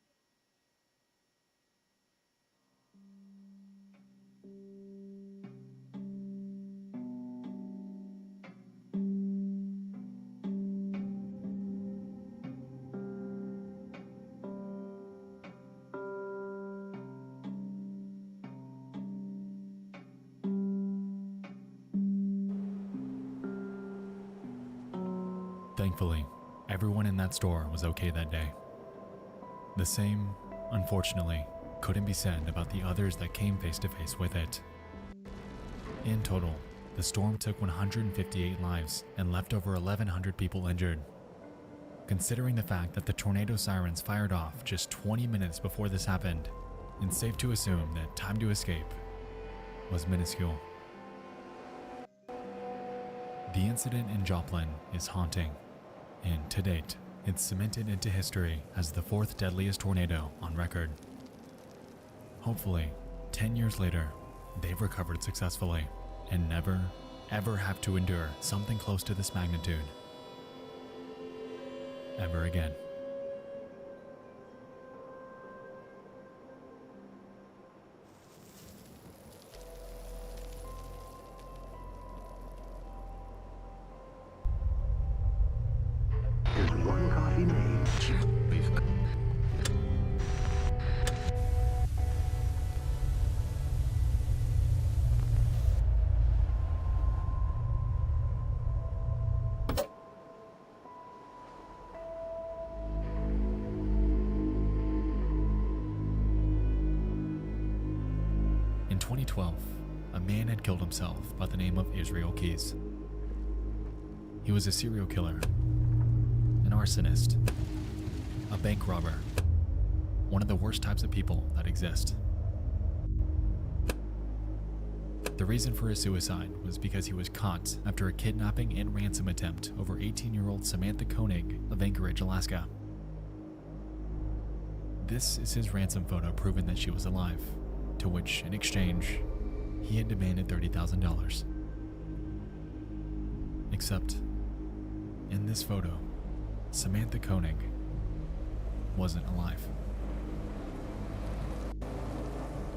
Thankfully, everyone in that store was okay that day. The same, unfortunately, couldn't be said about the others that came face to face with it. In total, the storm took 158 lives and left over 1,100 people injured. Considering the fact that the tornado sirens fired off just 20 minutes before this happened, it's safe to assume that time to escape was minuscule. The incident in Joplin is haunting, and to date, it's cemented into history as the fourth deadliest tornado on record. Hopefully, 10 years later, they've recovered successfully and never, ever have to endure something close to this magnitude ever again. There's one coffee made. In 2012, a man had killed himself by the name of Israel Keys. He was a serial killer, an arsonist, a bank robber, one of the worst types of people that exist. The reason for his suicide was because he was caught after a kidnapping and ransom attempt over 18-year-old Samantha Koenig of Anchorage, Alaska. This is his ransom photo proving that she was alive, to which, in exchange, he had demanded $30,000. Except, in this photo, Samantha Koenig wasn't alive.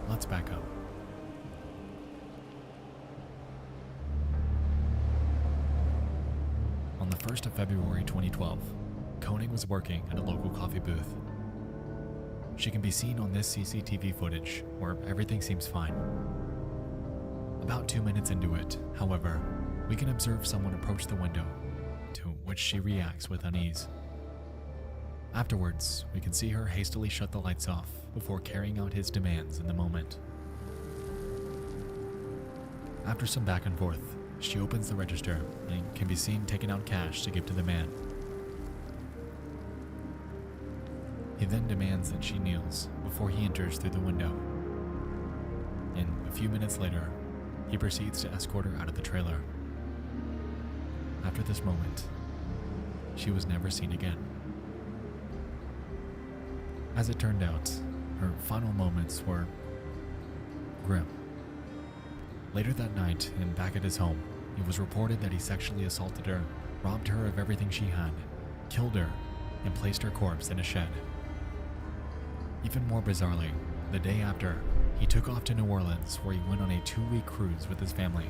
Let's back up. On the 1st of February 2012, Koenig was working at a local coffee booth. She can be seen on this CCTV footage where everything seems fine. About 2 minutes into it, however, we can observe someone approach the window, to which she reacts with unease. Afterwards, we can see her hastily shut the lights off before carrying out his demands in the moment. After some back and forth, she opens the register and can be seen taking out cash to give to the man. He then demands that she kneels before he enters through the window. And a few minutes later, he proceeds to escort her out of the trailer. After this moment, she was never seen again. As it turned out, her final moments were grim. Later that night, and back at his home, it was reported that he sexually assaulted her, robbed her of everything she had, killed her, and placed her corpse in a shed. Even more bizarrely, the day after, he took off to New Orleans where he went on a 2-week cruise with his family.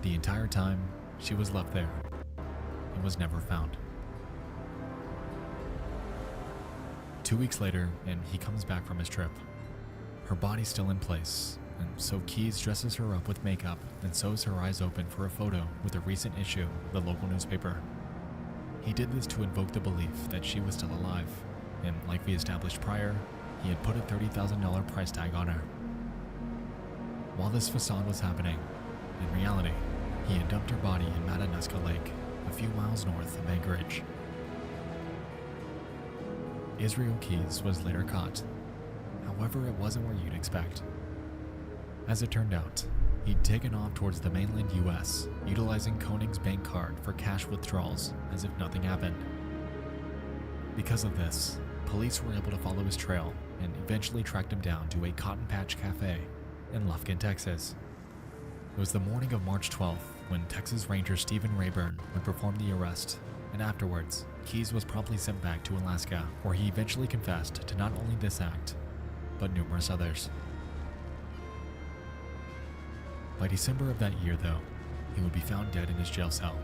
The entire time, she was left there and was never found. 2 weeks later, and he comes back from his trip. Her body's still in place, and so Keyes dresses her up with makeup and sews her eyes open for a photo with a recent issue of the local newspaper. He did this to invoke the belief that she was still alive, and like we established prior, he had put a $30,000 price tag on her. While this facade was happening, in reality, he had dumped her body in Matanuska Lake, a few miles north of Anchorage. Israel Keyes was later caught. However, it wasn't where you'd expect. As it turned out, he'd taken off towards the mainland US, utilizing Koenig's bank card for cash withdrawals as if nothing happened. Because of this, police were able to follow his trail and eventually tracked him down to a Cotton Patch Cafe in Lufkin, Texas. It was the morning of March 12th when Texas Ranger Stephen Rayburn would perform the arrest, and afterwards, Keyes was promptly sent back to Alaska, where he eventually confessed to not only this act, but numerous others. By December of that year, though, he would be found dead in his jail cell.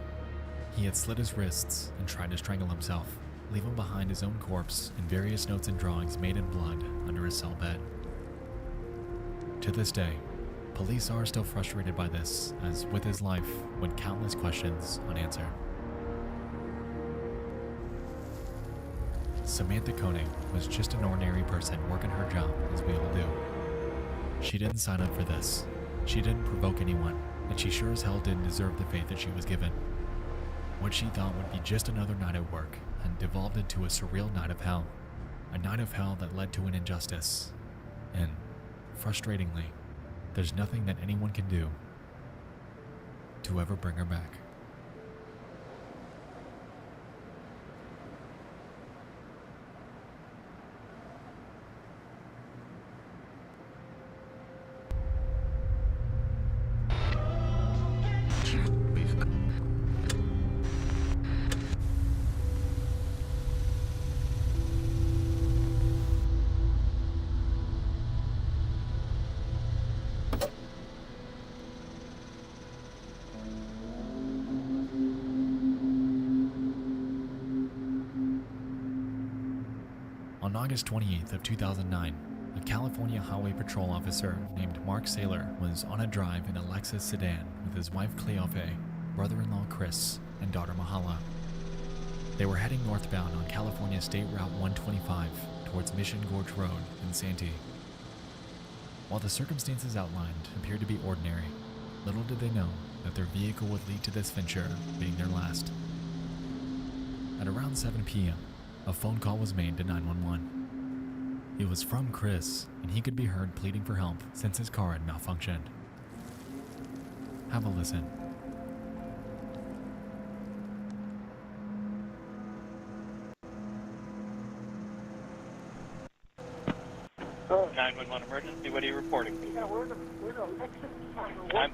He had slit his wrists and tried to strangle himself, leaving behind his own corpse and various notes and drawings made in blood under his cell bed. To this day, police are still frustrated by this, as with his life went countless questions unanswered. Samantha Koenig was just an ordinary person working her job, as we all do. She didn't sign up for this. She didn't provoke anyone, and she sure as hell didn't deserve the fate that she was given. What she thought would be just another night at work had devolved into a surreal night of hell. A night of hell that led to an injustice. And, frustratingly, there's nothing that anyone can do to ever bring her back. On August 28th of 2009, a California Highway Patrol officer named Mark Saylor was on a drive in a Lexus sedan with his wife Cleofe, brother-in-law Chris, and daughter Mahala. They were heading northbound on California State Route 125 towards Mission Gorge Road in Santee. While the circumstances outlined appeared to be ordinary, little did they know that their vehicle would lead to this venture being their last. At around 7 p.m., a phone call was made to 911. It was from Chris, and he could be heard pleading for help since his car had malfunctioned. Have a listen. Oh. 911 emergency, what are you reporting? Yeah, we're in a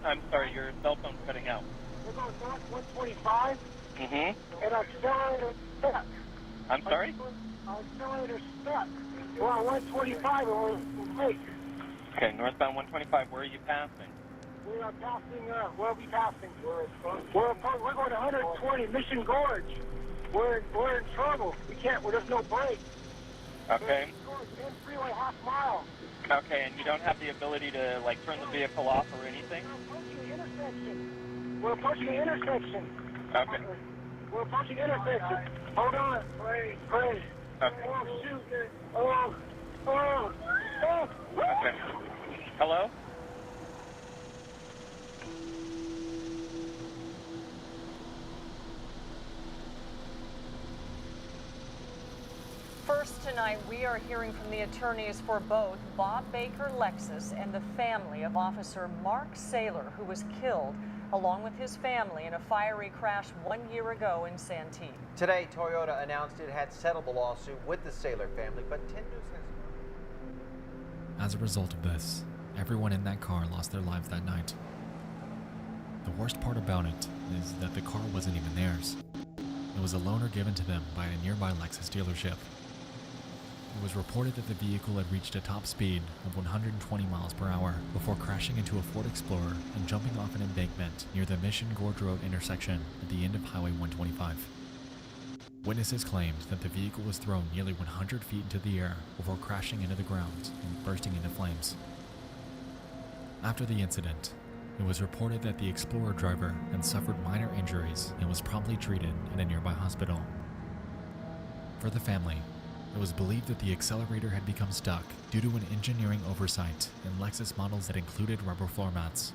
I'm sorry, your cell phone's cutting out. We're going north 125, Mm-hmm. and our accelerator stuck. I'm sorry? Our accelerator stuck. We're on 125 and we're late. Okay, northbound 125, where are you passing? We are passing, where are we passing? We're going to 120 Mission Gorge. We're in trouble. There's no brakes. Okay. In freeway half mile. Okay, and you don't have the ability to, like, turn the vehicle off or anything? We're approaching the intersection. Okay. We're approaching the intersection. Hold on. Pray. Okay. Oh, shoot. Oh. Okay. Hello? First tonight, we are hearing from the attorneys for both Bob Baker Lexus and the family of Officer Mark Saylor, who was killed along with his family in a fiery crash 1 year ago in Santee. Today, Toyota announced it had settled the lawsuit with the Saylor family, but 10 News has... As a result of this, everyone in that car lost their lives that night. The worst part about it is that the car wasn't even theirs. It was a loaner given to them by a nearby Lexus dealership. It was reported that the vehicle had reached a top speed of 120 miles per hour before crashing into a Ford Explorer and jumping off an embankment near the Mission Gorge Road intersection at the end of Highway 125. Witnesses claimed that the vehicle was thrown nearly 100 feet into the air before crashing into the ground and bursting into flames. After the incident, it was reported that the Explorer driver had suffered minor injuries and was promptly treated at a nearby hospital. For the family, it was believed that the accelerator had become stuck due to an engineering oversight in Lexus models that included rubber floor mats.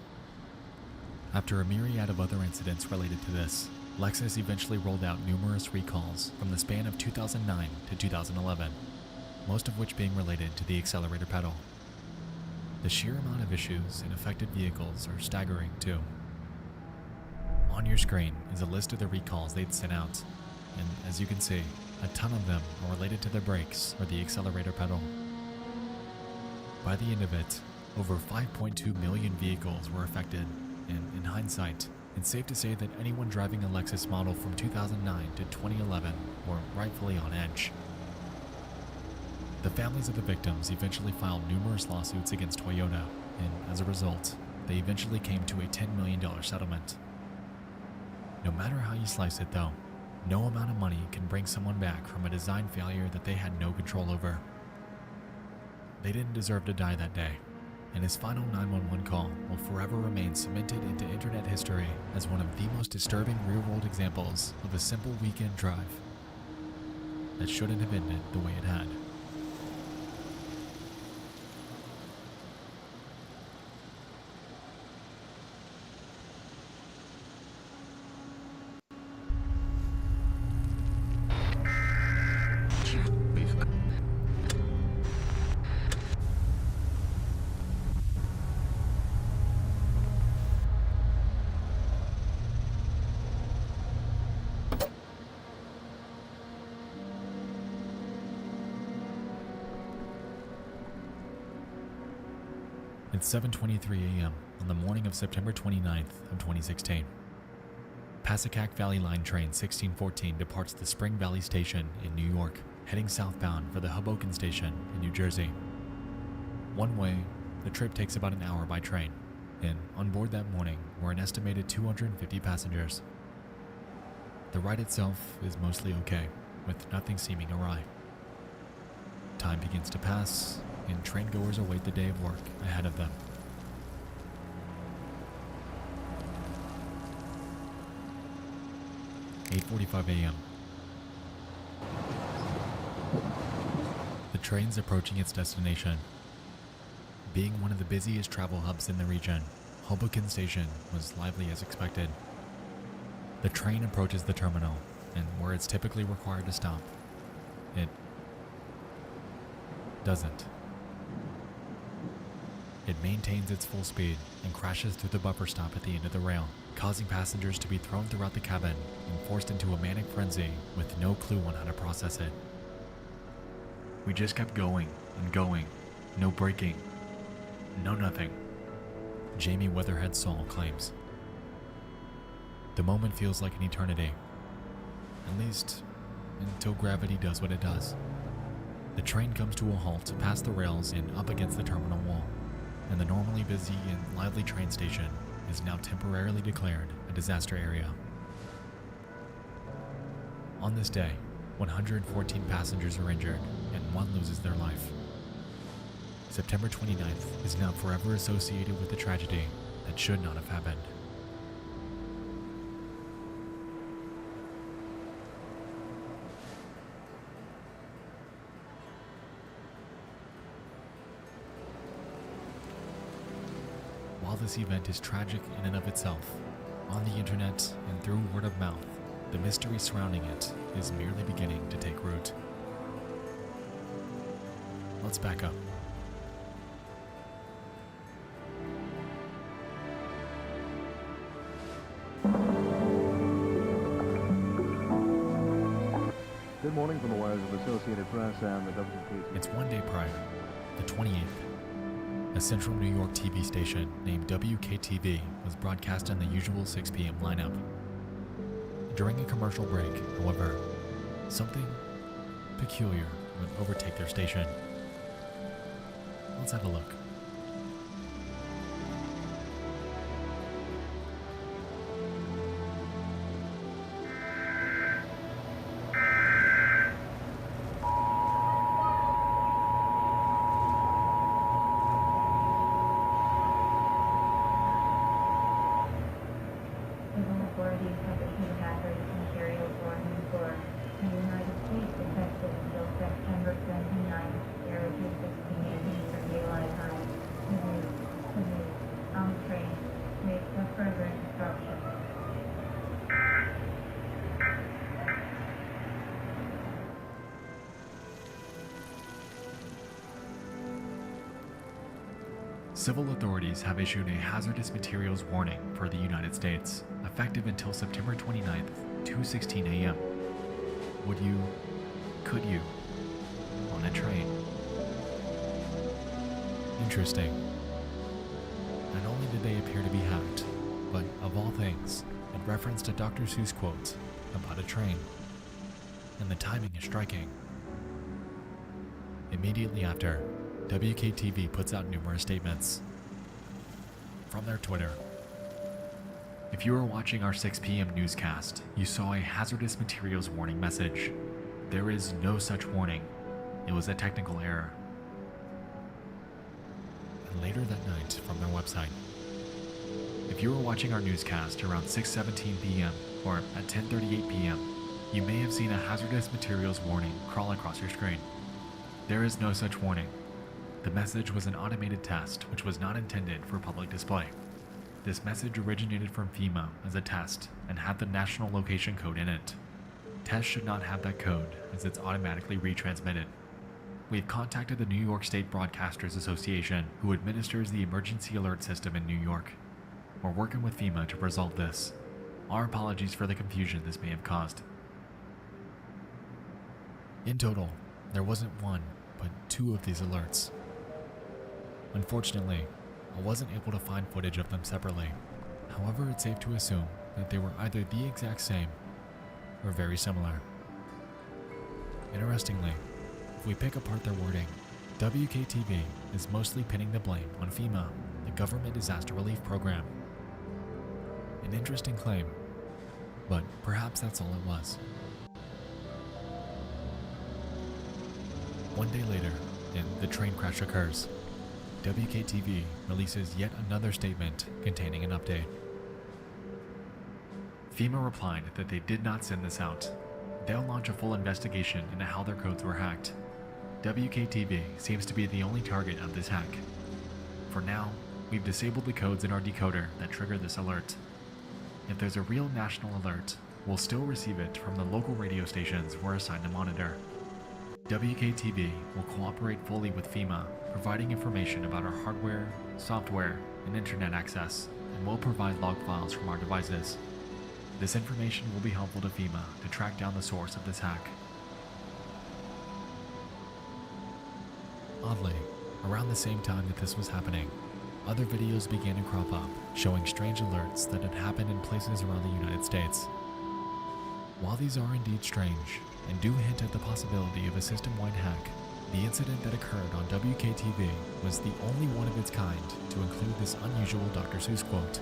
After a myriad of other incidents related to this, Lexus eventually rolled out numerous recalls from the span of 2009 to 2011, most of which being related to the accelerator pedal. The sheer amount of issues in affected vehicles are staggering too. On your screen is a list of the recalls they'd sent out, and as you can see, a ton of them are related to the brakes or the accelerator pedal. By the end of it, over 5.2 million vehicles were affected, and in hindsight, it's safe to say that anyone driving a Lexus model from 2009 to 2011 were rightfully on edge. The families of the victims eventually filed numerous lawsuits against Toyota, and as a result, they eventually came to a $10 million settlement. No matter how you slice it though, no amount of money can bring someone back from a design failure that they had no control over. They didn't deserve to die that day, and his final 911 call will forever remain cemented into internet history as one of the most disturbing real-world examples of a simple weekend drive that shouldn't have ended the way it had. It's 7:23 a.m. on the morning of September 29th of 2016. Passacack Valley Line Train 1614 departs the Spring Valley Station in New York, heading southbound for the Hoboken Station in New Jersey. One way, the trip takes about an hour by train, and on board that morning were an estimated 250 passengers. The ride itself is mostly okay, with nothing seeming awry. Time begins to pass, and train goers await the day of work ahead of them. (8:45 a.m.) The train's approaching its destination. Being one of the busiest travel hubs in the region, Hoboken Station was lively as expected. The train approaches the terminal, and where it's typically required to stop, it doesn't. It maintains its full speed and crashes through the buffer stop at the end of the rail, causing passengers to be thrown throughout the cabin and forced into a manic frenzy with no clue on how to process it. We just kept going and going, no braking, no nothing, Jamie Weatherhead Saul claims. The moment feels like an eternity, at least until gravity does what it does. The train comes to a halt past the rails and up against the terminal wall, and the normally busy and lively train station is now temporarily declared a disaster area. On this day, 114 passengers are injured and one loses their life. September 29th is now forever associated with the tragedy that should not have happened. While this event is tragic in and of itself, on the internet and through word of mouth, the mystery surrounding it is merely beginning to take root. Let's back up. Good morning from the wires of Associated Press and the WKT. It's one day prior, the 28th. A central New York TV station named WKTV was broadcast on the usual 6 p.m. lineup. During a commercial break, however, something peculiar would overtake their station. Let's have a look. Civil authorities have issued a hazardous materials warning for the United States, effective until September 29th, 2:16 a.m. Could you, on a train? Interesting. Not only did they appear to be hacked, but of all things, it referenced a Dr. Seuss quote about a train. And the timing is striking. Immediately after, WKTV puts out numerous statements. From their Twitter. If you were watching our 6 p.m. newscast, you saw a hazardous materials warning message. There is no such warning. It was a technical error. And later that night, from their website. If you were watching our newscast around 6:17 p.m. or at 10:38 p.m., you may have seen a hazardous materials warning crawl across your screen. There is no such warning. The message was an automated test which was not intended for public display. This message originated from FEMA as a test and had the national location code in it. Tests should not have that code as it's automatically retransmitted. We've contacted the New York State Broadcasters Association, who administers the emergency alert system in New York. We're working with FEMA to resolve this. Our apologies for the confusion this may have caused. In total, there wasn't one, but 2 of these alerts. Unfortunately, I wasn't able to find footage of them separately. However, it's safe to assume that they were either the exact same or very similar. Interestingly, if we pick apart their wording, WKTV is mostly pinning the blame on FEMA, the Government Disaster Relief Program. An interesting claim, but perhaps that's all it was. One day later, and the train crash occurs. WKTV releases yet another statement containing an update. FEMA replied that they did not send this out. They'll launch a full investigation into how their codes were hacked. WKTV seems to be the only target of this hack. For now, we've disabled the codes in our decoder that trigger this alert. If there's a real national alert, we'll still receive it from the local radio stations we're assigned to monitor. WKTV will cooperate fully with FEMA, providing information about our hardware, software, and internet access, and will provide log files from our devices. This information will be helpful to FEMA to track down the source of this hack. Oddly, around the same time that this was happening, other videos began to crop up, showing strange alerts that had happened in places around the United States. While these are indeed strange, and do hint at the possibility of a system-wide hack, the incident that occurred on WKTV was the only one of its kind to include this unusual Dr. Seuss quote.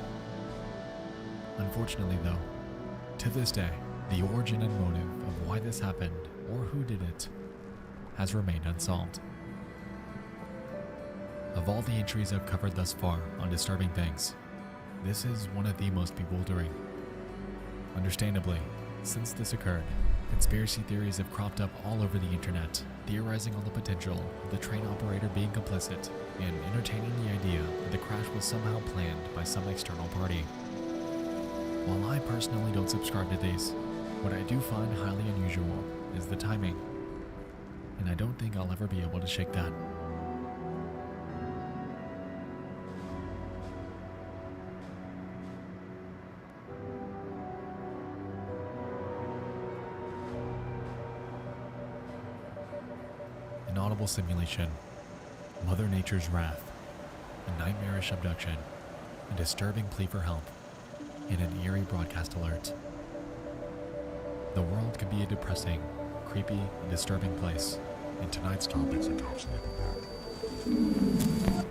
Unfortunately though, to this day, the origin and motive of why this happened, or who did it, has remained unsolved. Of all the entries I've covered thus far on disturbing things, this is one of the most bewildering. Understandably, since this occurred, conspiracy theories have cropped up all over the internet, theorizing on the potential of the train operator being complicit and entertaining the idea that the crash was somehow planned by some external party. While I personally don't subscribe to these, what I do find highly unusual is the timing, and I don't think I'll ever be able to shake that. An audible simulation, Mother Nature's wrath, a nightmarish abduction, a disturbing plea for help, and an eerie broadcast alert. The world can be a depressing, creepy, and disturbing place, and tonight's topics are absolutely prepared.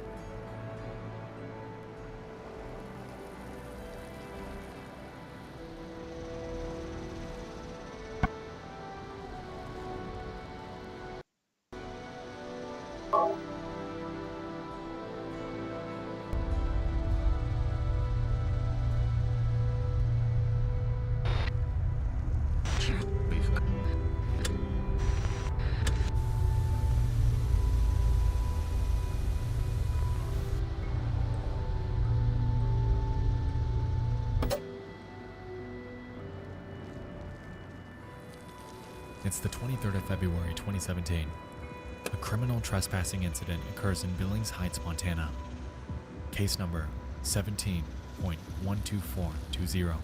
It's the 23rd of February 2017. A criminal trespassing incident occurs in Billings Heights, Montana. Case number 17.12420.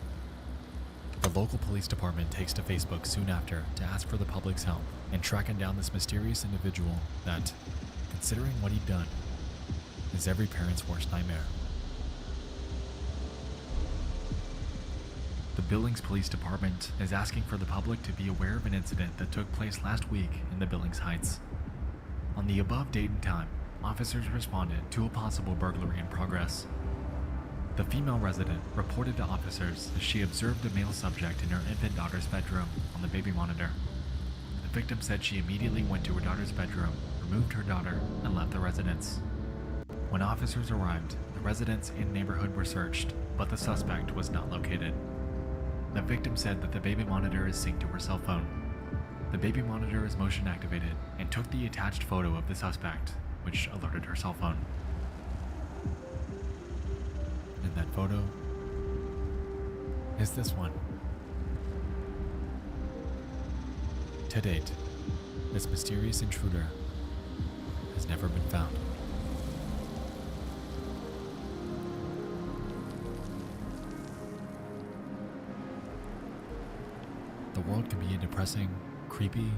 The local police department takes to Facebook soon after to ask for the public's help in tracking down this mysterious individual that, considering what he'd done, is every parent's worst nightmare. The Billings Police Department is asking for the public to be aware of an incident that took place last week in the Billings Heights. On the above date and time, officers responded to a possible burglary in progress. The female resident reported to officers that she observed a male subject in her infant daughter's bedroom on the baby monitor. The victim said she immediately went to her daughter's bedroom, removed her daughter, and left the residence. When officers arrived, the residence and neighborhood were searched, but the suspect was not located. The victim said that the baby monitor is synced to her cell phone. The baby monitor is motion activated and took the attached photo of the suspect, which alerted her cell phone. And that photo is this one. To date, this mysterious intruder has never been found. The world can be a depressing, creepy,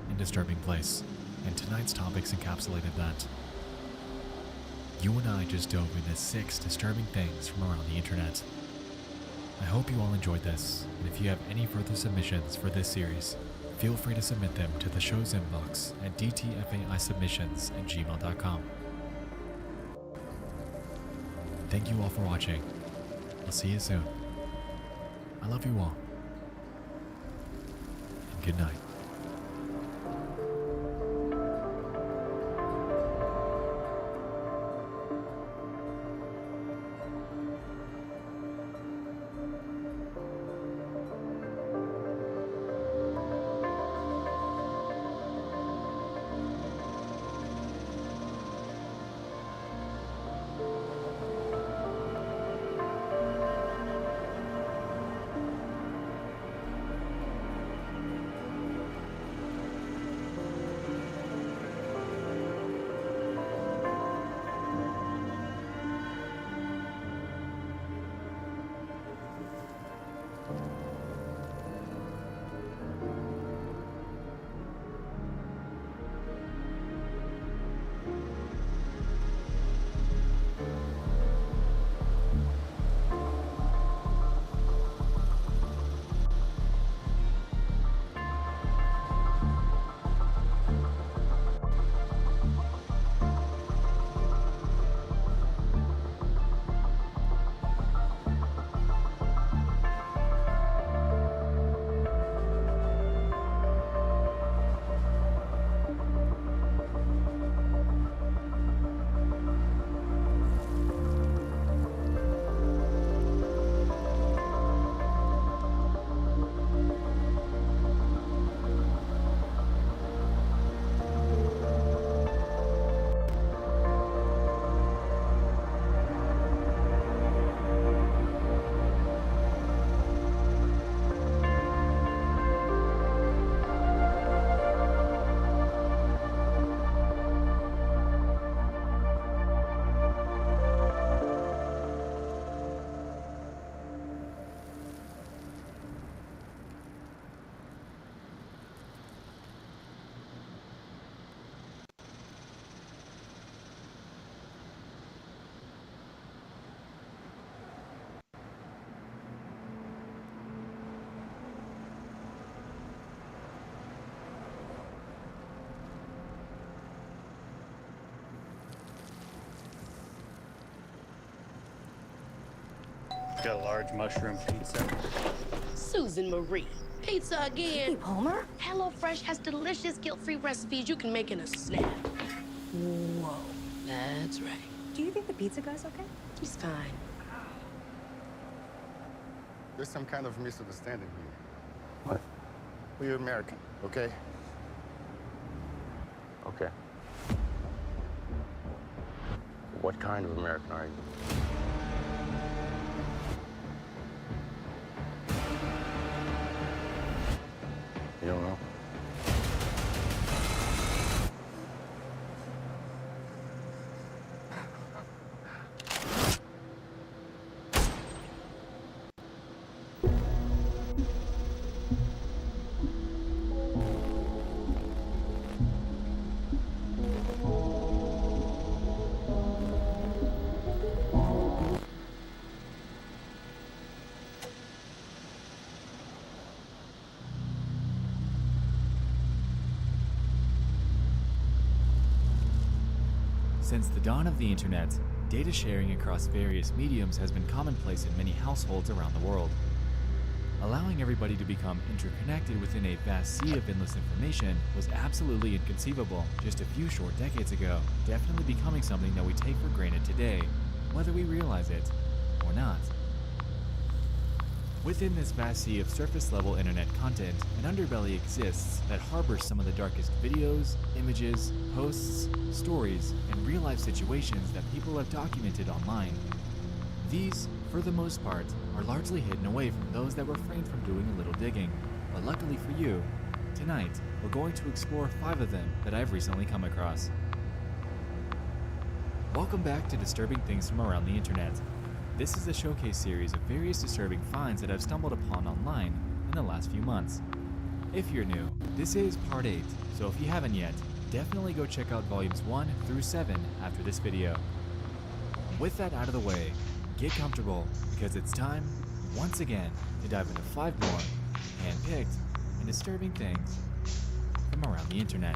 and disturbing place, and tonight's topics encapsulated that. You and I just dove into 6 disturbing things from around the internet. I hope you all enjoyed this, and if you have any further submissions for this series, feel free to submit them to the show's inbox at dtfaisubmissions@gmail.com. Thank you all for watching. I'll see you soon. I love you all. And good night. Got a large mushroom pizza. Susan Marie. Pizza again. Hey, Palmer. HelloFresh has delicious guilt-free recipes you can make in a snap. Whoa, that's right. Do you think the pizza guy's okay? He's fine. There's some kind of misunderstanding here. What? We're American, okay? Okay. What kind of American are you? You don't know? Since the dawn of the internet, data sharing across various mediums has been commonplace in many households around the world. Allowing everybody to become interconnected within a vast sea of endless information was absolutely inconceivable just a few short decades ago, definitely becoming something that we take for granted today, whether we realize it or not. Within this vast sea of surface-level internet content, an underbelly exists that harbors some of the darkest videos, images, posts, stories, and real-life situations that people have documented online. These, for the most part, are largely hidden away from those that refrain from doing a little digging. But luckily for you, tonight we're going to explore 5 of them that I've recently come across. Welcome back to Disturbing Things from Around the Internet. This is a showcase series of various disturbing finds that I've stumbled upon online in the last few months. If you're new, this is part 8, so if you haven't yet, definitely go check out volumes 1 through 7 after this video. With that out of the way, get comfortable because it's time, once again, to dive into 5 more hand-picked and disturbing things from around the internet.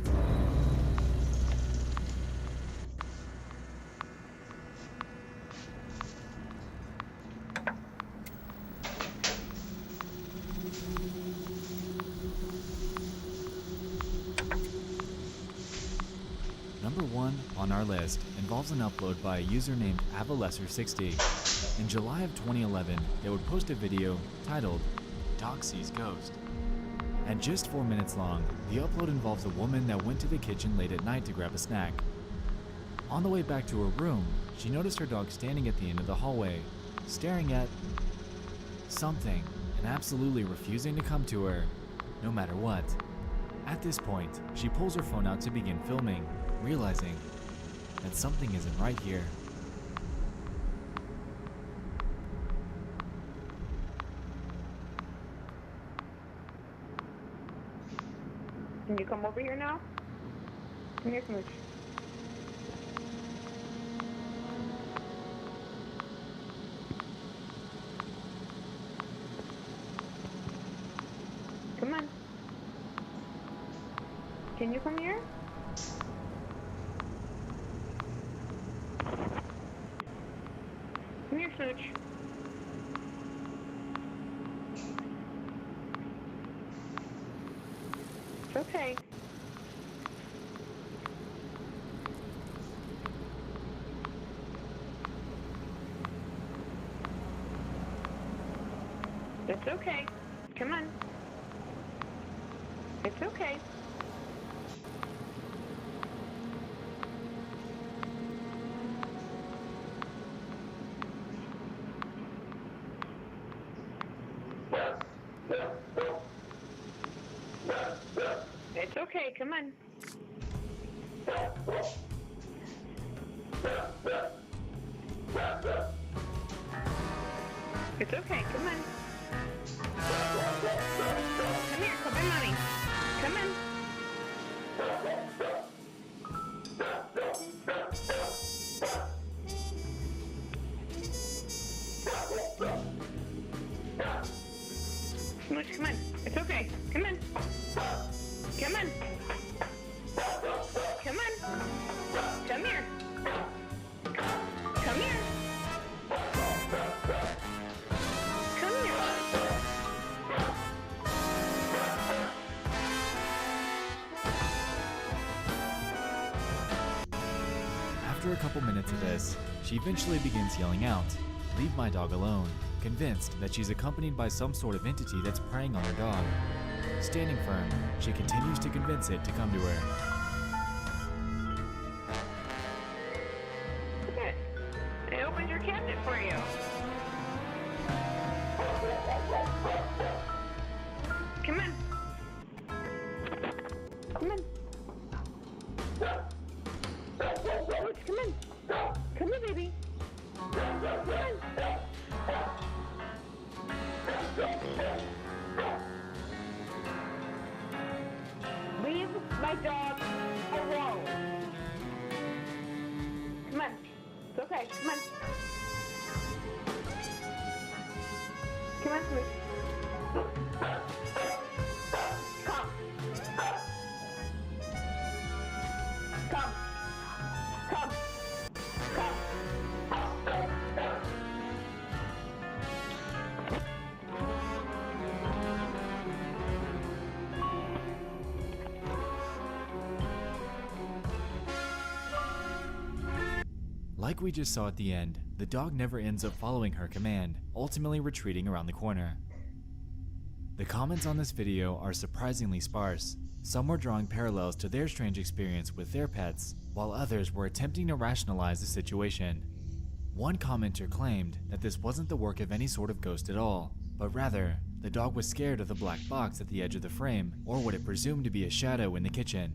Number 1 on our list involves an upload by a user named Avalesser60. In July of 2011, they would post a video titled Dog Sees Ghost. At just 4 minutes long, the upload involves a woman that went to the kitchen late at night to grab a snack. On the way back to her room, she noticed her dog standing at the end of the hallway, staring at something and absolutely refusing to come to her, no matter what. At this point, she pulls her phone out to begin filming, realizing that something isn't right here. Can you come over here now? Come here, Smooch. Come on. Can you come here? Come here, Smooch. It's okay. It's okay. Come on. It's okay. It's okay, come on. It's okay, come on. Come here, come on, Mommy. Come on. Smooch, come on. It's okay. Come on. Come on. Come on. Come here. Come here. Come here. After a couple minutes of this, she eventually begins yelling out, "Leave my dog alone," convinced that she's accompanied by some sort of entity that's preying on her dog. Standing firm, she continues to convince it to come to her. Good. I opened your cabinet for you. Come on. Come on. Smooch, come on. Come here, baby. Come on. Leave my dog alone. Come on. It's okay. Come on. Come on, Smooch. Come. Come. Come. Like we just saw at the end, the dog never ends up following her command, ultimately retreating around the corner. The comments on this video are surprisingly sparse. Some were drawing parallels to their strange experience with their pets, while others were attempting to rationalize the situation. One commenter claimed that this wasn't the work of any sort of ghost at all, but rather, the dog was scared of the black box at the edge of the frame, or what it presumed to be a shadow in the kitchen.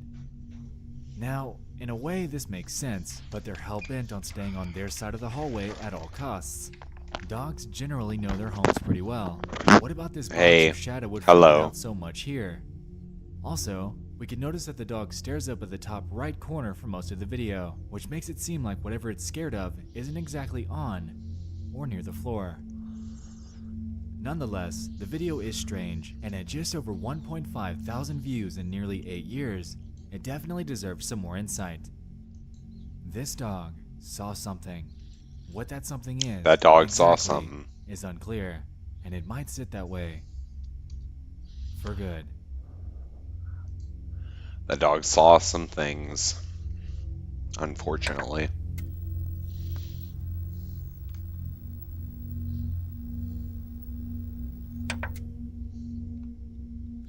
Now, in a way this makes sense, but they're hell-bent on staying on their side of the hallway at all costs. Dogs generally know their homes pretty well. What about this box or shadow would freak out so much here? Also, we can notice that the dog stares up at the top right corner for most of the video, which makes it seem like whatever it's scared of isn't exactly on or near the floor. Nonetheless, the video is strange, and at just over 1.5 thousand views in nearly 8 years, it definitely deserves some more insight. This dog saw something. What that something is, that dog saw something, is unclear, and it might sit that way for good. The dog saw some things, unfortunately.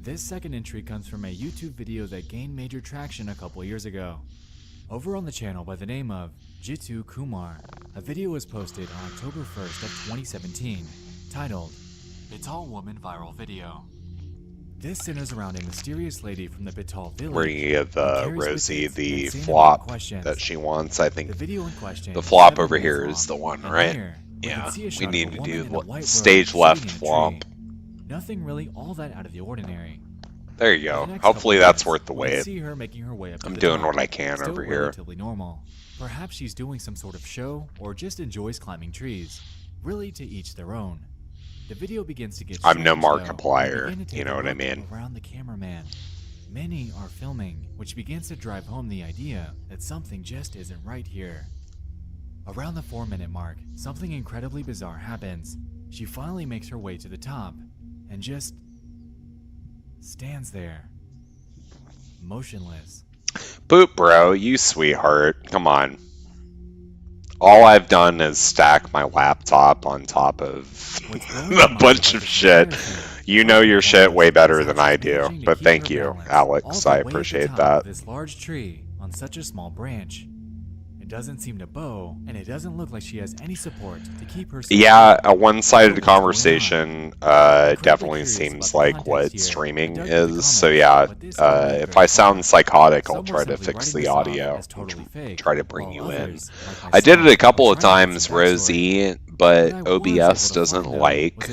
This second entry comes from a YouTube video that gained major traction a couple years ago. Over on the channel by the name of Jitu Kumar, a video was posted on October 1st of 2017, titled, Bital Woman Viral Video. This centers around a mysterious lady from the Bital village. Where you give Rosie the flop that she wants, I think. The video in question, the flop over here is the one, right? Yeah, we need to do stage left flop. Nothing really all that out of the ordinary. There you go. Hopefully that's worth the wait. See her making her way up I'm doing what I can over here. Relatively normal. Perhaps she's doing some sort of show or just enjoys climbing trees. Really, to each their own. The video begins to get I'm no Markiplier, you know what I mean? Around the cameraman. Many are filming, which begins to drive home the idea that something just isn't right here. Around the 4-minute mark, something incredibly bizarre happens. She finally makes her way to the top and just stands there, motionless. Boop, bro, you sweetheart. Come on. All I've done is stack my laptop on top of a bunch of shit. You know your shit way better than I do, but thank you, Alex. I appreciate that. This large tree on such a small branch. It doesn't seem to bow, and it doesn't look like she has any support to keep her. Yeah, a one-sided conversation definitely seems like what streaming is. So yeah, if I sound psychotic, I'll try to fix the audio, try to bring you in. I did it a couple of times, Rosie, but OBS doesn't like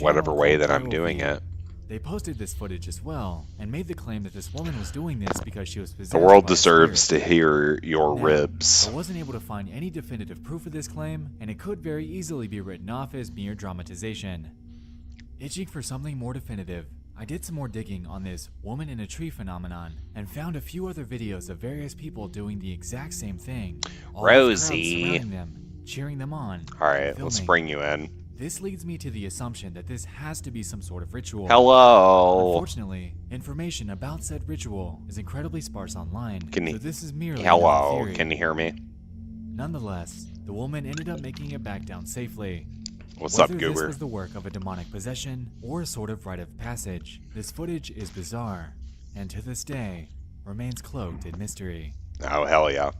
whatever way that I'm doing it. They posted this footage as well, and made the claim that this woman was doing this because she was possessed. The world deserves to hear your ribs. I wasn't able to find any definitive proof of this claim, and it could very easily be written off as mere dramatization. Itching for something more definitive, I did some more digging on this woman in a tree phenomenon, and found a few other videos of various people doing the exact same thing. Rosie. Them, cheering them on. Alright, let's bring you in. This leads me to the assumption that this has to be some sort of ritual. Hello. Unfortunately, information about said ritual is incredibly sparse online, so this is merely Hello, theory. Can you hear me? Nonetheless, the woman ended up making it back down safely. What's up, Whether Goober? This was the work of a demonic possession or a sort of rite of passage, this footage is bizarre, and to this day, remains cloaked in mystery. Oh, hell yeah.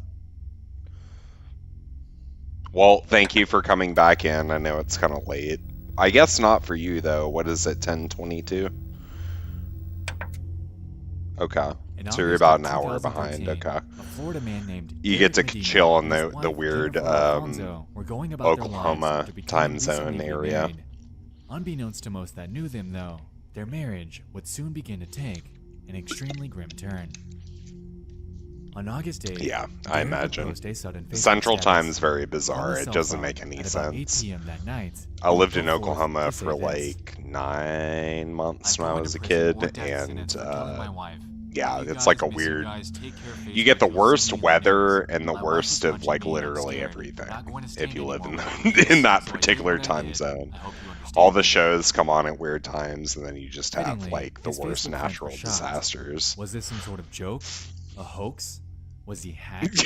Well, thank you for coming back in. I know it's kind of late. I guess not for you, though. What is it, 10:22? Okay. So you're about an hour behind. Okay. A Florida man named you get to chill in the weird Oklahoma time zone area. Unbeknownst to most that knew them, though, their marriage would soon begin to take an extremely grim turn. On August 8th, yeah, I imagine. Central Time is very bizarre. It doesn't make any sense. I lived in Oklahoma for like 9 months when I was a kid, and yeah, it's like a weird. You get the worst weather and the worst of like literally everything if you live in that particular time zone. All the shows come on at weird times, and then you just have like the worst natural disasters. Was this some sort of joke? A hoax? Was he hacked?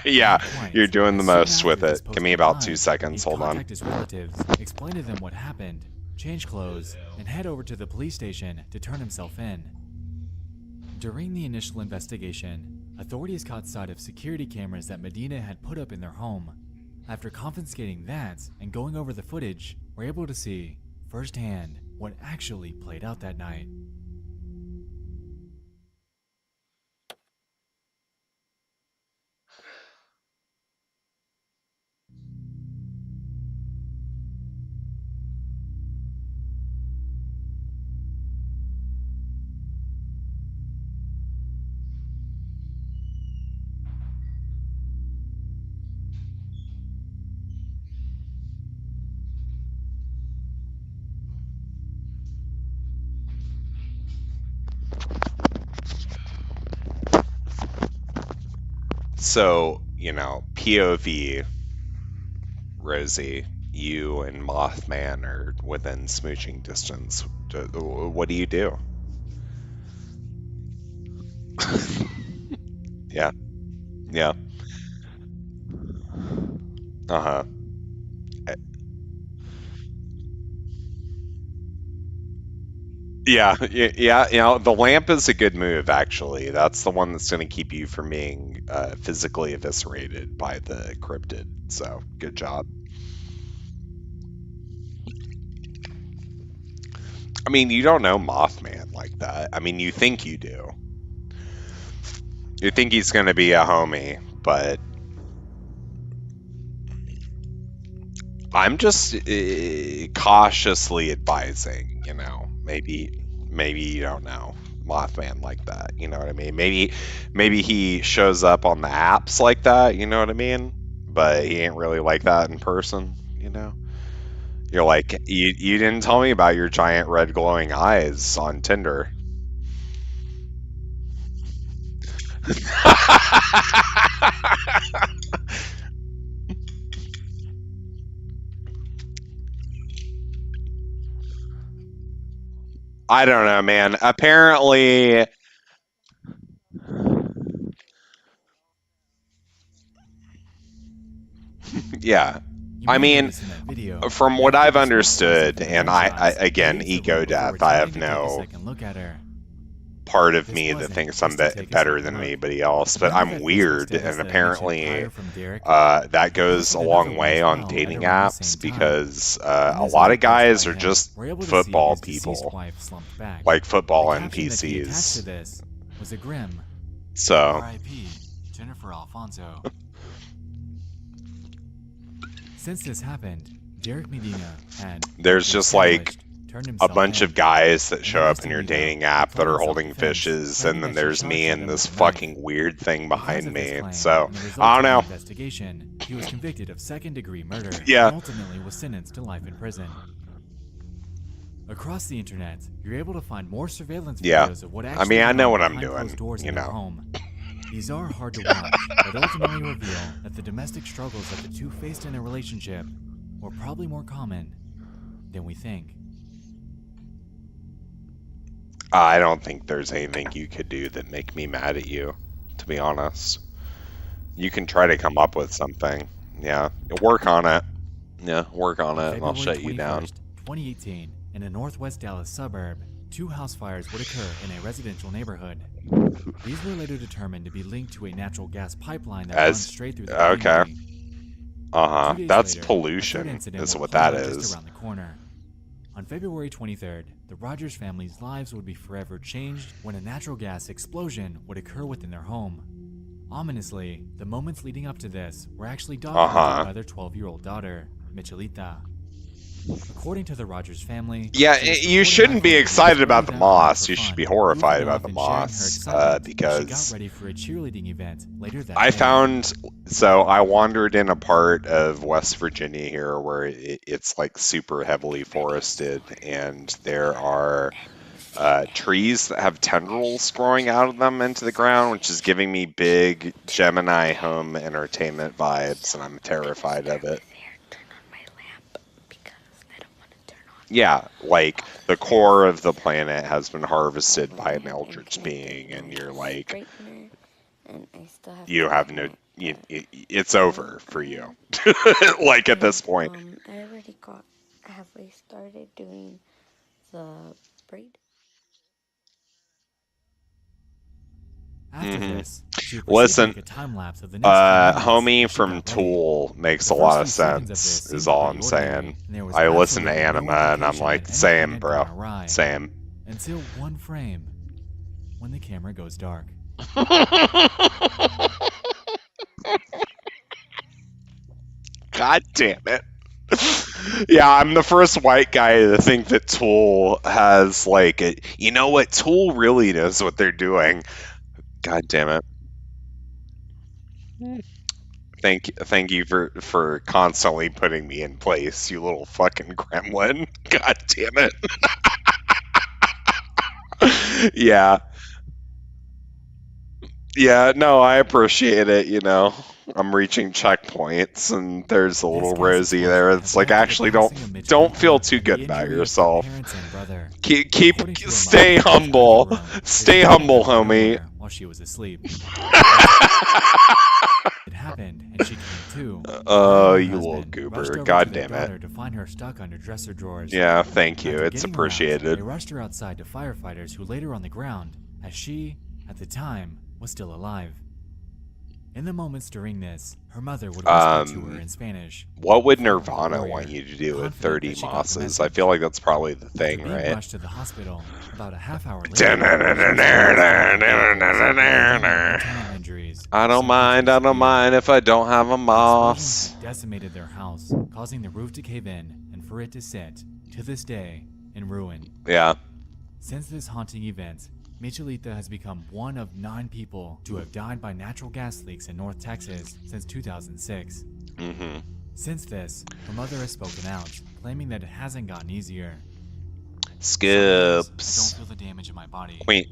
Yeah, Quite. you're doing the Soon most after with this it. post Give me went about live, 2 seconds. he'd Hold on. contact his relatives, explain to them what happened, change clothes, and head over to the police station to turn himself in. During the initial investigation, authorities caught sight of security cameras that Medina had put up in their home. After confiscating that and going over the footage, we're able to see firsthand what actually played out that night. So, you know, POV, Rosie, you and Mothman are within smooching distance. What do you do? Yeah. Yeah. Uh-huh. Yeah, yeah, you know, the lamp is a good move, actually. That's the one that's going to keep you from being physically eviscerated by the cryptid. So, good job. I mean, you don't know Mothman like that. I mean, you think you do. You think he's going to be a homie, but I'm just cautiously advising, you know. Maybe you don't know Mothman like that, you know what I mean? Maybe he shows up on the apps like that, you know what I mean? But he ain't really like that in person, you know? You're like, you didn't tell me about your giant red glowing eyes on Tinder. I don't know, man. Apparently, yeah. I mean, from what I've understood, and I again, ego death, I have no part of me that thinks I'm better than anybody else, but I'm weird, and apparently that goes a long way on dating apps because a lot of guys are just football people, like football NPCs. Was a grim So, R.I.P. Jennifer Alfonso. Since this happened, Derek Medina had there's just like turned a himself bunch in. of guys that show up in your dating app that are holding fishes, and then there's me and this fucking weird thing behind me. So, I don't know. Investigation, he was convicted of second-degree murder Yeah. and ultimately was sentenced to life in prison. Across the internet, you're able to find more surveillance Yeah. videos of what I actually mean, I know what happened I'm behind doing, closed doors you in their know. home. These are hard to watch, but ultimately reveal that the domestic struggles that the two faced in their relationship were probably more common than we think. I don't think there's anything you could do that make me mad at you, to be honest. You can try to come up with something. Yeah. Work on it. Yeah, work on it, and I'll February shut you down. 21st, 2018, in a northwest Dallas suburb, 2 house fires would occur in a residential neighborhood. These were later determined to be linked to a natural gas pipeline that runs straight through the Okay. community. 2 days That's later, a third pollution, incident is would what play that out just is. around the corner. On February 23rd, the Rogers family's lives would be forever changed when a natural gas explosion would occur within their home. Ominously, the moments leading up to this were actually documented by their 12-year-old daughter, Michelita. According to the Rogers family, Yeah, she was you reported shouldn't back be home excited from about the school moss. for You should fun, be horrified goofing about off the and sharing her moss excitement. She because got ready for a cheerleading event later that I day. found, so I wandered in a part of West Virginia here where it's like super heavily forested, and there are trees that have tendrils growing out of them into the ground, which is giving me big Gemini home entertainment vibes, and I'm terrified of it. Yeah, like the core of the planet has been harvested by an eldritch being, and you're like, and I still have. You have no. It's over for you. Like at this point. I already got halfway started doing the braid. After this, she proceeded Listen, to make a time lapse of the next few minutes homie as she from got ready. Tool makes The a lot of first few seconds of sense, this is seemed all I'm pretty ordinary, saying. and there was I listen to absolutely no anime and I'm indication like, that same, anything had bro. gone awry. Same. Until one frame, when the camera goes dark. God damn it. Yeah, I'm the first white guy to think that Tool has like a, you know what? Tool really knows what they're doing. God damn it. Thank you for constantly putting me in place, you little fucking gremlin. God damn it. Yeah. Yeah, no, I appreciate it, you know. I'm reaching checkpoints and there's a little Rosie there. It's like, actually don't feel too good about yourself. Stay humble. Stay humble, homie. While she was asleep. It happened, and she came to. Oh, you little goober. God damn it. To find her stuck under dresser drawers. Yeah, thank you. After It's getting her out, appreciated. They rushed her outside to firefighters who laid her on the ground, as she, at the time, was still alive. In the moments during this, her mother would whisper to her in Spanish. What would Nirvana want you to do with 30 mosses? I feel like that's probably the thing, Being right? rushed to the hospital, about a half hour later, I don't mind if I don't have a moss. Decimated their house, causing the roof to cave in and for it to sit, to this day, in ruin. Yeah. Since this haunting event, Michelita has become one of 9 people to have died by natural gas leaks in North Texas since 2006. Mm-hmm. Since this, her mother has spoken out, claiming that it hasn't gotten easier. Scoops. I don't feel the damage in my body. Queen.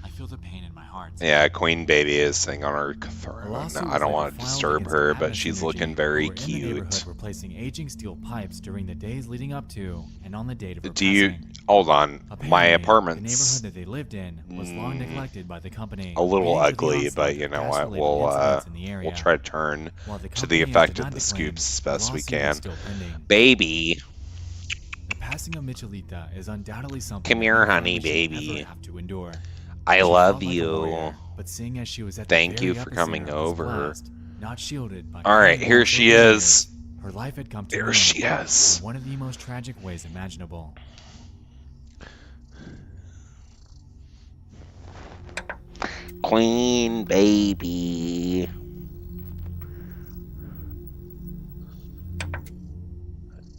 I feel the pain in my heart. Yeah, Queen Baby is sitting on her throne. I don't want to disturb her, but she's looking very cute. Replacing aging steel pipes during the days leading up to and on the date of her Do you passing. hold on? My Apparently, apartment's the neighborhood that they lived in was long neglected by the company. a little leading to the ugly, onslaught but of you know what? gas-related incidents in the area. We'll try to turn While the to the company has effect of denied the the claim, scoops as best we the lawsuit can. is still pending. Baby, The passing of Michelita is undoubtedly something come that here, no honey, family should baby. ever have to endure. I She love fought like a you. warrior, but seeing as she was at the Thank very you for coming epicenter of this over. blast, not shielded by All right, any here more she barriers, is. Her life had come to There an she end is. in one of the most tragic ways imaginable. Queen Baby.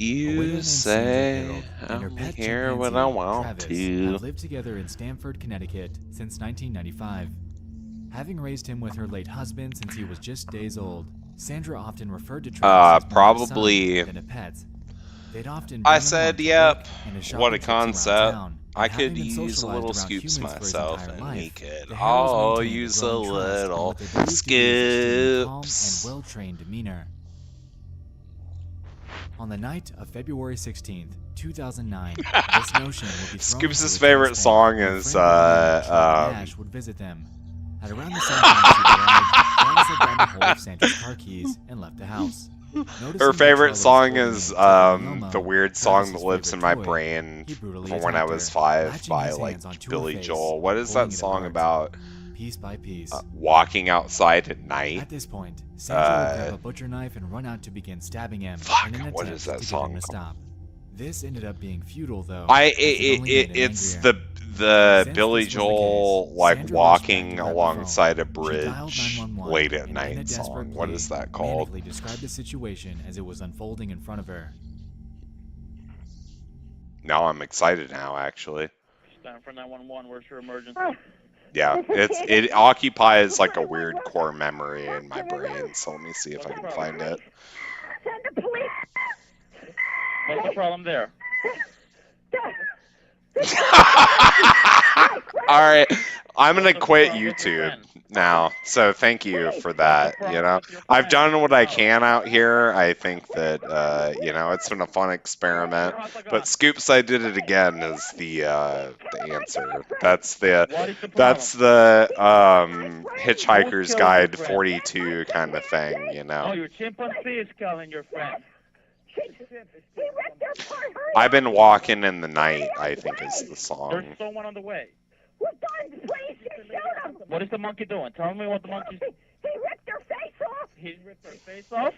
You say And her I'm pet here when chimpanzee, I want Travis, to. have lived together in Stamford, Connecticut since 1995. Having raised him with her late husband since he was just days old, Sandra often referred to Travis as more of a son Probably. than a pet. They'd often I bring him said, home to yep. work and to shopping What a trips around concept. town, I and having could been use a socialized little around scoops humans for his myself entire and life, he could. the hair was I'll maintained use a growing trust and little what they believed to be his extremely calm scoops. and well-trained demeanor. On the night of February 16th, 2009, this notion would be thrown Scoops' into a favorite tailspin song when is, friend Charlie Nash would visit them. At around the same time she arrived, Travis had gotten a hold of Sandra's car keys and left the house. Noticing Her that favorite Charlie was song holding is a Tupperware the Lomo, weird song Travis's that lives in favorite my toy, brain he brutally from when I attacked was her, 5 latching by his like hands onto her Billy face Joel. What is pulling that it song apart, about? piece by piece. Walking outside at night. At this point, Sandra would grab a butcher knife and run out to begin stabbing him in an what attempt is that to song get him to stop. This ended up being futile, though. It's the Billy Joel like walking alongside a bridge late at night song. What is that called? Manically described the situation as it was unfolding in front of her. Now I'm excited now, actually. Stanford 911, where's your emergency? Yeah, it occupies like a weird core memory in my brain. So let me see if I can find it. What's the problem there? All right, I'm gonna quit YouTube now. So thank you for that. You know, I've done what I can out here. I think that you know, it's been a fun experiment. But Scoops, I did it again is the answer. That's the Hitchhiker's Guide 42 kind of thing. You Oh, know. your chimpanzee is calling your friend. I've been walking in the night. I think is the song. There's someone on the way. What is the monkey doing? Tell me what the monkey's doing. He ripped her face off. He ripped her face off?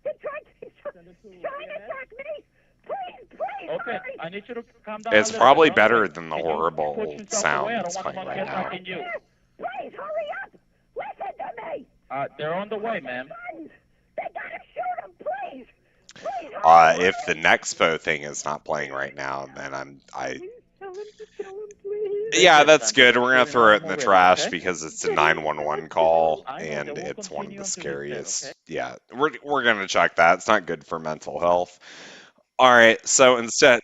He's trying to attack me. Please, Okay, hurry. I need you to calm down. It's a little probably bit, better okay? than the Can you horrible put yourself away? I don't sounds want the playing monkey right now. attacking you. Please, hurry up. Listen to me. They're on the way, ma'am. They gotta shoot him, please. Please, hurry. If the Nexpo thing is not playing right now, then yeah, that's good. We're gonna throw it in the trash because it's a 911 call and it's one of the scariest. Yeah, we're gonna check that. It's not good for mental health. All right, so instead,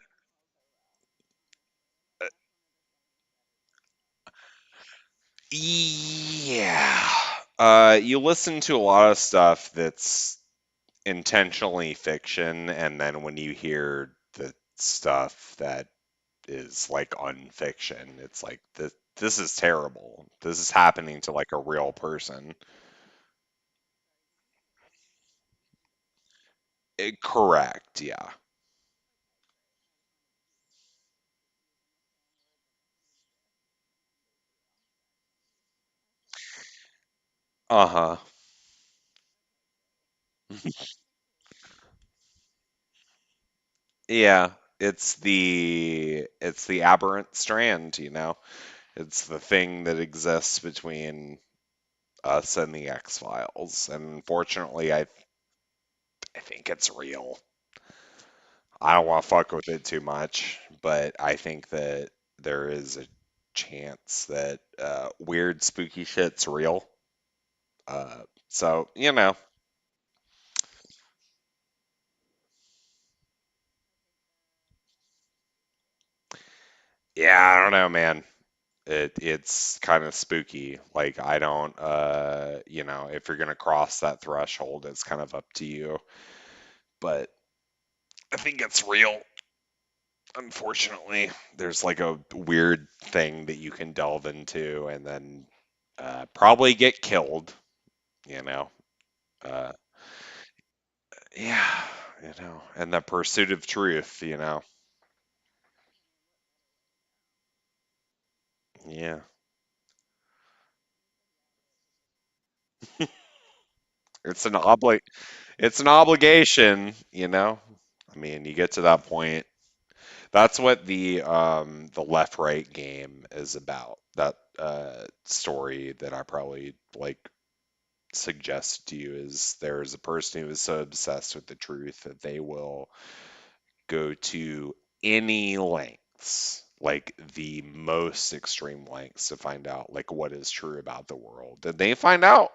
yeah, you listen to a lot of stuff that's intentionally fiction, and then when you hear the stuff that is like unfiction, it's like this is terrible. This is happening to like a real person. Correct, yeah. Uh-huh. Yeah, it's the aberrant strand, you know. It's the thing that exists between us and the X-Files. And unfortunately, I think it's real. I don't want to fuck with it too much, but I think that there is a chance that weird, spooky shit's real. So, you know, yeah, I don't know, man. It's kind of spooky. Like, I don't, you know, if you're gonna cross that threshold, it's kind of up to you. But I think it's real. Unfortunately, there's like a weird thing that you can delve into and then probably get killed, you know. Uh, yeah, you know, and the pursuit of truth, you know. Yeah, it's it's an obligation, you know. I mean, you get to that point. That's what the left right game is about. That story that I probably like suggest to you is there's a person who is so obsessed with the truth that they will go to any lengths, like the most extreme lengths to find out like what is true about the world. And they find out,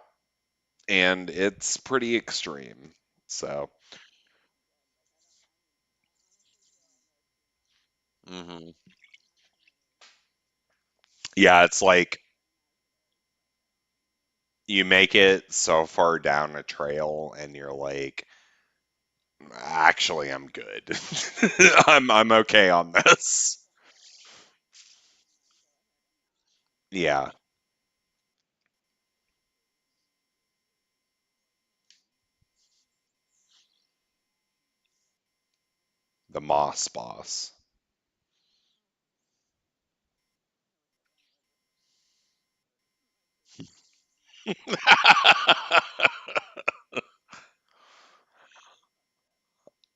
and it's pretty extreme. So, mhm. Yeah, it's like you make it so far down a trail and you're like, actually, I'm good. I'm okay on this. Yeah, the Moss Boss.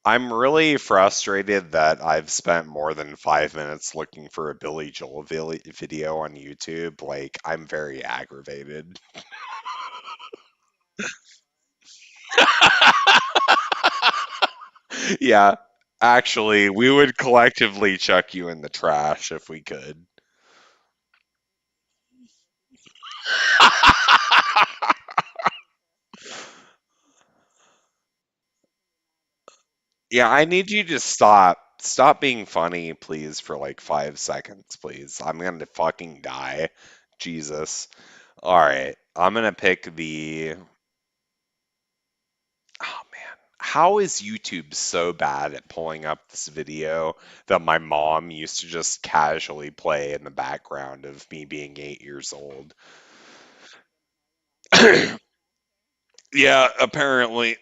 I'm really frustrated that I've spent more than 5 minutes looking for a Billy Joel video on YouTube. Like, I'm very aggravated. Yeah, actually, we would collectively chuck you in the trash if we could. Yeah, I need you to stop. Stop being funny, please, for like 5 seconds, please. I'm gonna fucking die. Jesus. All right, I'm gonna pick the. Oh man, how is YouTube so bad at pulling up this video that my mom used to just casually play in the background of me being 8 years old? Yeah, apparently.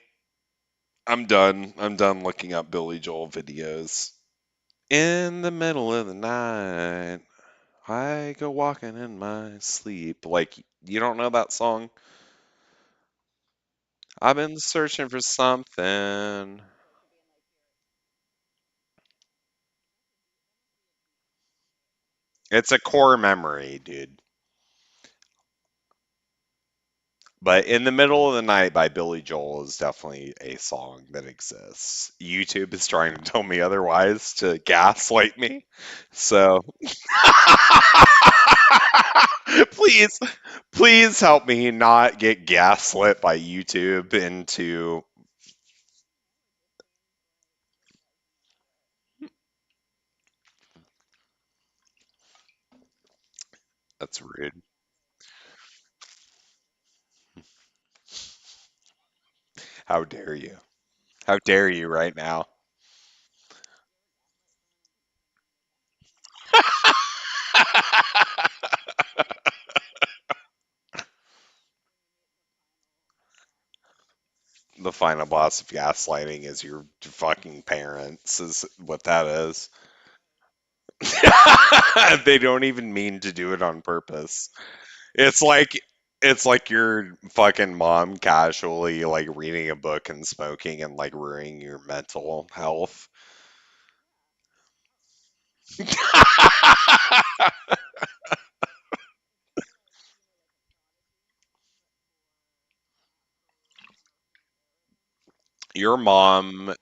I'm done. I'm done looking up Billy Joel videos. In the middle of the night, I go walking in my sleep. Like, you don't know that song? I've been searching for something. It's a core memory, dude. But In the Middle of the Night by Billy Joel is definitely a song that exists. YouTube is trying to tell me otherwise to gaslight me. So please, please help me not get gaslit by YouTube into. That's rude. How dare you? How dare you right now? The final boss of gaslighting is your fucking parents, is what that is. They don't even mean to do it on purpose. It's like it's like your fucking mom casually like reading a book and smoking and like ruining your mental health. Your mom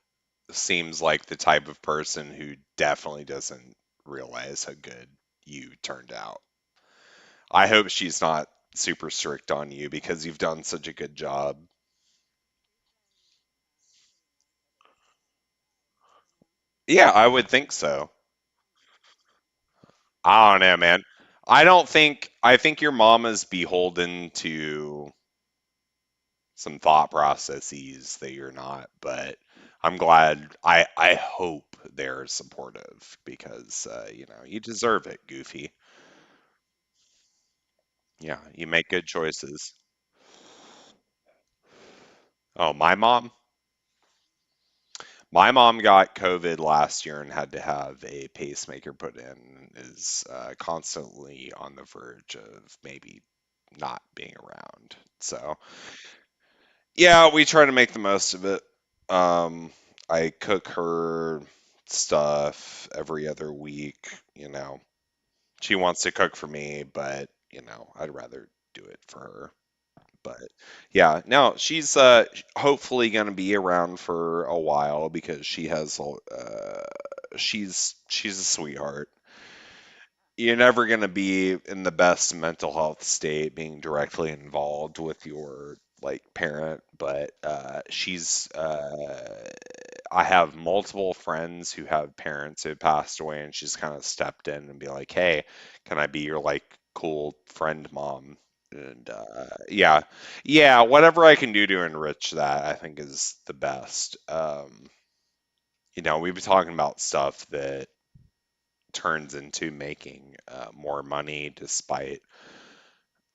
seems like the type of person who definitely doesn't realize how good you turned out. I hope she's not super strict on you because you've done such a good job. Yeah, I would think so. I don't know, man. I think your mom is beholden to some thought processes that you're not, but I'm glad I hope they're supportive because you know, you deserve it, Goofy. Yeah, you make good choices. Oh, my mom? My mom got COVID last year and had to have a pacemaker put in, and is constantly on the verge of maybe not being around. So, yeah, we try to make the most of it. I cook her stuff every other week, you know. She wants to cook for me, but, you know, I'd rather do it for her. But yeah, no, she's hopefully going to be around for a while because she's a sweetheart. You're never going to be in the best mental health state being directly involved with your like parent, but she's I have multiple friends who have parents who have passed away, and she's kind of stepped in and be like, "Hey, can I be your like cool friend mom?" And yeah, yeah, whatever I can do to enrich that, I think is the best. You know, we've been talking about stuff that turns into making more money despite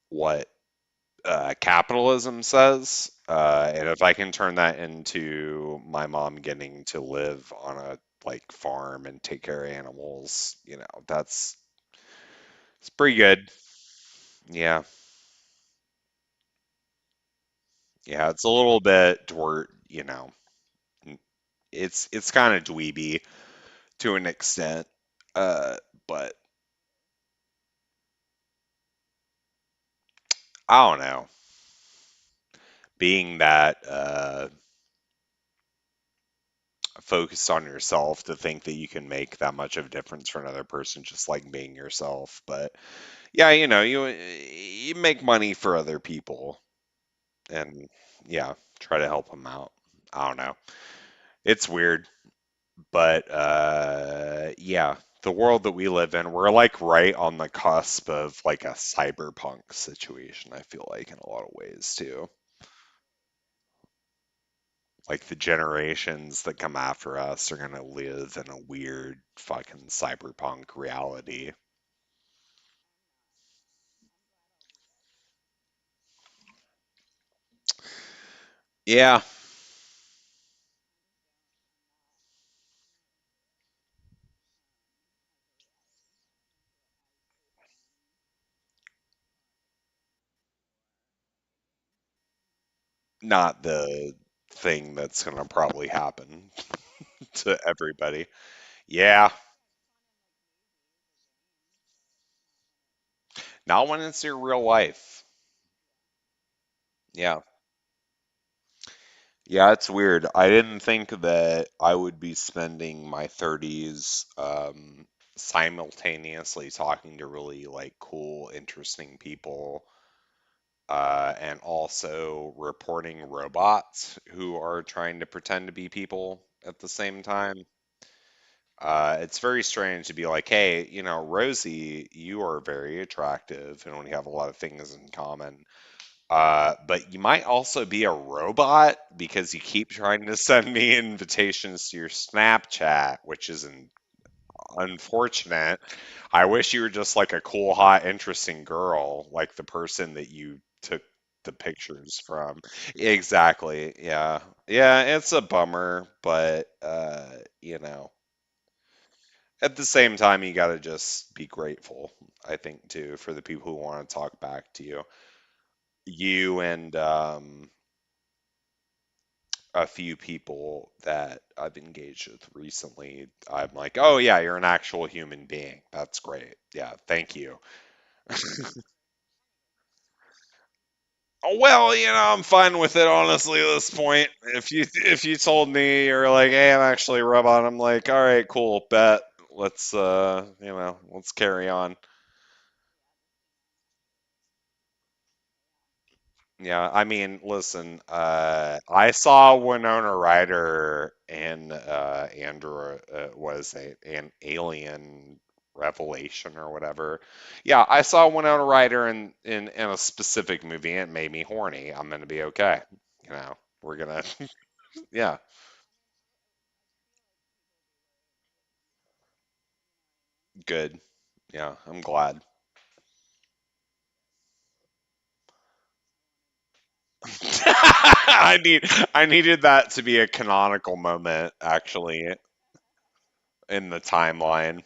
what capitalism says. And if I can turn that into my mom getting to live on a like farm and take care of animals, you know, that's it's pretty good. Yeah. Yeah, it's a little bit you know, it's kind of dweeby to an extent. Uh, but I don't know. Being that focused on yourself to think that you can make that much of a difference for another person just like being yourself. But yeah, you know, you make money for other people and yeah, try to help them out. I don't know. It's weird, but yeah, The world that we live in, we're like right on the cusp of like a cyberpunk situation, I feel like in a lot of ways too. Like the generations that come after us are gonna live in a weird fucking cyberpunk reality. Yeah, not the thing that's gonna probably happen to everybody. Yeah, not when it's your real life. Yeah. Yeah, it's weird. I didn't think that I would be spending my 30s simultaneously talking to really like cool, interesting people, and also reporting robots who are trying to pretend to be people at the same time. It's very strange to be like, hey, Rosie, you are very attractive, and we have a lot of things in common. But you might also be a robot because you keep trying to send me invitations to your Snapchat, which is unfortunate. I wish you were just like a cool, hot, interesting girl, like the person that you took the pictures from. Exactly. Yeah. Yeah, it's a bummer, but at the same time you got to just be grateful, I think too, for the people who want to talk back to you. You and a few people that I've engaged with recently, I'm like, oh yeah, you're an actual human being. That's great. Yeah, thank you. Oh, well, I'm fine with it honestly at this point. If you told me you're like, hey, I'm actually a robot, I'm like, all right, cool, bet. Let's carry on. Yeah, I mean, listen, I saw Winona Ryder in Andrew was an Alien Revelation or whatever. Yeah, I saw Winona Ryder in a specific movie and it made me horny. I'm gonna be okay. We're gonna, yeah, good. Yeah, I'm glad. I needed that to be a canonical moment actually in the timeline.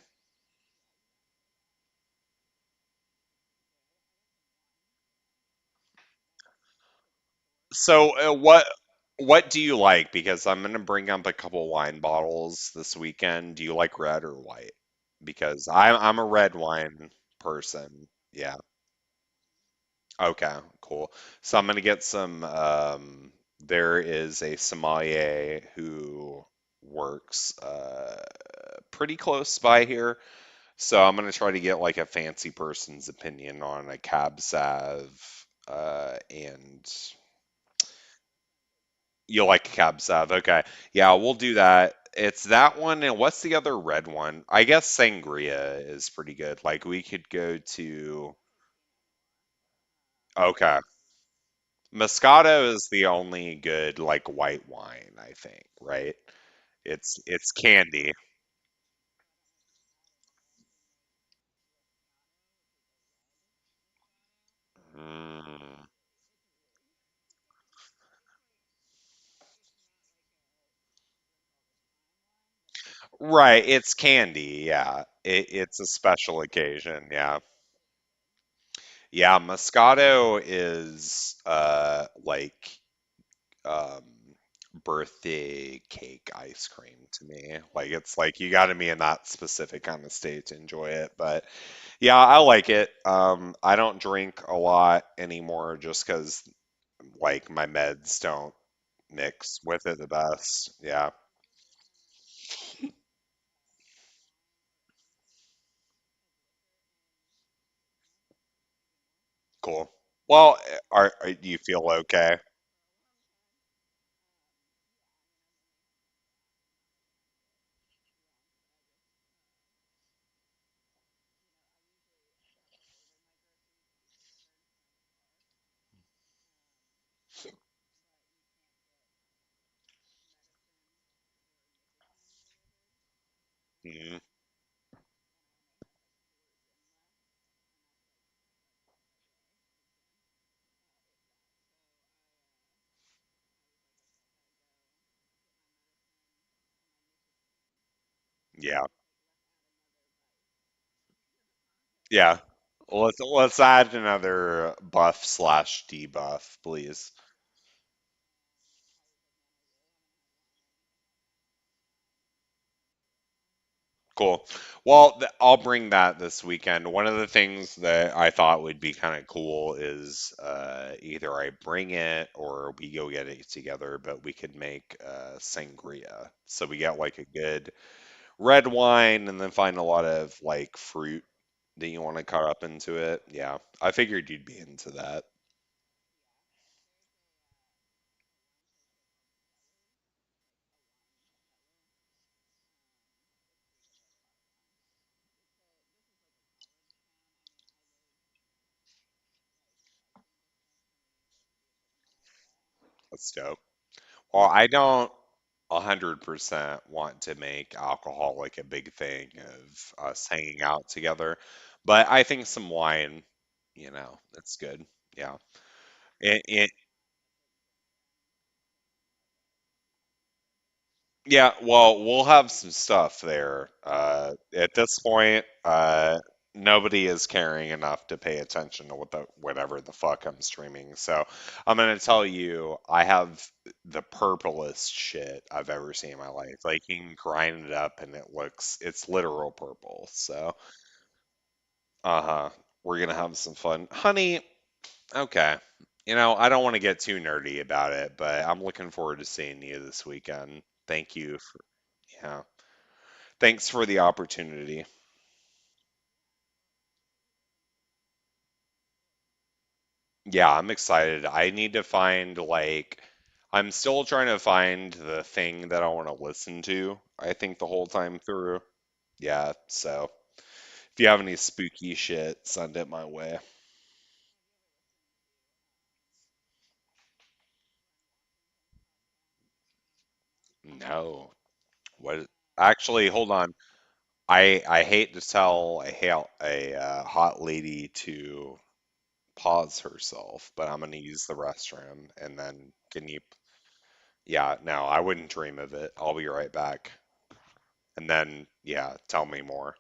So, what do you like? Because I'm gonna bring up a couple wine bottles this weekend. Do you like red or white? Because I'm a red wine person. Yeah. Okay, cool. So I'm gonna get some. There is a sommelier who works pretty close by here, so I'm gonna try to get like a fancy person's opinion on a Cab Sav, and you like Cab Sav. Okay. Yeah, we'll do that. It's that one, and what's the other red one? I guess Sangria is pretty good. Like we could go to. Okay. Moscato is the only good like white wine, I think, right? It's candy. Mm. Right, it's candy, yeah. It's a special occasion, yeah. Yeah, Moscato is like um, birthday cake ice cream to me. Like it's like you got to be in that specific kind of state to enjoy it. But yeah, I like it. I don't drink a lot anymore just because like my meds don't mix with it the best. Yeah, cool. Well, do you feel okay? Mhm. Yeah. Yeah. Let's add another buff slash debuff, please. Cool. Well, I'll bring that this weekend. One of the things that I thought would be kind of cool is either I bring it or we go get it together, but we could make sangria. So we get like a good red wine and then find a lot of like fruit that you want to cut up into it. Yeah, I figured you'd be into that. That's dope. Well, I don't 100% want to make alcohol like a big thing of us hanging out together, but I think some wine, that's good. Yeah. It, yeah, well, we'll have some stuff there. At this point, nobody is caring enough to pay attention to whatever the fuck I'm streaming. So I'm gonna tell you, I have the purplest shit I've ever seen in my life. Like you can grind it up and it's literal purple. So, uh-huh, we're gonna have some fun, honey. Okay. I don't want to get too nerdy about it, but I'm looking forward to seeing you this weekend. Thank you for, yeah. Thanks for the opportunity. Yeah, I'm excited. I need to find I'm still trying to find the thing that I want to listen to, I think the whole time through. Yeah, so if you have any spooky shit, send it my way. No. What actually, hold on. I hate to tell a hot lady to pause herself, but I'm gonna use the restroom and then can you yeah, no, I wouldn't dream of it. I'll be right back. And then, yeah, tell me more.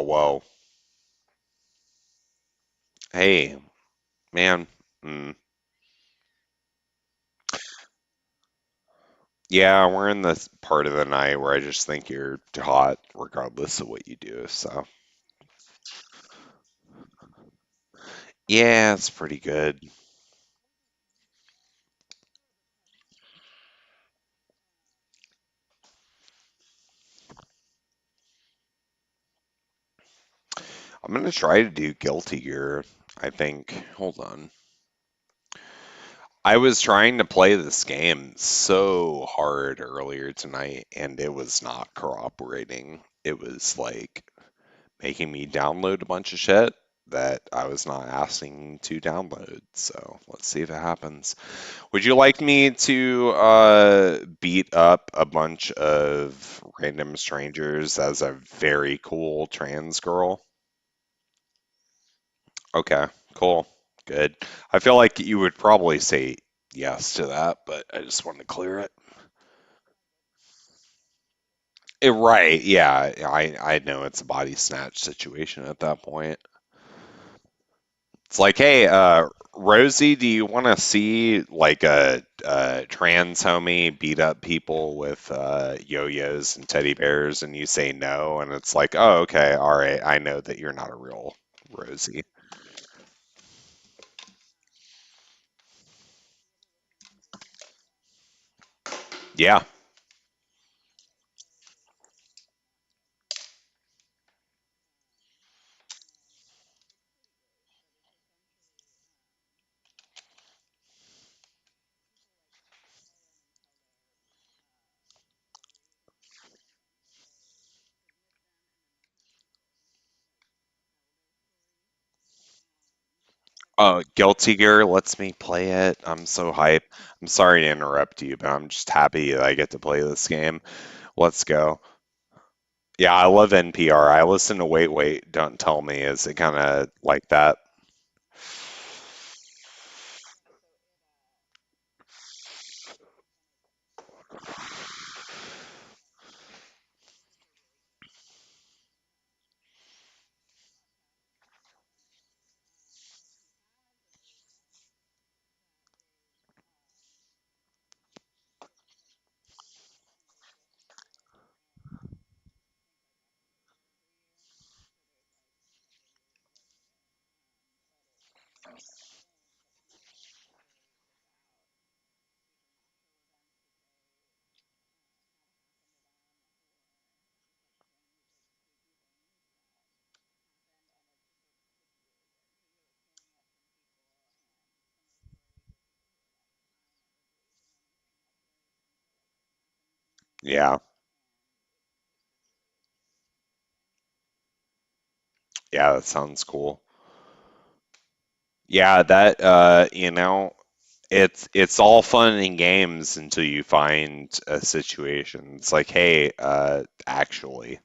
Hello. Hey, man. Mm. Yeah, we're in the part of the night where I just think you're hot regardless of what you do, so. Yeah, it's pretty good. I'm gonna try to do Guilty Gear, I think. Hold on. I was trying to play this game so hard earlier tonight, and it was not cooperating. It was like making me download a bunch of shit that I was not asking to download. So let's see if it happens. Would you like me to beat up a bunch of random strangers as a very cool trans girl? Okay, cool. Good. I feel like you would probably say yes to that, but I just wanted to clear it. Right, yeah. I know it's a body snatch situation at that point. It's like, hey, Rosie, do you want to see like a trans homie beat up people with yo-yos and teddy bears, and you say no, and it's like, oh, okay, all right, I know that you're not a real Rosie. Yeah. Guilty Gear lets me play it. I'm so hype. I'm sorry to interrupt you, but I'm just happy that I get to play this game. Let's go. Yeah, I love NPR. I listen to Wait Wait, Don't Tell Me. Is it kind of like that? Yeah. Yeah, that sounds cool. Yeah, that it's all fun and games until you find a situation. It's like, hey, actually,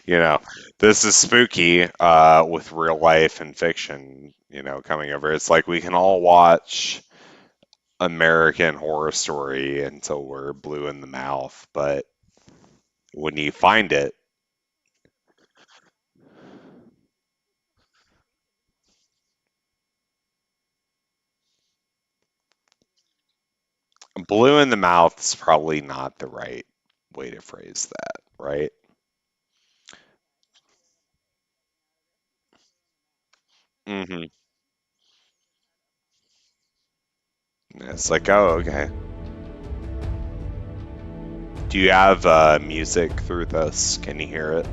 you know, this is spooky with real life and fiction, coming over. It's like we can all watch American Horror Story until we're blue in the mouth, but when you find it, blue in the mouth is probably not the right way to phrase that, right? hmm It's like, oh, okay. Do you have music through this? Can you hear it?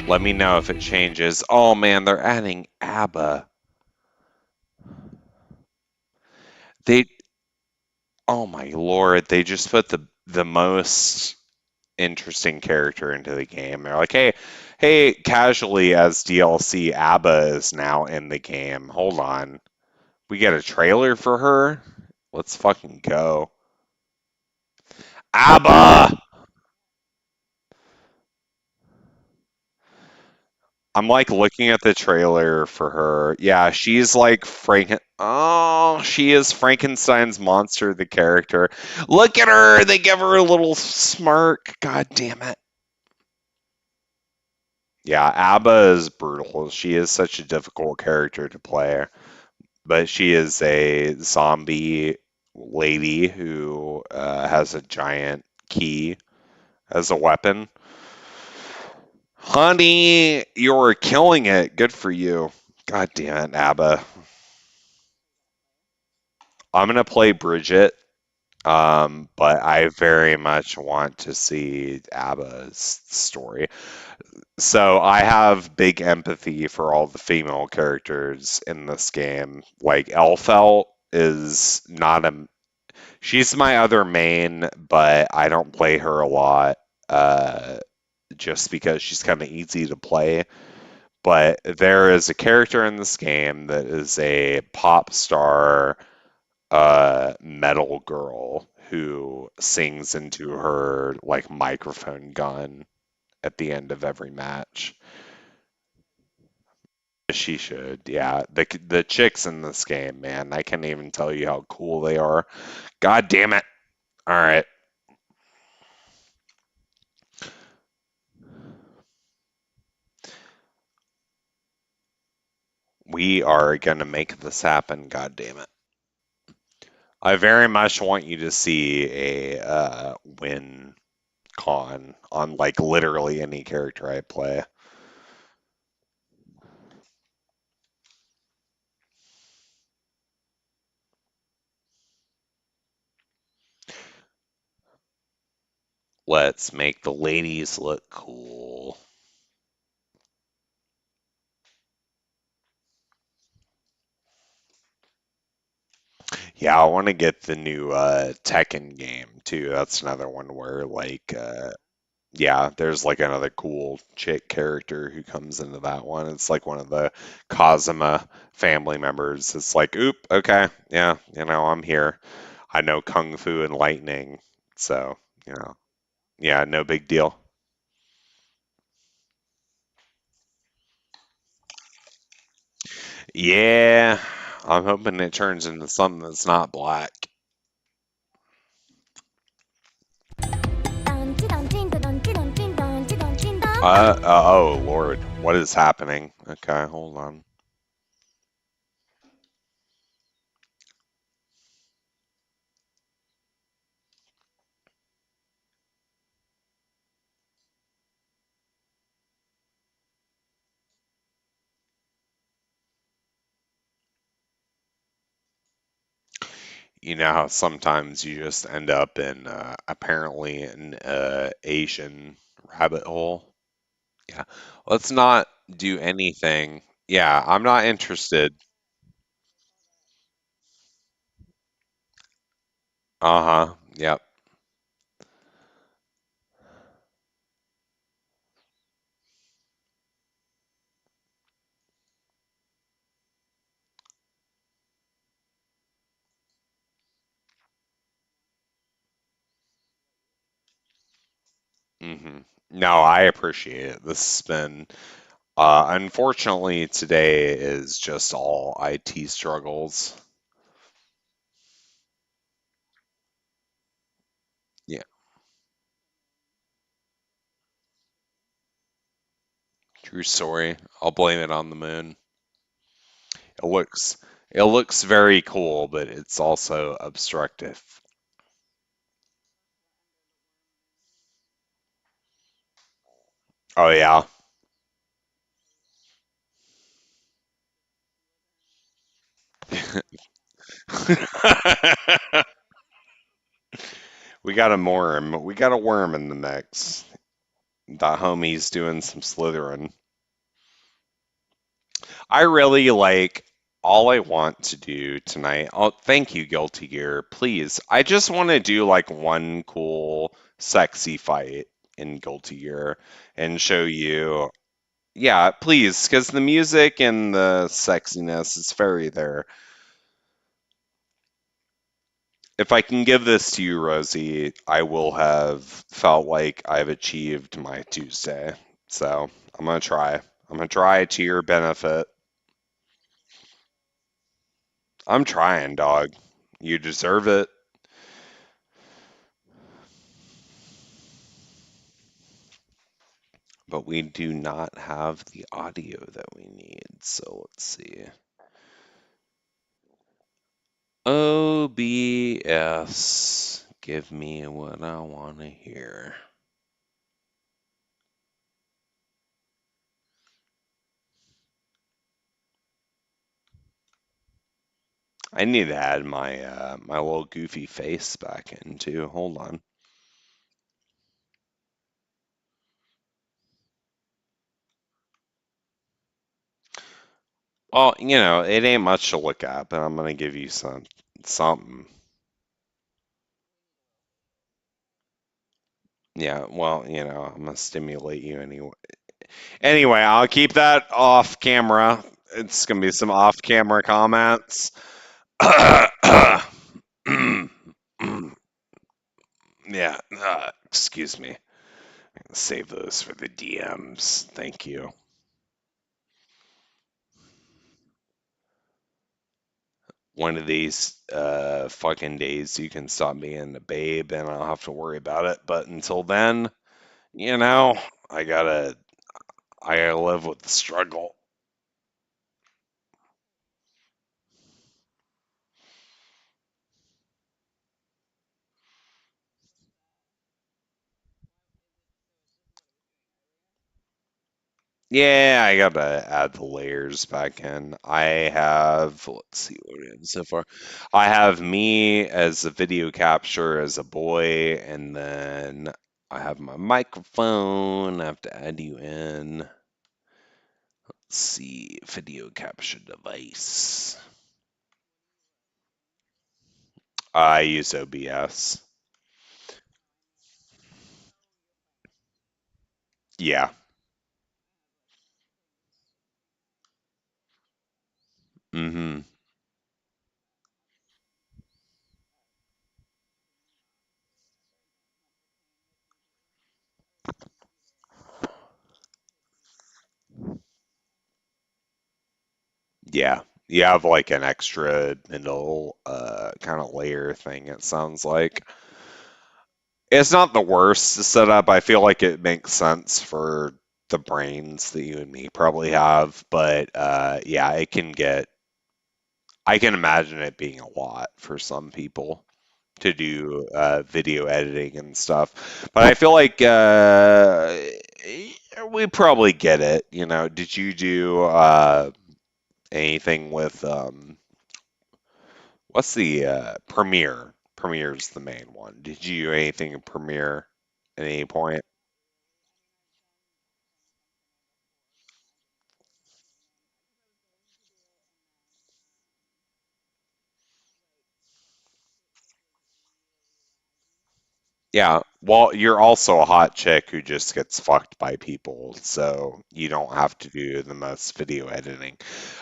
Let me know if it changes. Oh man, they're adding ABBA. They, oh my lord, they just put the most interesting character into the game. They're like, hey, casually as DLC, ABBA is now in the game. Hold on, we get a trailer for her. Let's fucking go, ABBA. I'm like looking at the trailer for her. Yeah, she's like Oh, she is Frankenstein's monster, the character. Look at her. They give her a little smirk. God damn it. Yeah, Abba is brutal. She is such a difficult character to play, but she is a zombie lady who has a giant key as a weapon. Honey, you're killing it. Good for you. God damn it, Abba. I'm gonna play Bridget, but I very much want to see Abba's story. So I have big empathy for all the female characters in this game. Like Elfelt is not a she's my other main, but I don't play her a lot, just because she's kind of easy to play. But there is a character in this game that is a pop star metal girl who sings into her like microphone gun at the end of every match. She should, yeah. The chicks in this game, man, I can't even tell you how cool they are. God damn it. All right. We are gonna make this happen, god damn it. I very much want you to see a win con on like literally any character I play. Let's make the ladies look cool. Yeah, I want to get the new Tekken game too. That's another one where like yeah, there's like another cool chick character who comes into that one. It's like one of the Kazuma family members. It's like, oop, okay, yeah, I'm here. I know Kung Fu and Lightning, so, yeah, no big deal. Yeah, I'm hoping it turns into something that's not black. Oh Lord, what is happening? Okay, hold on. You know how sometimes you just end up in apparently an Asian rabbit hole? Yeah. Let's not do anything. Yeah, I'm not interested. Uh-huh. Yep. No, I appreciate it. This has been unfortunately today is just all IT struggles. Yeah. True story. I'll blame it on the moon. It looks very cool, but it's also obstructive. Oh yeah. We got a worm. We got a worm in the mix. The homie's doing some slithering. I really like all I want to do tonight. Oh, thank you, Guilty Gear. Please, I just want to do like one cool, sexy fight in Guilty Gear and show you. Yeah, please, because the music and the sexiness is very there. If I can give this to you, Rosie, I will have felt like I've achieved my Tuesday. So I'm gonna try. I'm gonna try to your benefit. I'm trying, dog. You deserve it. But we do not have the audio that we need. So let's see. OBS. Give me what I want to hear. I need to add my my little goofy face back in too. Hold on. Well, it ain't much to look at, but I'm gonna give you something. Yeah, well, I'm gonna stimulate you anyway. Anyway, I'll keep that off camera. It's gonna be some off camera comments. Yeah, excuse me. Save those for the DMs. Thank you. One of these fucking days you can stop being a babe and I'll have to worry about it. But until then, I gotta live with the struggle. Yeah, I gotta add the layers back in. I have, let's see what we have so far. I have me as a video capture as a boy, and then I have my microphone. I have to add you in. Let's see, video capture device. I use OBS. Yeah. Mm-hmm. Yeah. You have like an extra middle kind of layer thing, it sounds like. It's not the worst setup. I feel like it makes sense for the brains that you and me probably have, but yeah, I can imagine it being a lot for some people to do video editing and stuff. But I feel like we probably get it. Did you do anything with what's the Premiere? Premiere's the main one. Did you do anything in Premiere at any point? Yeah, well, you're also a hot chick who just gets fucked by people, so you don't have to do the most video editing.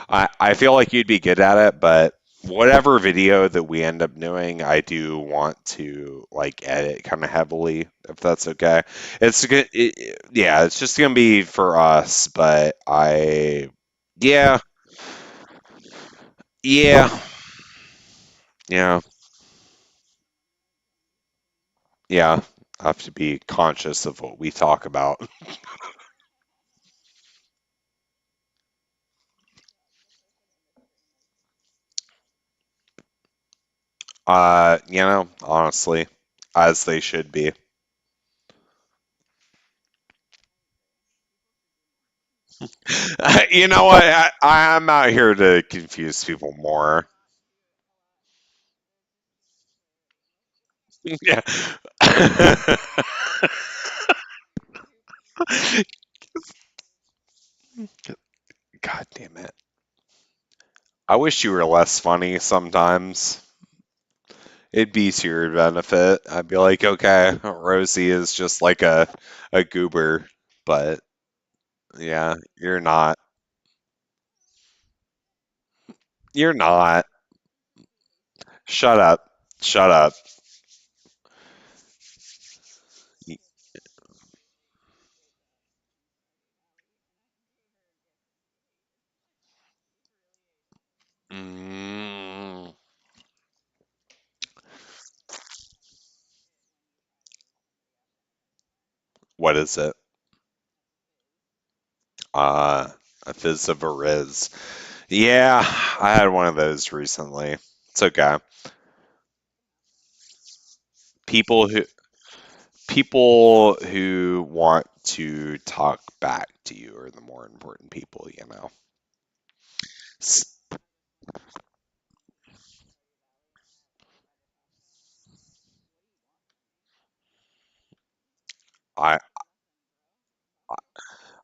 I feel like you'd be good at it, but whatever video that we end up doing, I do want to like edit kind of heavily, if that's okay. Yeah, it's just gonna be for us, but yeah, yeah, yeah, yeah. I have to be conscious of what we talk about. Honestly, as they should be. You know what? I'm out here to confuse people more. Yeah. God damn it. I wish you were less funny sometimes. It'd be to your benefit. I'd be like, okay, Rosie is just like a goober, but yeah, you're not. You're not. Shut up. Shut up. What is it? Uh, a fizz of a riz. Yeah, I had one of those recently. It's okay. People who people who want to talk back to you are the more important people, you know. S- I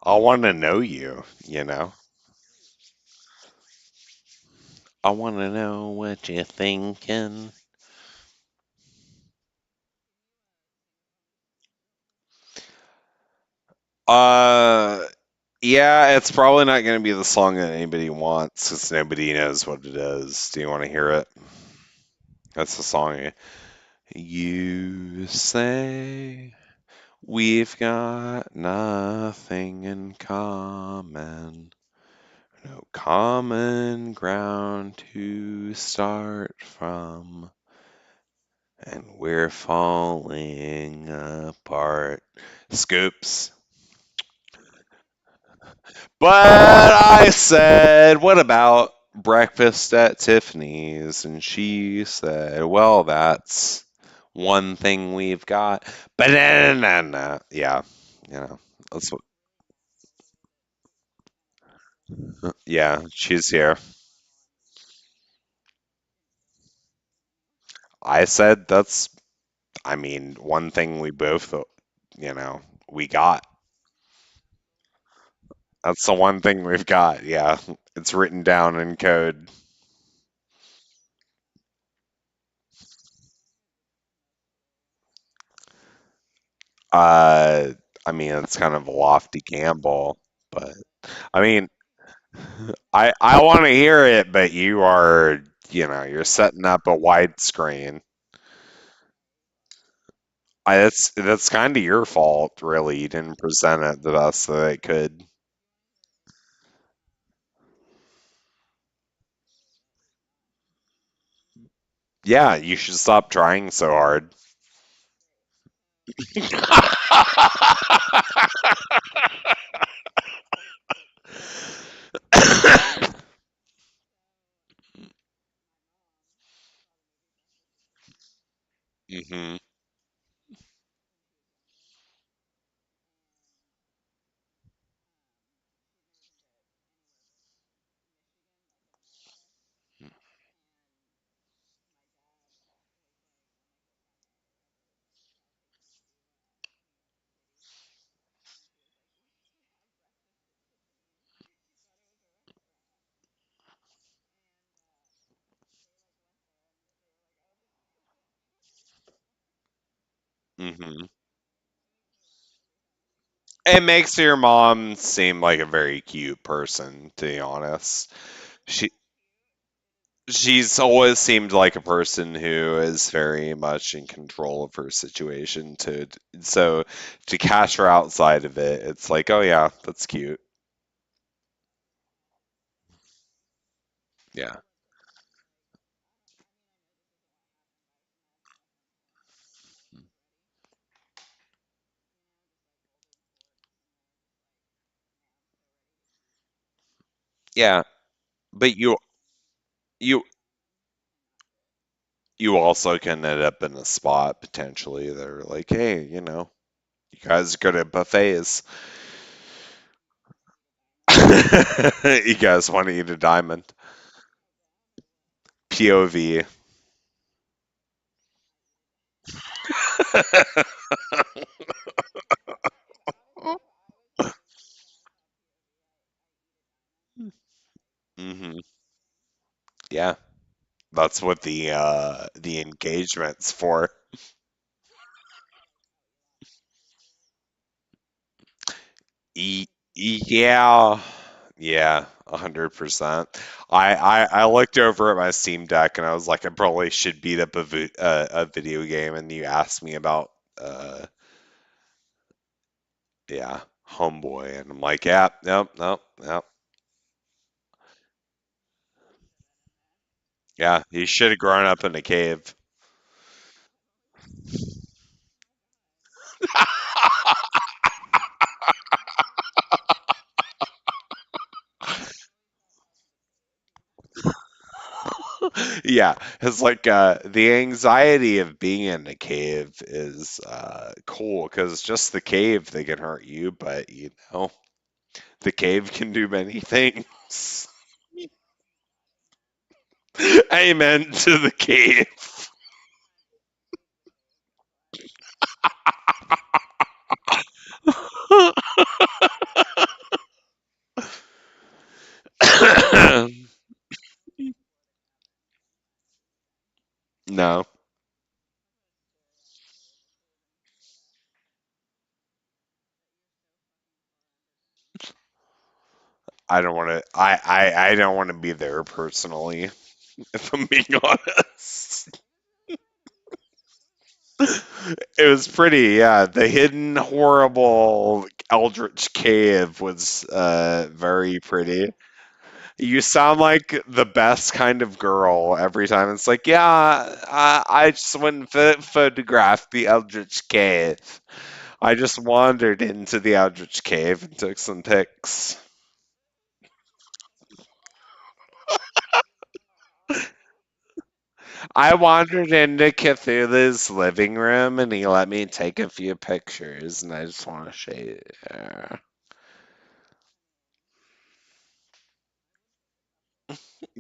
I want to know you, you know. I want to know what you're thinking. Uh, yeah, it's probably not going to be the song that anybody wants because nobody knows what it is. Do you want to hear it? That's the song. You say we've got nothing in common, no common ground to start from, and we're falling apart. Scoops. But I said, what about breakfast at Tiffany's? And she said, well, that's one thing we've got. Banana. Yeah, you know, that's what, yeah, she's here. I said that's, I mean, one thing we both, you know, we got. That's the one thing we've got. Yeah, it's written down in code. Uh, I mean, it's kind of a lofty gamble, but I mean, I want to hear it, but you are, you know, you're setting up a widescreen. That's kind of your fault, really. You didn't present it the best that it could. Yeah, you should stop trying so hard. hmm hmm It makes your mom seem like a very cute person, to be honest. She she's always seemed like a person who is very much in control of her situation so to cash her outside of it, it's like, oh yeah, that's cute. Yeah. Yeah, but you you also can end up in a spot potentially. They're like, hey, you know, you guys go to buffets. You guys want to eat a diamond. POV. hmm Yeah, that's what the engagement's for. Yeah, yeah, 100%. I looked over at my Steam Deck and I was like, I probably should beat up a video game, and you asked me about yeah, Homeboy, and I'm like, yeah, nope, nope, nope. Yeah, he should have grown up in a cave. Yeah, it's like the anxiety of being in a cave is cool because just the cave they can hurt you, but the cave can do many things. Amen to the cave. No, I don't want to. I don't want to be there personally. If I'm being honest, it was pretty. Yeah, the hidden horrible eldritch cave was very pretty. You sound like the best kind of girl every time. It's like, yeah, I just went and photographed the Eldritch Cave. I just wandered into the Eldritch Cave and took some pics. I wandered into Cthulhu's living room and he let me take a few pictures, and I just want to share.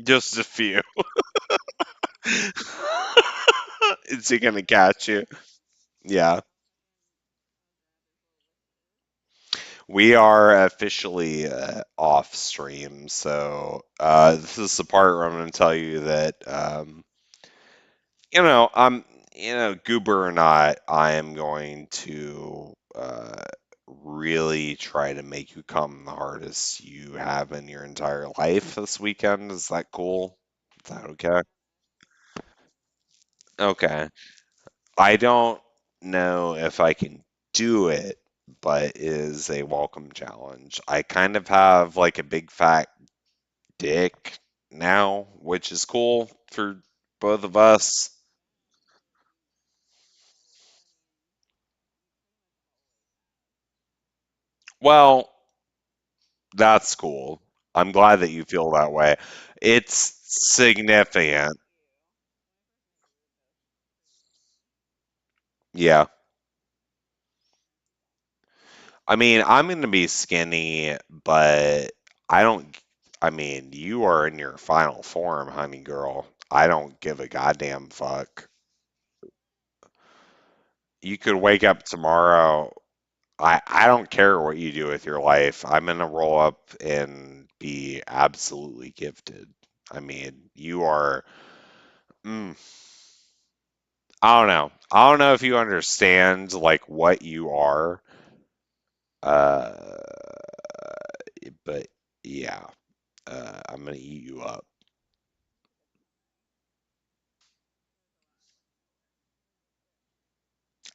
Just a few. Is he gonna catch you? Yeah. We are officially off stream, so this is the part where I'm going to tell you that, I'm, goober or not, I am going to really try to make you come the hardest you have in your entire life this weekend. Is that cool? Is that okay? Okay. I don't know if I can do it, but it is a welcome challenge. I kind of have like a big fat dick now, which is cool for both of us. Well, that's cool. I'm glad that you feel that way. It's significant. Yeah. I mean, I'm going to be skinny, but I don't. I mean, you are in your final form, honey girl. I don't give a goddamn fuck. You could wake up tomorrow. I don't care what you do with your life. I'm gonna roll up and be absolutely gifted. I mean, you are. Mm, I don't know. I don't know if you understand like what you are. Uh, but yeah, I'm gonna eat you up.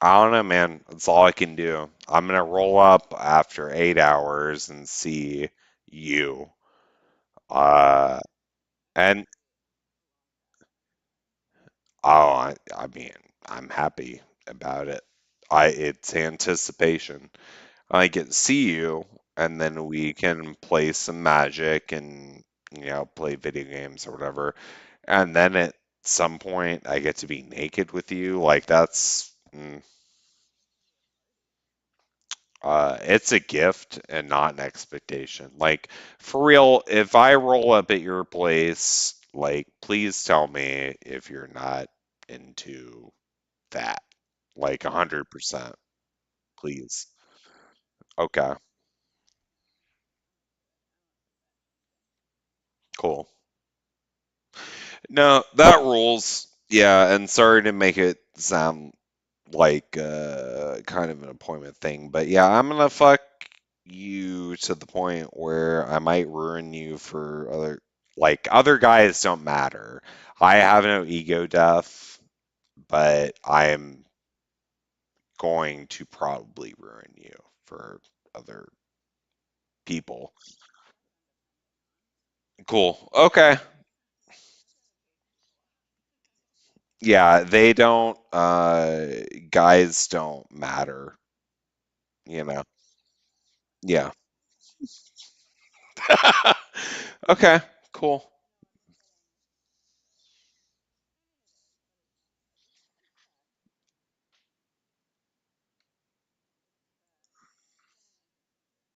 I don't know, man. That's all I can do. I'm gonna roll up after 8 hours and see you. Uh, and I mean, I'm happy about it. It's anticipation. I get to see you, and then we can play some Magic and play video games or whatever. And then at some point, I get to be naked with you. Like it's a gift and not an expectation. Like for real, if I roll up at your place, like please tell me if you're not into that. Like 100%, please. Okay, cool. No, that rules. Yeah, and sorry to make it sound like kind of an appointment thing, but yeah, I'm gonna fuck you to the point where I might ruin you for other guys don't matter. I have no ego death, but I am going to probably ruin you for other people. Cool. Okay. Yeah, they don't guys don't matter, you know. Yeah. Okay, cool.